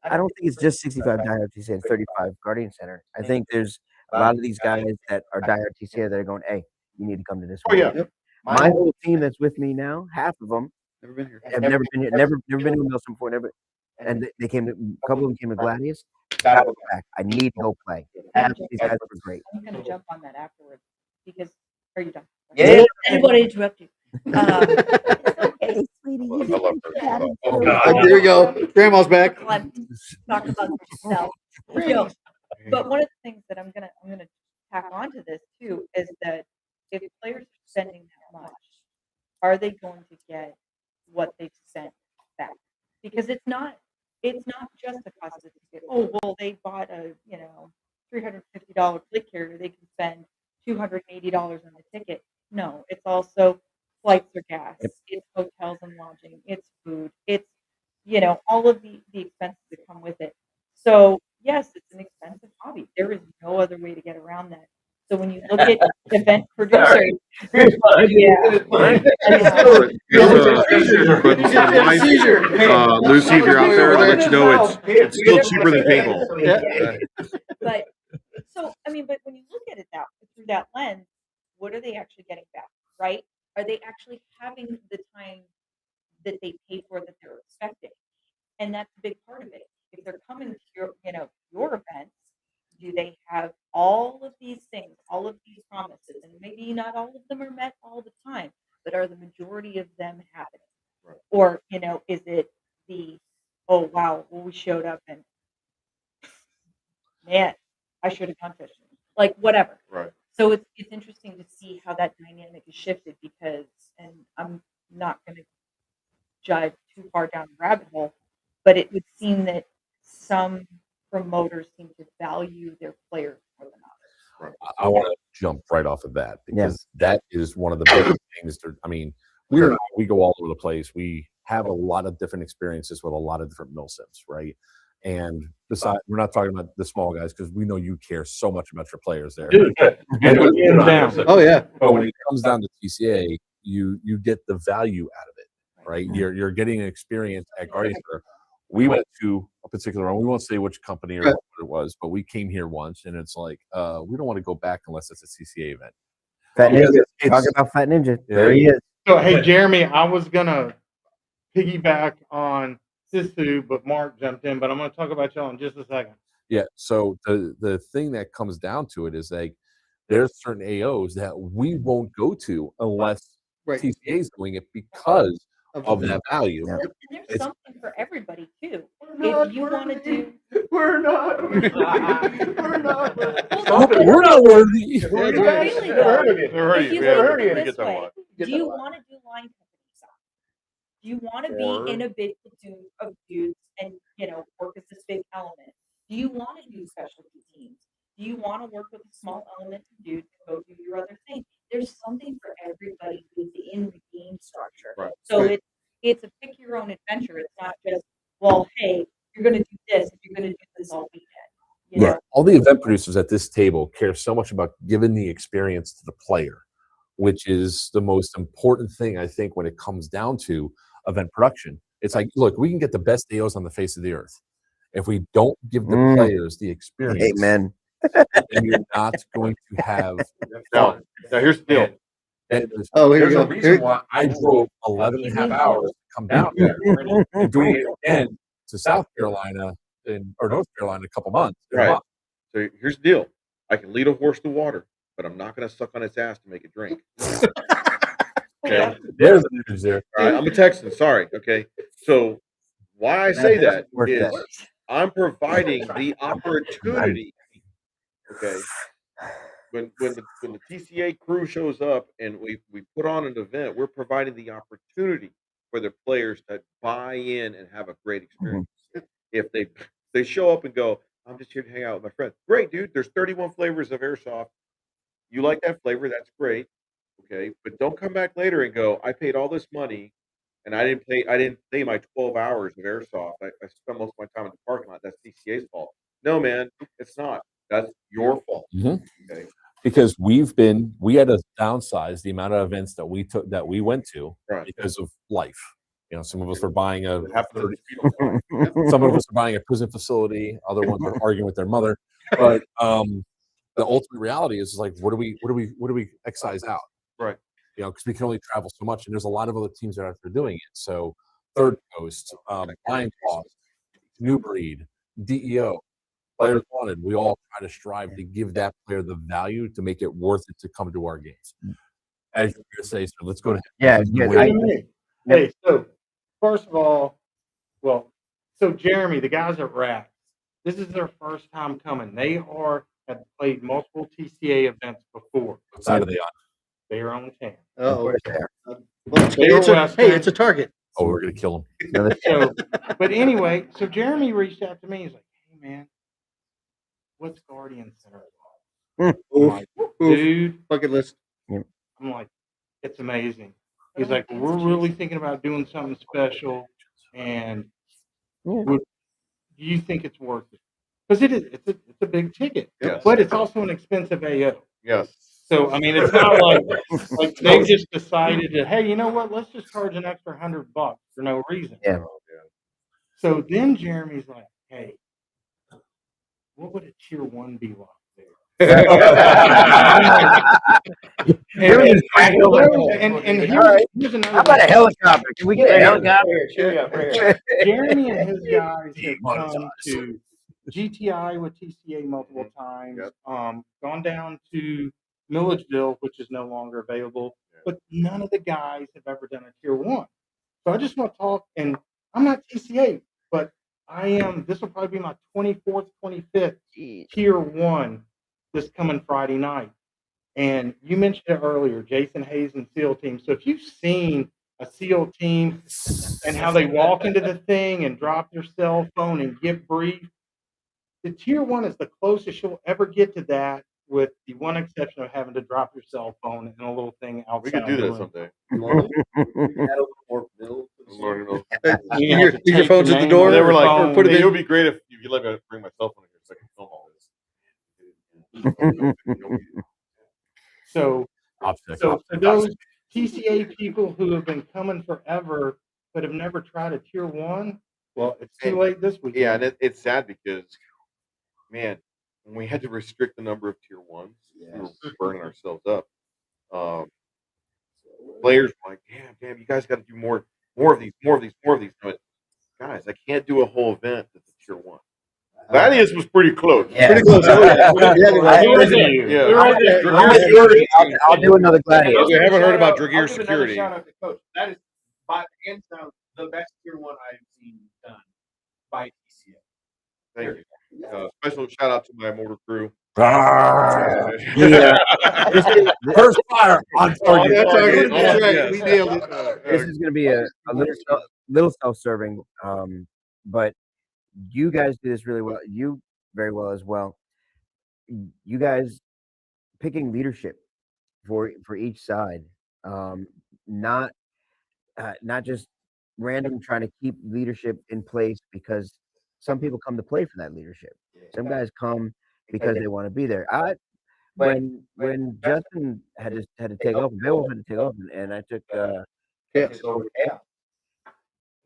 I don't think it's just 65 diehard TCA and 35 Guardian Center. I think there's a lot of these guys that are diehard TCA that are going, hey, you need to come to this one. Yeah. Yep. My whole team that's with me now, half of them Never been here. have never been here, never been to a Milsom before, and they came to, a couple of them came to Gladius. Gotta go back. I need to go play. Half of these guys were great. I'm gonna jump on that afterwards because are you done? Yeah. I didn't want to interrupt you. Hey, sweetie, you I love her. Oh, here we go. Grandma's back. Talk about yourself. No, But one of the things that I'm gonna tack onto this too is that if players are spending that much, are they going to get what they've spent back? Because it's not just the cost of the ticket. Oh well, they bought a $350 plate carrier. They can spend $280 on the ticket. No, it's also flights or gas. It's hotels and lodging. It's food. It's all of the expenses that come with it. So yes, it's an expensive hobby. There is no other way to get around that. So when you look at event producers, yeah, Lucy, if you're out there, I'll let you know it's still cheaper than paintball. But but when you look at it through that lens, what are they actually getting back, right? Are they actually having the time that they pay for that they're expecting? And that's a big part of it. If they're coming to your events, do they have all of these things, all of these promises? And maybe not all of them are met all the time, but are the majority of them happening? Right. Or, is it oh wow, well we showed up and man, I should have gone fishing. Like whatever. Right. So it's interesting to see how that dynamic has shifted because, and I'm not going to jive too far down the rabbit hole, but it would seem that some promoters seem to value their players more than others. Right. I want to jump right off of that because that is one of the big things. We go all over the place. We have a lot of different experiences with a lot of different mill sims, right? And besides, we're not talking about the small guys because we know you care so much about your players there. Dude, Oh yeah. But when it comes down to TCA, you get the value out of it, right? You're getting an experience at Guardians. We went to a particular one. We won't say which company or what it was, but we came here once, and it's like we don't want to go back unless it's a CCA event. Fat Ninja. Talking about Fat Ninja. There he is. So hey, Jeremy, I was gonna piggyback on Sisu, but Mark jumped in. But I'm gonna talk about y'all in just a second. Yeah. So the thing that comes down to it is like there's certain AOs that we won't go to unless TCA is doing it because of that value. Yeah. And there's something for everybody too. If you want to do, We're not. We're not. We're not worthy. Really though, if you look at it this way, Get do that you one. want to do line company stuff? Do you want to be in a big platoon of dudes and work as this big element? Do you want to do specialty teams? Do you want to work with a small element of dudes and go do your other thing? There's something for everybody within the game structure. Right. So it's a pick your own adventure. It's not just, well, hey, you're going to do this if you're going to do this all weekend. Yeah, all the event producers at this table care so much about giving the experience to the player, which is the most important thing, I think, when it comes down to event production. It's like, look, we can get the best AOs on the face of the earth. If we don't give the players the experience, Amen. then you're not going to have fun. Now here's the deal. And Here there's you a go. reason why I drove 11 and a half hours to come down here and doing it again to South Carolina or North Carolina in a couple months. Right. So here's the deal. I can lead a horse to water, but I'm not going to suck on its ass to make it drink. Okay. There's the news there. All right. I'm a Texan. Sorry. Okay. So why I say that is I'm providing the opportunity. Okay. When the TCA crew shows up and we put on an event, we're providing the opportunity for the players to buy in and have a great experience. If they show up and go, I'm just here to hang out with my friends. Great, dude. There's 31 flavors of airsoft. You like that flavor? That's great. Okay, but don't come back later and go, I paid all this money and I didn't pay my 12 hours of airsoft. I spent most of my time in the parking lot. That's TCA's fault. No, man, it's not. That's your fault. Okay. Because we had to downsize the amount of events that we went to because of life. Some of us were buying a 30 some of us are buying a prison facility, other ones are arguing with their mother. But the ultimate reality is like, what do we excise out? Right. Because we can only travel so much, and there's a lot of other teams that are out there doing it. So Third Coast, Lion Claws, NuBreed, DEO, Players Wanted, we all try to strive to give that player the value to make it worth it to come to our games. As you're going to say, so let's go to Hey, so first of all, so Jeremy, the guys at Rack, This is their first time coming. They have played multiple TCA events before. What side are they on? They are on 10. Oh, course they are. hey, it's a target. Oh, we're gonna kill them. Another- So, but anyway, so Jeremy reached out to me. He's like, "Hey man, what's Guardian Center?" I'm like, dude, Bucket list. I'm like, it's amazing. He's like, we're really thinking about doing something special, and do you think it's worth it? Because it's a big ticket, Yes. but it's also an expensive AO. Yes. So I mean, it's not like they just decided to, hey, you know what? Let's just charge an extra $100 for no reason. Yeah. So then Jeremy's like, hey, what would a tier 1 be like there? And here's another. How about a helicopter? Can we get a helicopter? Jeremy and his guys have come to GTI with TCA multiple times, gone down to Milledgeville, which is no longer available, but none of the guys have ever done a tier 1. So I just want to talk, and I'm not TCA, but I am. This will probably be my 24th, 25th tier 1 this coming Friday night. And you mentioned it earlier, Jason Hayes and SEAL team. So if you've seen a SEAL team and how they walk into the thing and drop their cell phone and get brief, the tier 1 is the closest you'll ever get to that, with the one exception of having to drop your cell phone in a little thing outside. We could do the that room. someday. Leave your phones at the door. They were like, phone. put it "Hey, in. it would be great if you let me bring my cell phone in here so I can film all this." So Obstacle. for those TCA people who have been coming forever but have never tried a tier 1, well, it's too late this weekend. Yeah, and it's sad because, man, when we had to restrict the number of tier 1s, we were burning ourselves up. Players were like, damn, you guys got to do more of these. But guys, I can't do a whole event that's a tier 1. Gladius was pretty close. Yeah. Pretty close. Oh, yeah. I'll do another gladiator. We haven't heard about I'll Dragear give another security. shout out to Coach. That is by hands down the best tier 1 I've seen done by TCA. Thank you. Special shout out to my mortar crew. First fire on target. That's right. Yes. We nailed it. This is going to be a little self-serving, but you guys do this really well. You very well as well. You guys picking leadership for each side, not just random trying to keep leadership in place because some people come to play for that leadership. Some guys come because they want to be there. When Justin had to take over, Beowulf had to take over, and I took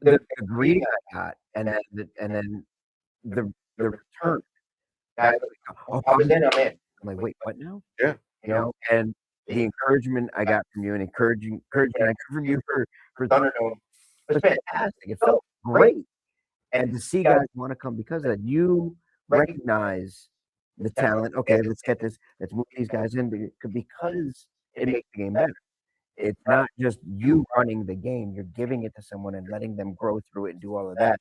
the greeting I got, and then the return. Guys, oh, I'm in. I'm like, wait, what now? Yeah. You know, and the encouragement I got from you, and encouragement I got from you for Thunderdome was fantastic. It felt great, and to see guys want to come because of that, you recognize the talent. Okay, let's get this. Let's move these guys in because it makes the game better. It's not just you running the game; you're giving it to someone and letting them grow through it and do all of that.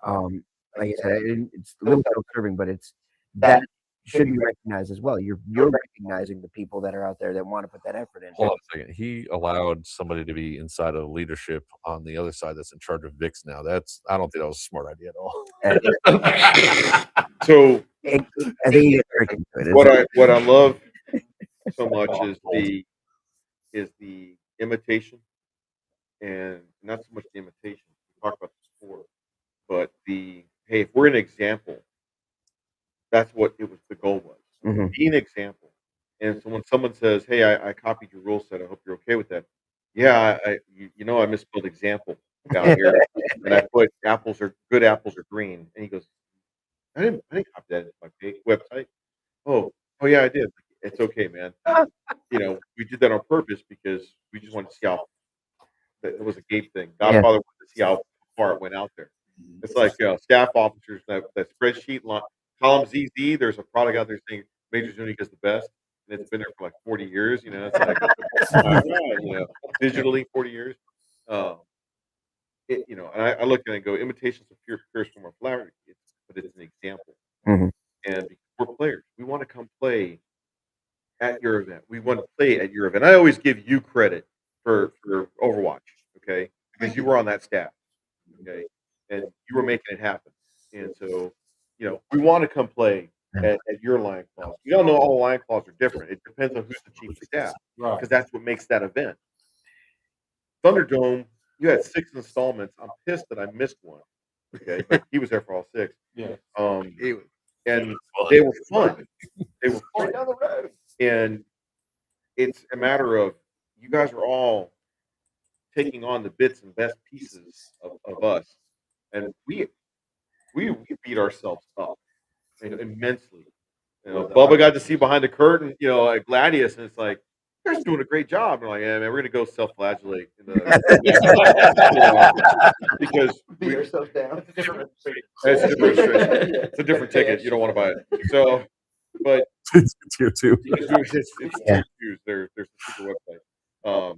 Like I said, it's a little self-serving, but that should be recognized as well. You're recognizing the people that are out there that want to put that effort in. Hold on a second. He allowed somebody to be inside of leadership on the other side that's in charge of VIX now. I don't think that was a smart idea at all. So I think you get tricked into it. what I love so much is the imitation, and not so much the imitation. We talk about the sport, but hey, if we're an example, that's what it was. The goal was be an example. And so when someone says, "Hey, I copied your rule set. I hope you're okay with that." Yeah, I misspelled example down here, and I put good apples are green. And he goes, I didn't copy that in my website. Oh yeah, I did. It's okay, man. We did that on purpose because we just wanted to see how it was a game thing. Godfather wanted to see how far it went out there. It's like staff officers, that spreadsheet column ZZ. There's a product out there saying Major Zuniga is the best, and it's been there for like 40 years. It's like digitally 40 years. And I look at it and go, imitations of purest form of flattery, but it's an example. at your event. We want to play at your event. I always give you credit for Overwatch, okay? Because you were on that staff, okay? And you were making it happen. And so, we want to come play at your Lion Claws. We all know all Lion Claws are different. It depends on who's the chief of staff Right. because that's what makes that event. Thunderdome, you had 6 installments. I'm pissed that I missed one. Okay, but he was there for all 6. Yeah. And they were fun. They were fun down the road. And it's a matter of you guys are all taking on the bits and best pieces of us, and we beat ourselves up immensely. Bubba got to see behind the curtain, at Gladius, and it's like, you guys are doing a great job. And I'm like, yeah, man, we're gonna go self-flagellate because Beat ourselves down. it's a different registration. It's a different ticket. You don't want to buy it. So, but It's tier 2. it's Yeah. there's the secret website.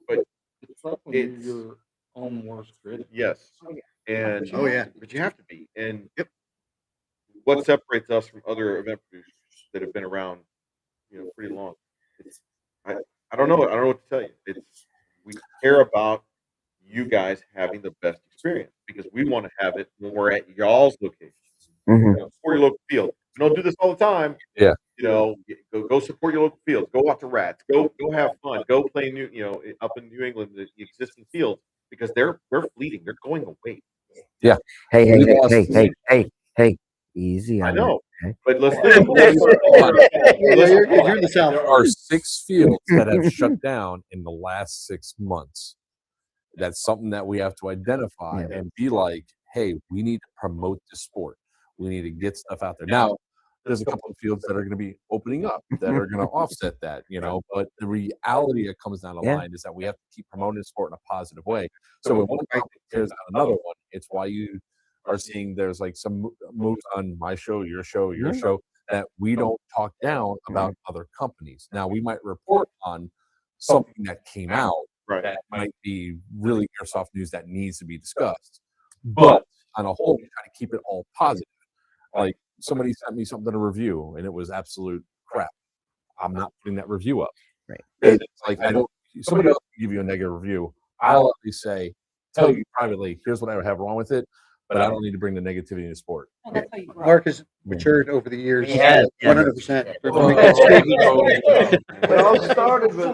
But It's tough when you're your own worst critic. yes, and Oh, yeah. but you have to be. And what separates us from other event producers that have been around, pretty long? It's I don't know. I don't know what to tell you. It's we care about you guys having the best experience because we want to have it when we're at y'all's locations. Mhm. Support your local field. We don't do this all the time. Yeah. Go support your local fields. Go watch the rats. Go have fun. Go play up in New England the existing fields because they're fleeting. They're going away. Hey, easy I on know, okay? but let's You're in the South. There are 6 fields that have shut down in the last 6 months. That's something that we have to identify and be like, hey, we need to promote the sport. We need to get stuff out there. Now, there's a couple of fields that are going to be opening up that are going to offset that, but the reality that comes down the line is that we have to keep promoting the sport in a positive way. So when one company tears out another one, it's why you are seeing there's like some moves on my show, your show, that we don't talk down about other companies. Now, we might report on something that came out that might be really airsoft news that needs to be discussed. But on a whole, we try to keep it all positive. Like somebody sent me something to review and it was absolute crap. I'm not putting that review up. Right. It's like somebody else can give you a negative review. I'll at least tell you privately, here's what I would have wrong with it, but I don't need to bring the negativity into sport. Well, that's how you grow. Mark has matured over the years. He has, yeah. 100%. It all started with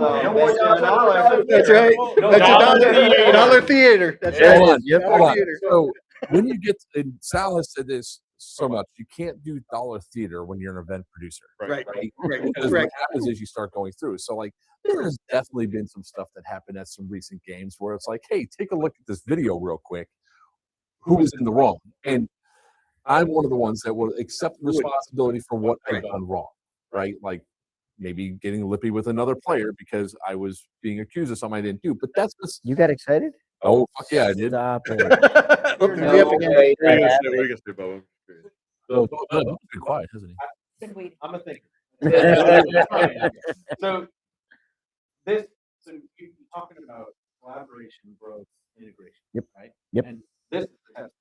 That's right. That's a dollar theater. That's right. Hold on. Dollar Hold on. theater. So when you get, and Sal has said this so much, you can't do dollar theater when you're an event producer. Right. Because what happens is you start going through. So like there's definitely been some stuff that happened at some recent games where it's like, hey, take a look at this video real quick. Who was in the wrong? And I'm one of the ones that will accept responsibility for what I've done wrong, right? Like maybe getting lippy with another player because I was being accused of something I didn't do. But that's just, You got excited? oh, fuck yeah, I did. Stop it. What are you gonna say, Bubba? So, Bubba's been quiet, hasn't he? Been waiting. I'm a thinker. So so you're talking about collaboration, growth, integration, Yep. right? Yep. And this is the test.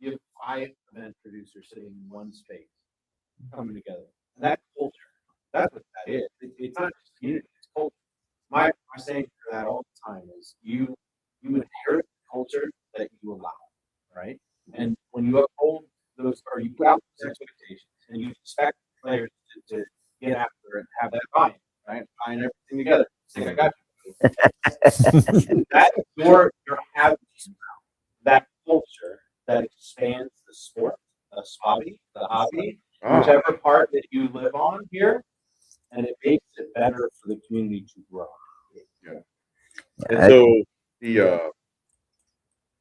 You have 5 event producers sitting in one space, coming together. And that culture, that's what that is. It's not just community, it's culture. My saying for that all the time is you inherit the culture that you allow, right? And when you uphold those, or you put out those expectations, and you expect players to get after it and have that buy-in, right? Buying everything together. Saying, I got you. That you're having that culture that expands the sport, the hobby, whichever part that you live on here, and it makes it better for the community to grow. And so the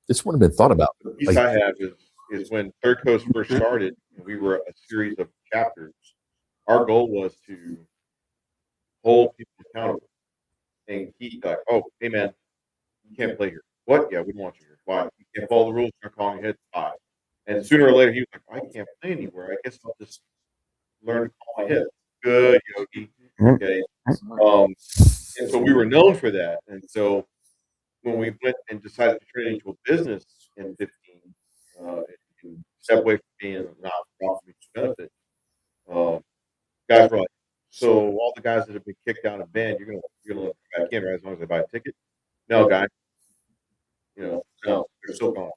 This wouldn't have been thought about. piece I have is when Third Coast first started, and we were a series of chapters. Our goal was to hold people accountable and keep like, oh, hey man, you can't play here. What? Yeah, we don't want you here. Why? You can't follow the rules. You're calling your head 5. And sooner or later, he was like, I can't play anywhere. I guess I'll just learn to call my head. Good, Yogi. Okay. And so we were known for that. And so when we went and decided to turn it into a business in 15, and step away from being a not-for-profit benefit, guys were like, So all the guys that have been kicked out of band, you're gonna let them back in, right? As long as they buy a ticket. No, guy. No, they're still gone.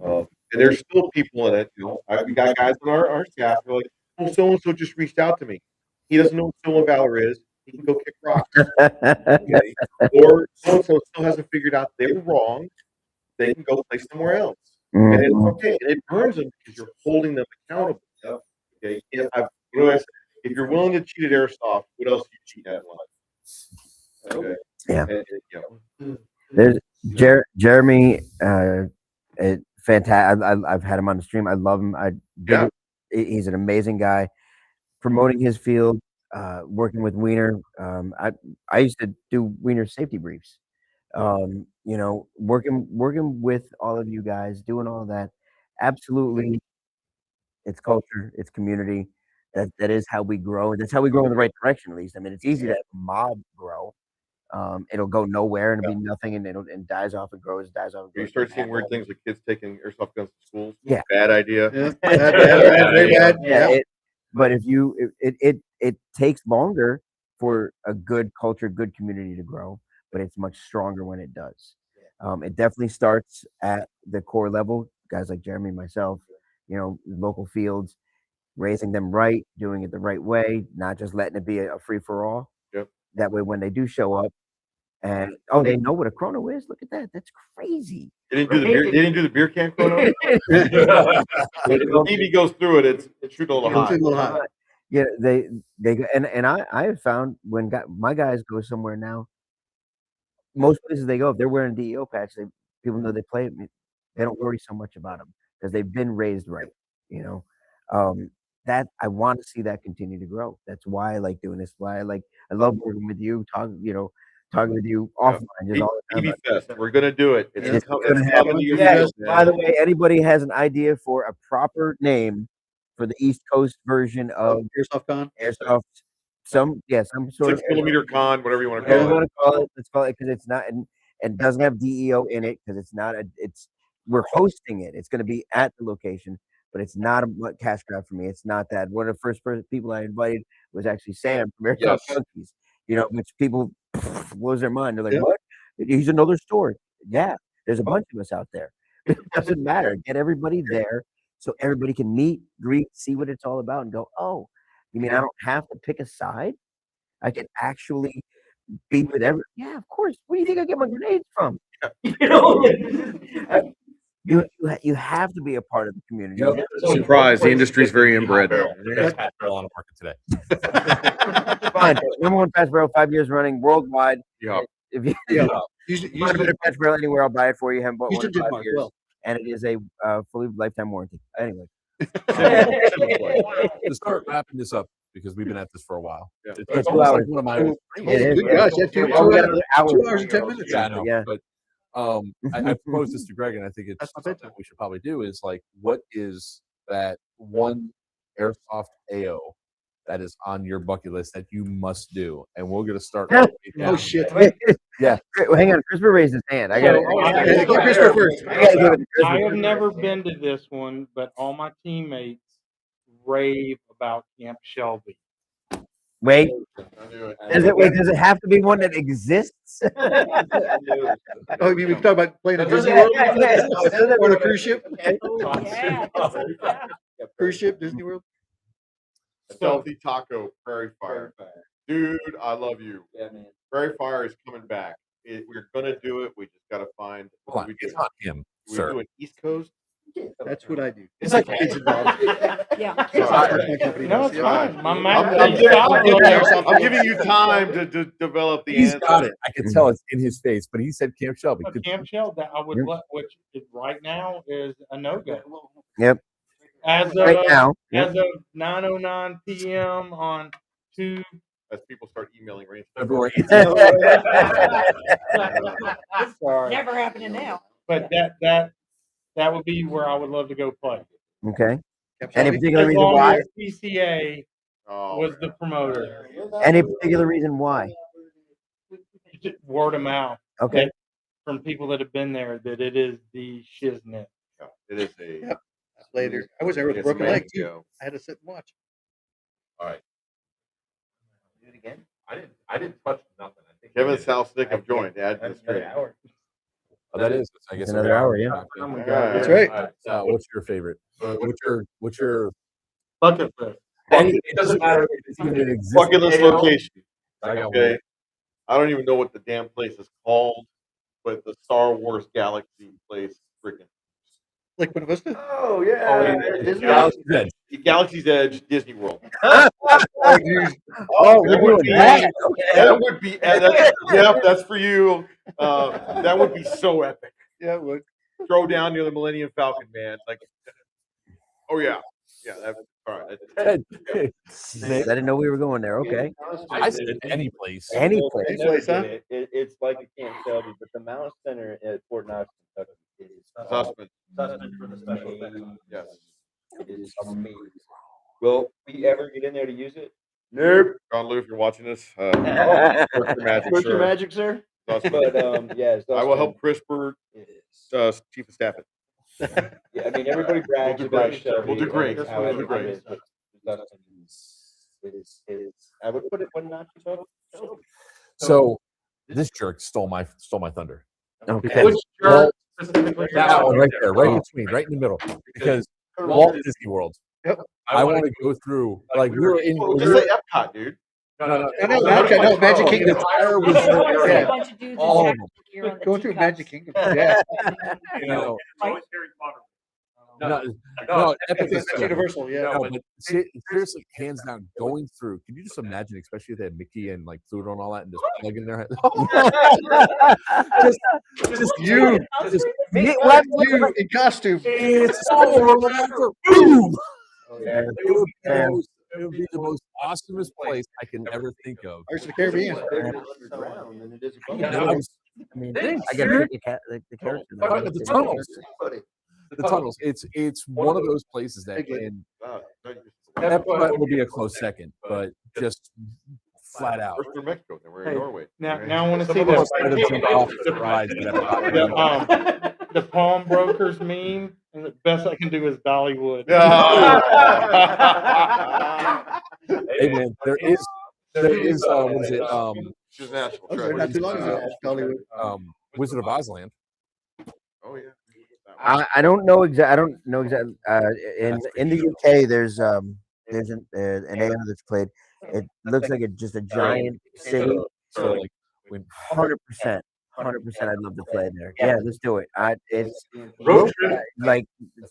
And there's still people in it. We got guys on our staff who are like, "Well, so and so just reached out to me. He doesn't know what stolen valor is. He can go kick rocks." Okay. Or so and so still hasn't figured out they were wrong. They can go play somewhere else, and it's okay. And it burns them because you're holding them accountable. Okay. And I said, if you're willing to cheat at airsoft, what else do you cheat at in life? Okay. Yeah. And, There's Jeremy, fantastic. I've had him on the stream. I love him. He's an amazing guy. Promoting his field, working with Wiener. I used to do Wiener safety briefs. Working with all of you guys, doing all that. Absolutely, it's culture, it's community. That is how we grow. That's how we grow in the right direction. At least, I mean, it's easy to have a mob grow. It'll go nowhere and it'll be nothing, and it dies off and grows, dies off. And grows. you start seeing weird things like kids taking airsoft guns to schools. Yeah. Bad idea. Yeah. Very bad. Yeah. But if it takes longer for a good culture, good community to grow, but it's much stronger when it does. It definitely starts at the core level. Guys like Jeremy, myself, local fields, raising them right, doing it the right way, not just letting it be a free for all. Yep. That way, when they do show up, and they know what a chrono is. Look at that. That's crazy. They didn't do the beer can chrono. The BB goes through it. It's shooting a little high. Yeah, they and I have found when my guys go somewhere now, most places they go, if they're wearing a DEO patch, people know they play it. They don't worry so much about them because they've been raised right. That I want to see that continue to grow. That's why I like doing this. Why I love working with you, talking with you offline. Just all the time. BB Fest. We're gonna do it. It's gonna happen. By the way, anybody has an idea for a proper name for the East Coast version of Airsoft Con? Airsoft, some sort 6 millimeter con, whatever you want to whatever you call it. want to call it. Let's call it, because it's not and doesn't have DEO in it, because it's not we're hosting it. It's going to be at the location, but it's not a cash grab for me. It's not that. One of the first people I invited was actually Sam from Airsoft Junkies. Which people blows their mind. They're like, "What? He's another store." Yeah, there's a bunch of us out there. It doesn't matter. Get everybody there so everybody can meet, greet, see what it's all about, and go, "Oh, you mean I don't have to pick a side? I can actually be with everyone." Yeah, of course. Where do you think I get my grenades from? You have to be a part of the community. Surprise! The industry's very inbred. There's Pat Barrel on the market today. Fine. Number one patch barrel, 5 years running worldwide. Yeah. If you Used find a better patch barrel anywhere, I'll buy it for you. Haven't bought to one in do 5 Mark years, well. and it is a fully lifetime warranty. Anyway, To start wrapping this up, because we've been at this for a while. Yeah. It's Two almost hours. like one of my It is. Good gosh, yeah, Oh, we got another hour. 2 hours and 10 minutes. Yeah, I know. Yeah. But I proposed this to Greg, and I think it's That's my something bedtime. we should probably do is like, what is that one Airsoft AO that is on your bucket list that you must do? And we're going to start. Oh shit! Yeah. Well, hang on. Christopher raised his hand. I got Yeah, give Christopher first. I gotta give it to I Christopher. have never been to this one, but all my teammates rave about Camp Shelby. Wait, does it have to be one that exists? Oh, you mean we can talk about playing a Disney Yeah, World yeah, yeah. or on a cruise ship? Yeah. Cruise ship, Disney World. Stealthy Taco, Prairie Fire. Dude, I love you. Yeah, man. Prairie Fire is coming back. We're gonna do it. We just gotta find. Hold on, it's not him, We sir. do an East Coast. That's what I do. It's like Kids involved. Yeah. My company No, does, it's yeah. fine. My I'm man, giving you time to develop the He's answer. got it. I can tell it's in his face, but he said Camp Shelby. But Could- Camp Shelby, that I would which is right now is a no go. Yep. As of Right now. Yep. as of 9:09 p.m. on 2. As people start emailing range. February. Sorry, Never happening now. but that would be where I would love to go play. Okay. Camp Any Shelby? particular As reason long why? as PCA Oh, was the promoter. Any particular reason why? Word of mouth Okay. from people that have been there that it is the shiznit. yeah, it is a. Yep. Later. I was there with a it's broken amazing, leg too. yeah. I had to sit and watch. All right. Do it again. I didn't touch nothing. I think Kevin and Sal Snick have joined. Add to the stream. Oh, that is. I guess another hour, yeah. That's right. What's your favorite? What's your? Bucket list. It doesn't matter if it's even an existing Bucket list DEO. location. I got one. Okay. I don't even know what the damn place is called, but the Star Wars Galaxy place, freaking. Like Buena Vista? Oh yeah. Disney Galaxy's Edge. Galaxy's Edge, Disney World. Oh, we're That would doing be- that. That would be, yeah, that's for you. That would be so epic. Yeah, it would. Throw down near the Millennium Falcon, man. Like, oh yeah, yeah. That's all right. Ted, I didn't know we were going there. Okay. I said any place. Any I place. never place, huh? did it. It's like a Camp Shelby, but the Mountain Center at Fort Knox, Kentucky is Sussman. Sussman for the special effects. Yes. It is amazing. Will we ever get in there to use it? Nope. John Lou, if you're watching this, work your magic, Work your sir. magic, sir. Sussman. But yeah, I will help Chris Bird, Chief of Staff. Yeah, I mean everybody brags do about great. Shelby. We'll do great. and how We'll do it great. is, but it is. I would put it one notch above Shelby. So this jerk stole my thunder. Okay. Which jerk specifically? That one right there, right between, right in the middle. Because Walt Disney World. Yep. I want to go through. Like we were in. Well, just say Epcot, dude. No. I know, Magic Kingdom. Yeah. A bunch of dudes in All of jackets them. with gear on the Going through teacups. Magic Kingdom. Yeah. You know, Right? no, Epic is That's Universal, yeah. No, but seriously, hands down, going through. Can you just imagine, especially if they had Mickey and like Pluto and all that, and just plug in their just you, just You in costume. it's all over. Boom! Yeah. It would be the most awesomest place I can ever think of. Pirates of the Caribbean. Underground than it is above. Yeah, I was- I mean, I got to take the character. Talking about the tunnels. The tunnels. It's one of those places that can. Epcot will be a close second, but just flat out. First through Mexico, then we're in Hey, Norway. Now I want to Some see of us that. might have jumped off the rides at Epcot. The palm brokers meme, and the best I can do is Dollywood. Hey man, there is what is it? She's national Oh, treasure. not too long ago. Hollywood. Wizard of Oz land. Oh yeah. I don't know exactly. I don't know exactly. In the UK, there's an area that's played. It looks like just a giant city. So like when 100%. I'd love to play there. Yeah, let's do it. It's Road trip. like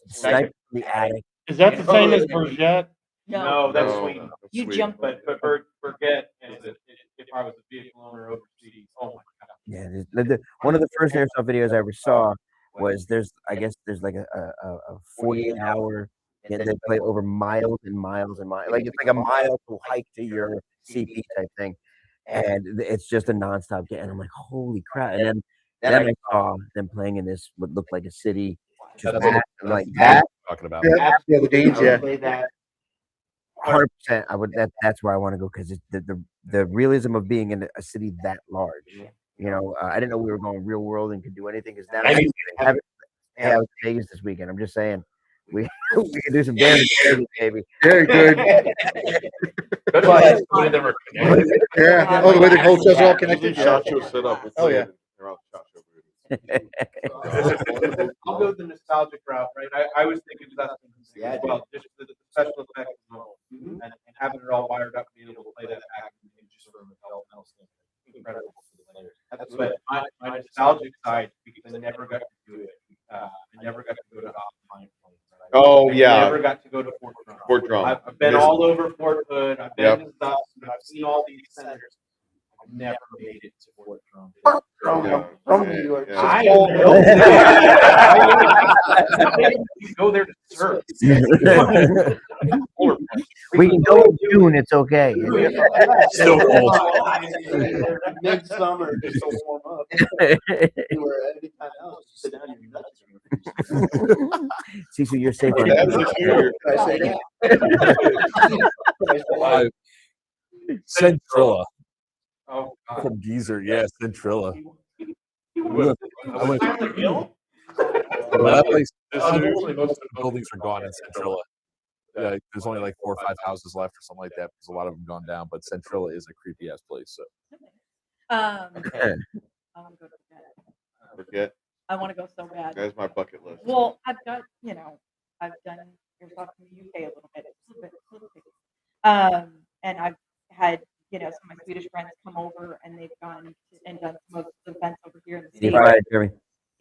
snipe from the attic. Is that the same as Burgette? No, that's No, Sweden. that's You sweet. jump- But forget if I was a vehicle owner overseas. Oh my god. Yeah, one of the first airsoft videos I ever saw was there's like a 48-hour. Yeah, they play over miles and miles and miles. Like it's like a mile to hike to your CP type thing, and it's just a nonstop game. And I'm like, holy crap! And then I saw them playing in this what looked like a city, just like that. talking about. Yeah, the Danes, yeah. 100%. I would. That's where I want to go because the realism of being in a city that large. You know, I didn't know we were going real world and could do anything. Because now, I was in Vegas this weekend. I'm just saying, we can do some damage, in Vegas, baby. Very good. But one of them are connected. Yeah. Oh, the way the hotels are all connected. Usually Yeah. Shot Show set up. Oh, yeah. They're all Shot Show movies. I'll go the nostalgic route, right? I was thinking 2006 as well, just the special effects and having it all wired up, being able to play that back and just from the metal standpoint. Incredible for the players. But my nostalgic side, because I never got to do it. I never got to go to Oppenheimer. Oh I yeah. never got to go to Fort Drum. Fort Drum. I've been all over Fort Hood. I've been Yep. in stuff. I've seen all these centers. I've never made it to Fort Drum. From New York. Yeah. I you go there to serve. We can go in June. It's okay. Still cold. Midsummer, just to warm up. Anywhere, anytime else, just sit down and your nuts. See, so you're safe. on That's just weird. I say that. Centrilla Oh, God. from Geezer. Yeah, Centrilla. I went. Well, that place. Seriously, most of the buildings are gone in Centrilla. there's only like 4 or 5 houses left or something like that because a lot of them gone down. But Centrilla is a creepy ass place. So I want to go to bed. Forget. I want to go so bad. That's my bucket list. Well, I've got, I've done airsoft in the UK a little bit. And I've had, some of my Swedish friends come over and they've gone and done some of the events over here in the States. Right, Jeremy.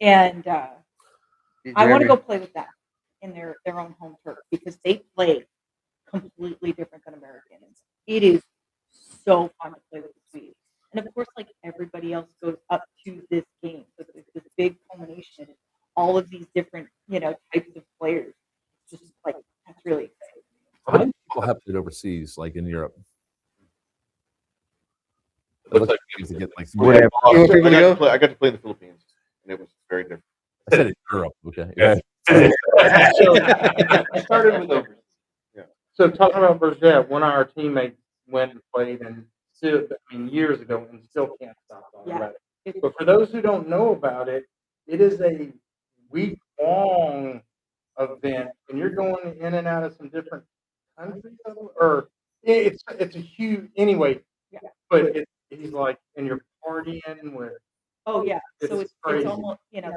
And I want to go play with them in their own home turf because they play completely different than Americans. It is so fun to play with the Swedes. And of course, like everybody else goes up to this game. So there's this big culmination, all of these different, types of players. It's just like, that's really exciting. how many people have played overseas, like in Europe? It looks like we need to get like some Whatever. I got to play in the Philippines, and it was very different. I said in Europe, okay. Yeah. So, I started with overseas. Yeah. So talking about Bergette, one of our teammates went and played, and still, years ago, and still can't stop on Yeah. Reddit. But for those who don't know about it, it is a week-long event, and you're going in and out of some different countries, or it's a huge anyway. Yeah. But he's like, and you're partying with. Oh yeah, so It's it's crazy. almost there's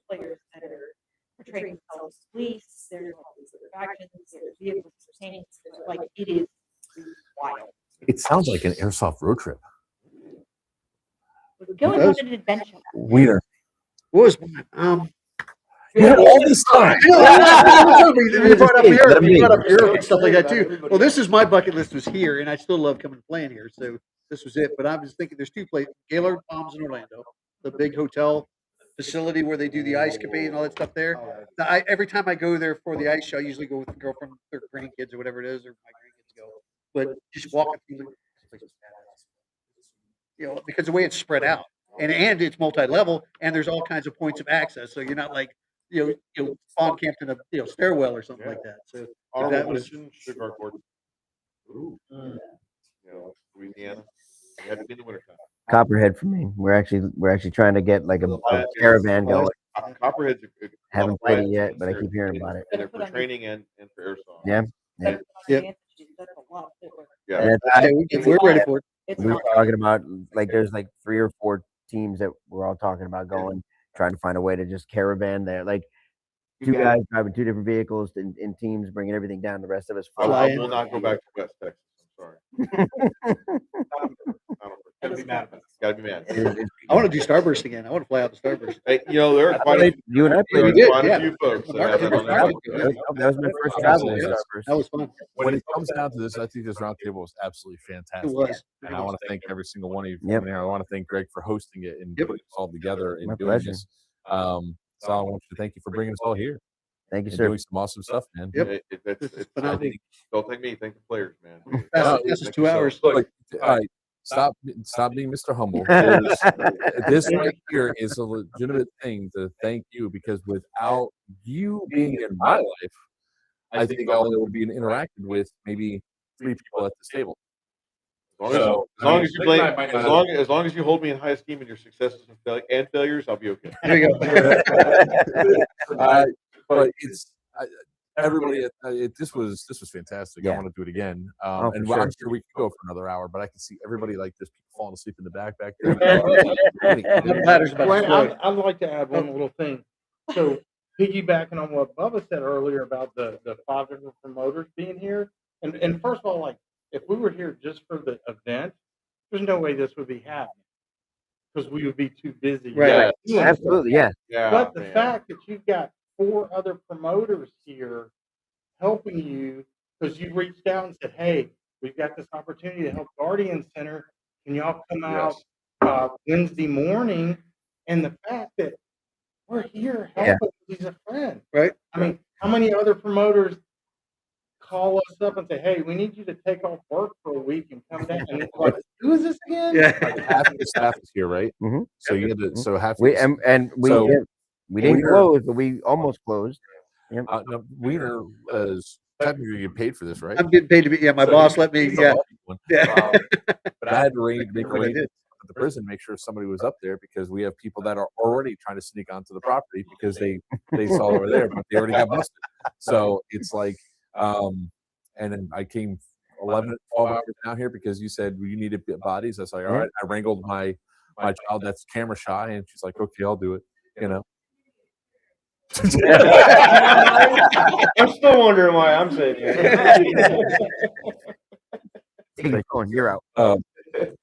players that are portraying themselves as police. There's all these other factions. There's vehicles, there's tanks. Like it is wild. It sounds like an airsoft road trip. Going on an adventure. Wiener. What was mine? You had all this time. You brought up Europe, Let me- you brought up Europe and stuff like that too. Well, this is my bucket list was here, and I still love coming and playing here. So this was it. But I was thinking, there's two places: Gaylord Palms in Orlando, the big hotel facility where they do the ice capade and all that stuff there. Every time I go there for the ice show, I usually go with the girlfriend, their grandkids or whatever it is, or my grandkids go. But just walking through the because the way it's spread out, and it's multi-level, and there's all kinds of points of access. So you're not like spawn camped in a stairwell or something like that. So Honorable that was mention, Sugar Gordon. Ooh. Louisiana. You had to be in the wintertime. Copperhead for me. We're actually trying to get like a caravan going. Copperhead's Haven't played it yet, but I keep hearing about it. And they're for training and for airsoft. Yeah. Yep. That's a lot of footwork. Yeah. And we're ready for it. It's we were not talking about like there's like 3 or 4 teams that we're all talking about going, trying to find a way to just caravan there. Like 2 guys driving 2 different vehicles in teams, bringing everything down. The rest of us I fly. will not go back to West Texas. I'm sorry. Gotta be mad about it. Gotta be mad. I want to do Starburst again. I want to fly out the Starburst. Hey, there are quite You and I there played. are We did, quite yeah. a few folks that have that on their That was my first travel with Starburst. That was fun. When it comes down to this, I think this roundtable was absolutely fantastic. It was. And I want to thank every single one of you for Yep. coming here. I want to thank Greg for hosting it and Yep. putting us all together and My doing pleasure. this. Sal, I want to thank you for bringing us all here Thank you, and sir. doing some awesome stuff, man. Yep. It's But I phenomenal. Don't thank me, thank the players, man. This is 2 hours. Look, all right, stop being Mr. Humble. This right here is a legitimate thing to thank you, because without you being in my life, I think I only would be interacted with maybe 3 people at this table. As long as you hold me in high esteem in your successes and failures, I'll be okay. There you go. But it's everybody. This was fantastic. I Yeah. want to do it again. Oh, for And sure. I'm sure we could go for another hour, but I can see everybody like this, people falling asleep in the back there. The ladder's about to Well, explode. I'd like to add one little thing. So piggybacking on what Bubba said earlier about the 5 different promoters being here, and first of all, like if we were here just for the event, there's no way this would be happening because we would be too busy. Right. doing stuff. Absolutely, yeah. Yeah, But the man. fact that you've got 4 other promoters here helping you because you reached out and said, "Hey, we've got this opportunity to help Guardian Center. Can y'all come out Wednesday morning?" And the fact that we're here helping, he's a friend. Right. I mean, how many other promoters call us up and say, "Hey, we need you to take off work for a week and come down"? And it's like, who is this again? Yeah. Like half of the staff is here, right? Mhm. So you get to, so half. We and we So, we didn't Wiener- close, but we almost closed. Yep. No, Wiener is technically getting paid for this, right? I'm getting paid to be. Yeah, my So boss let me. he's a Yeah. lucky one. Yeah. But I had to make What I did. arrangements at the prison, make sure somebody was up there, because we have people that are already trying to sneak onto the property because they saw over there, but they already got busted. So it's like And then I came 11, 12 hours down here because you said you needed bodies. I was like, all right. I wrangled my child that's camera shy, and she's like, okay, I'll do it. You know. I'm still wondering why I'm saying You're out.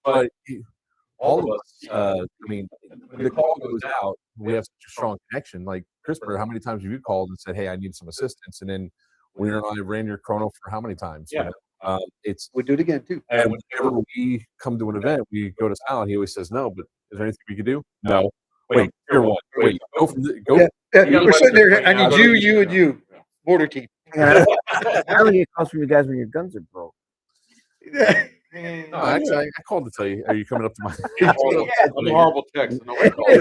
But all of us, I mean, when the call goes out, we have such a strong connection. Like Christopher, how many times have you called and said, "Hey, I need some assistance"? And then Wiener and I ran your chrono for how many times? Yeah. You know? It's We do it again too. and whenever we come to an event, we go to Sal, and he always says, "No, but is there anything we can do?" No. Wait, you're one. Wait, go from the, go. Yeah. You We're sitting there. I gotta need wait you, and you. Border team. I only get calls from you guys when your guns are broke. No, actually, I called to tell you. Are you coming up to my? I'm a horrible text. No one calls.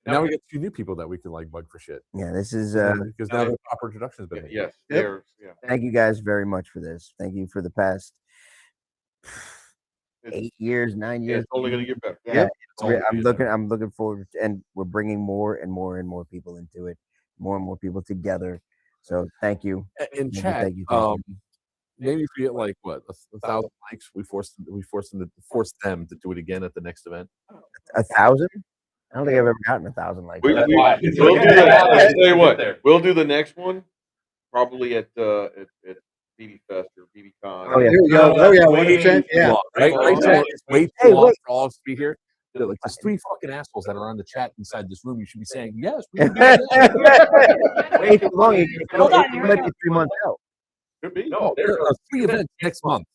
Now we got 2 new people that we can like bug for shit. Yeah, this is. Because now the proper introduction has been made. Yes. Yep. They're, yeah. Thank you guys very much for this. Thank you for the past 8 years, 9 years. It's only going to get better. Yeah, It's all I'm looking forward, and we're bringing more and more and more people into it, more and more people together. So thank you. In Thank you, chat, thank you, thank you. maybe if we get like what 1,000 likes, we force them to do it again at the next event. 1,000? I don't think I've ever gotten 1,000 like We'll that. do the, tell you what, we'll do the next one probably at BB Fest or BB Con. Oh, yeah. There we go. Oh yeah, 100%. Yeah. Right. Yeah. Wait Hey, too long wait. for all of us to be here. Like there's 3 fucking assholes that are on the chat inside this room. You should be saying yes. We can do that. Wait too long. It Hold on, might be 3 months out. Could be. No, there are 3 events next month.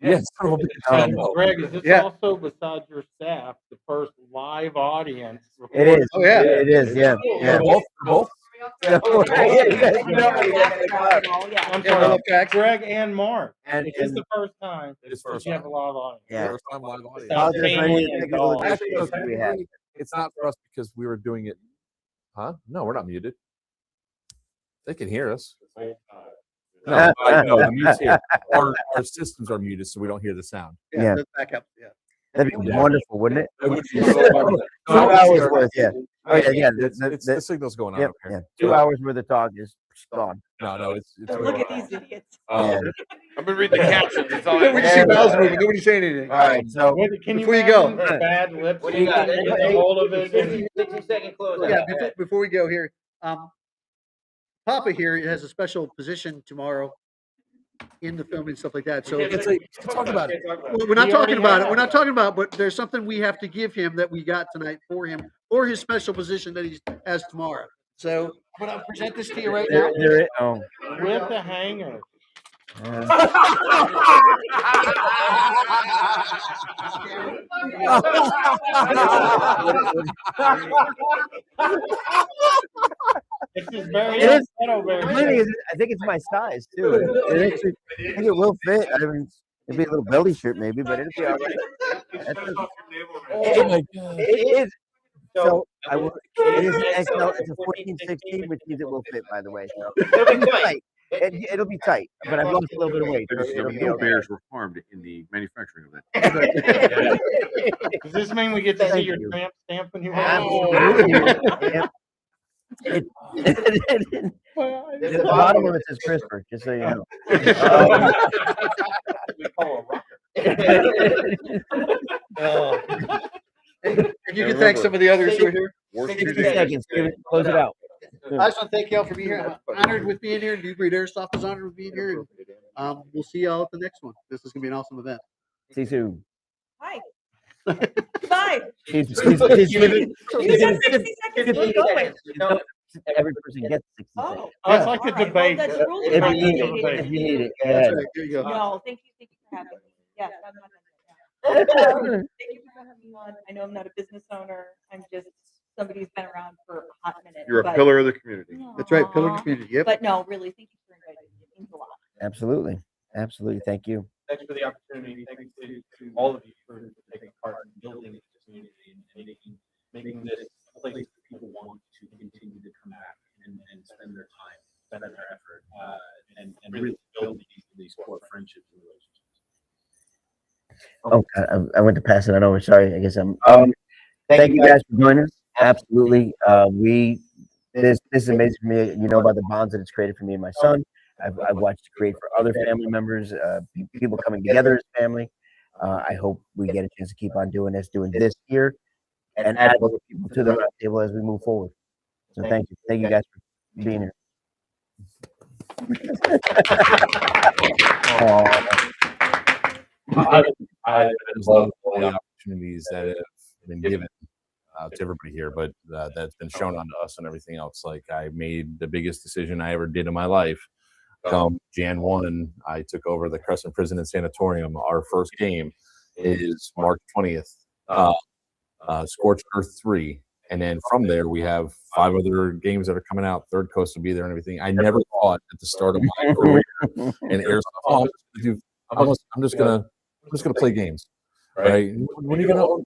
Yes. Greg, is this Yeah. also, besides your staff, the first live audience? It is. Oh, yeah. It is. Yeah. Yeah. Both. I'm Yeah, sorry, love tracks. Greg and Mark. And- It's just the first time It's that first you have time. a live audience. Yeah. First time live audience. Stop Apologize for any painting and technical all. Actually, no, difficulties we had. it's not for us because we were doing it. Huh? No, we're not muted. They can hear us. No, the mute's here. Our systems are muted, so we don't hear the sound. Yeah. That's back up. Yeah. That'd be wonderful, wouldn't it? It would be 2 hours worth. Yeah. Oh yeah. Yeah. The signal's going on Yep, up here. yeah. 2 hours worth of talk is gone. No, it's Look at these idiots. Yeah. I've been reading the captions. It's all We just see mouths moving. Nobody's saying anything. All right. So Can Before you go. imagine bad lip What do you got? syncing, get a hold of it, and 60-second close. Yeah. Before we go here, Papa here has a special position tomorrow in the film and stuff like that. So it's like talk about it. we're not He talking already about it. has. We're not talking about, but there's something we have to give him that we got tonight for him or his special position that he has tomorrow. So I'm going to present this to you right now. oh. with the hanger. It's just very It is. metal, The very funny is, I think it's my size too. It actually, I think it will fit. I mean, it'd be a little belly shirt maybe, but it'll be all right. Oh my god. It is. So I will. It is an XL. It's a 14-16, which means it will fit. By the way, so it'll be tight. It'll be tight, but I've lost a little bit of weight. So it'll be No okay. bears were harmed in the manufacturing of that. Does this mean we get to see Thank your you. tramp stamp when you Absolutely. Yep. The bottom of it says CRISPR, just so you know. We call a rocker. If you can thank some of the others who are here. 60 seconds. Close it out. I just want to thank y'all for being here. I'm honored with being here. NuBreed Airsoft is honored with being here. We'll see y'all at the next one. This is going to be an awesome event. See you soon. Hi. Bye. She's You said 60 seconds. We're going. Every person gets 60 seconds. Oh. Oh, it's like a All right, debate. well, that's rules. If Right. you need it, if you need it. Go That's ahead. right. There you go. No, thank you for having me. Yes, I'm not done yet. Thank you for having me on. I know I'm not a business owner. I'm just somebody who's been around for a hot minute. You're a but- pillar of the community. That's right. Pillar of Aw. the community. Yep. But no, really, thank you for inviting me. It means a lot. Absolutely. Absolutely. Thank you. Thanks for the opportunity. Thanks to all of you for taking part in building this community and making this a place that people want to continue to come back and spend their time, spend their effort, and really build these core friendships and relationships. Oh, I went to pass it on over. Sorry. I guess I'm. Thank you guys for joining us. Absolutely. This is amazing for me. You know about the bonds that it's created for me and my son. I've watched it create for other family members, people coming together as family. I hope we get a chance to keep on doing this here, and add more people to the round table as we move forward. So thank you guys for being here. I just love all the opportunities that have been given to everybody here, but that's been shown onto us and everything else. Like, I made the biggest decision I ever did in my life. Come Jan 1, I took over the Crescent Prison and Sanatorium. Our first game is March 20th, Scorched Earth 3. And then from there, we have 5 other games that are coming out. Third Coast will be there and everything. I never thought at the start of my career in airsoft, I'm just gonna play games, right? When are you gonna run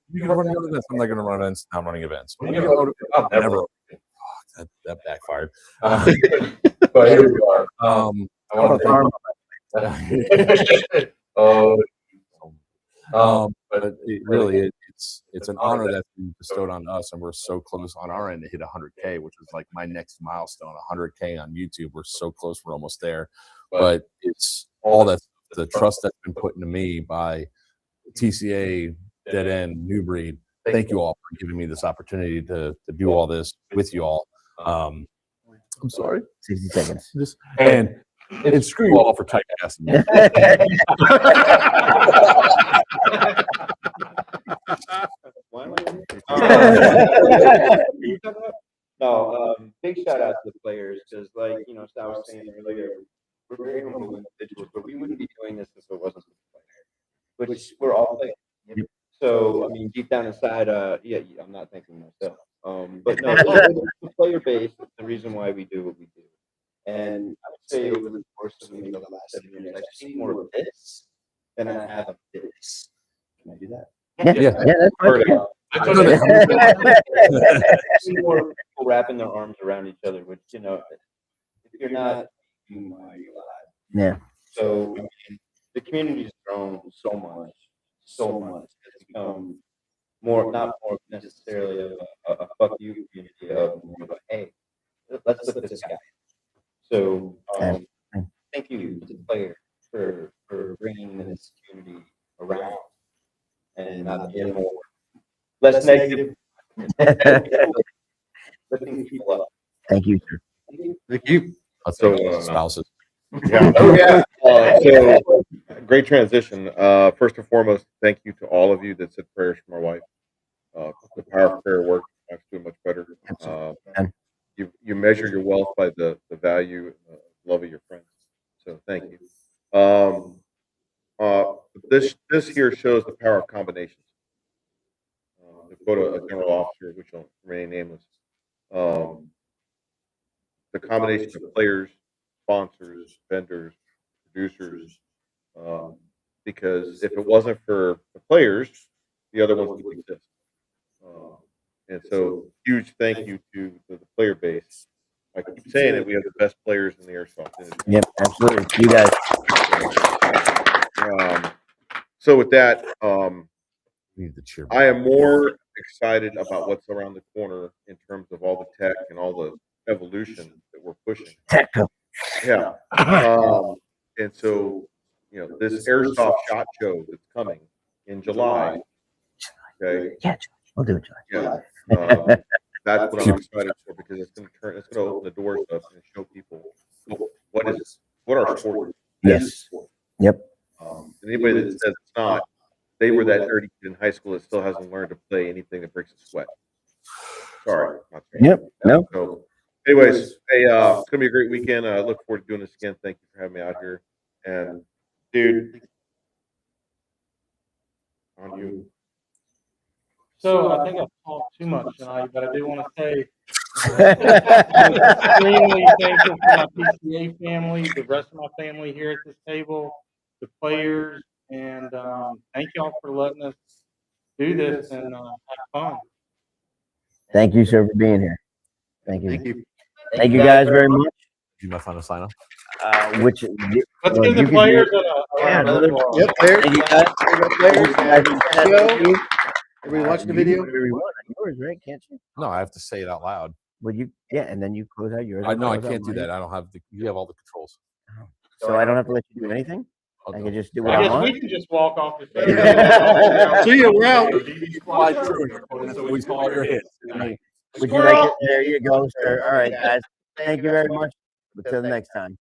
your events? I'm not gonna run events. I'm running events. When are you gonna go to, never. Oh, that backfired. But here we are. I want to but it's an honor that's been bestowed on us, and we're so close on our end to hit 100K, which is like my next milestone. 100K on YouTube. We're so close. We're almost there. But it's all that the trust that's been put into me by TCA, Dead End, NuBreed. Thank you all for giving me this opportunity to do all this with you all. I'm sorry. 60 seconds. And screw you all for typecasting me. No, big shout out to the players, because like, Sal was saying earlier, we're very humble individuals, but we wouldn't be doing this if it wasn't for the players, which we're all players. So, I mean, deep down inside, I'm not thinking myself. But no, the player base is the reason why we do what we do. And I would say over the course of the last 7 years, I've seen more of this than I have of this. Can I do that? Yeah, that's fine. I've seen more people wrapping their arms around each other, which, if you're not, you might be alive. Yeah. So, I mean, the community's grown so much. It's become not more necessarily a fuck you community, of more of a, hey, let's look at this guy. So, thank you to the player for bringing this community around and not being more less negative. Lifting people up. Thank you, sir. Thank you. So, spouses. Yeah. Oh, yeah. So great transition. First and foremost, thank you to all of you that said prayers for my wife. The power of prayer works. I'm doing much better. You measure your wealth by the value and the love of your friends. So thank you. This here shows the power of combinations. To quote a general officer, which will remain nameless, the combination of players, sponsors, vendors, producers, because if it wasn't for the players, the other ones wouldn't exist. And so, huge thank you to the player base. I keep saying it, we have the best players in the airsoft industry. Yep, absolutely. You guys. So with that, Need the cheer. I am more excited about what's around the corner in terms of all the tech and all the evolution that we're pushing. Tech. Yeah. And so, this airsoft shot show that's coming in July. Okay. Yeah, I'll do it, John. Yeah. That's what I'm excited for, because it's going to open the doors up and show people what our sport is. Yes. Yep. Anybody that says it's not, they were that nerdy kid in high school that still hasn't learned to play anything that breaks a sweat. Sorry. Yep. No. So, anyways, hey, it's gonna be a great weekend. I look forward to doing this again. Thank you for having me out here. And dude, on you. So I think I've talked too much tonight, but I do want to say I'm extremely thankful for my PCA family, the rest of my family here at this table, the players, and thank y'all for letting us do this and have fun. Thank you, sir, for being here. Thank you. Thank you. Thank you guys very much. Do my final sign off. Let's give the players a round of applause. Yep, there. Thank you guys. Players. Thank you. Everybody watching the video? Whatever you want on yours, right? Can't you? No, I have to say it out loud. Well, yeah, and then you close out yours. I know I close out can't do mine. that. I don't have the. You have all the controls. So I don't have to let you do anything. I'll I do can it. just do what I I guess want. we can just walk off the show. So yeah, we're out. Fly through. That's always all your hits. Would you like it? There you go, sir. All right, guys. Thank you very much. Until next time.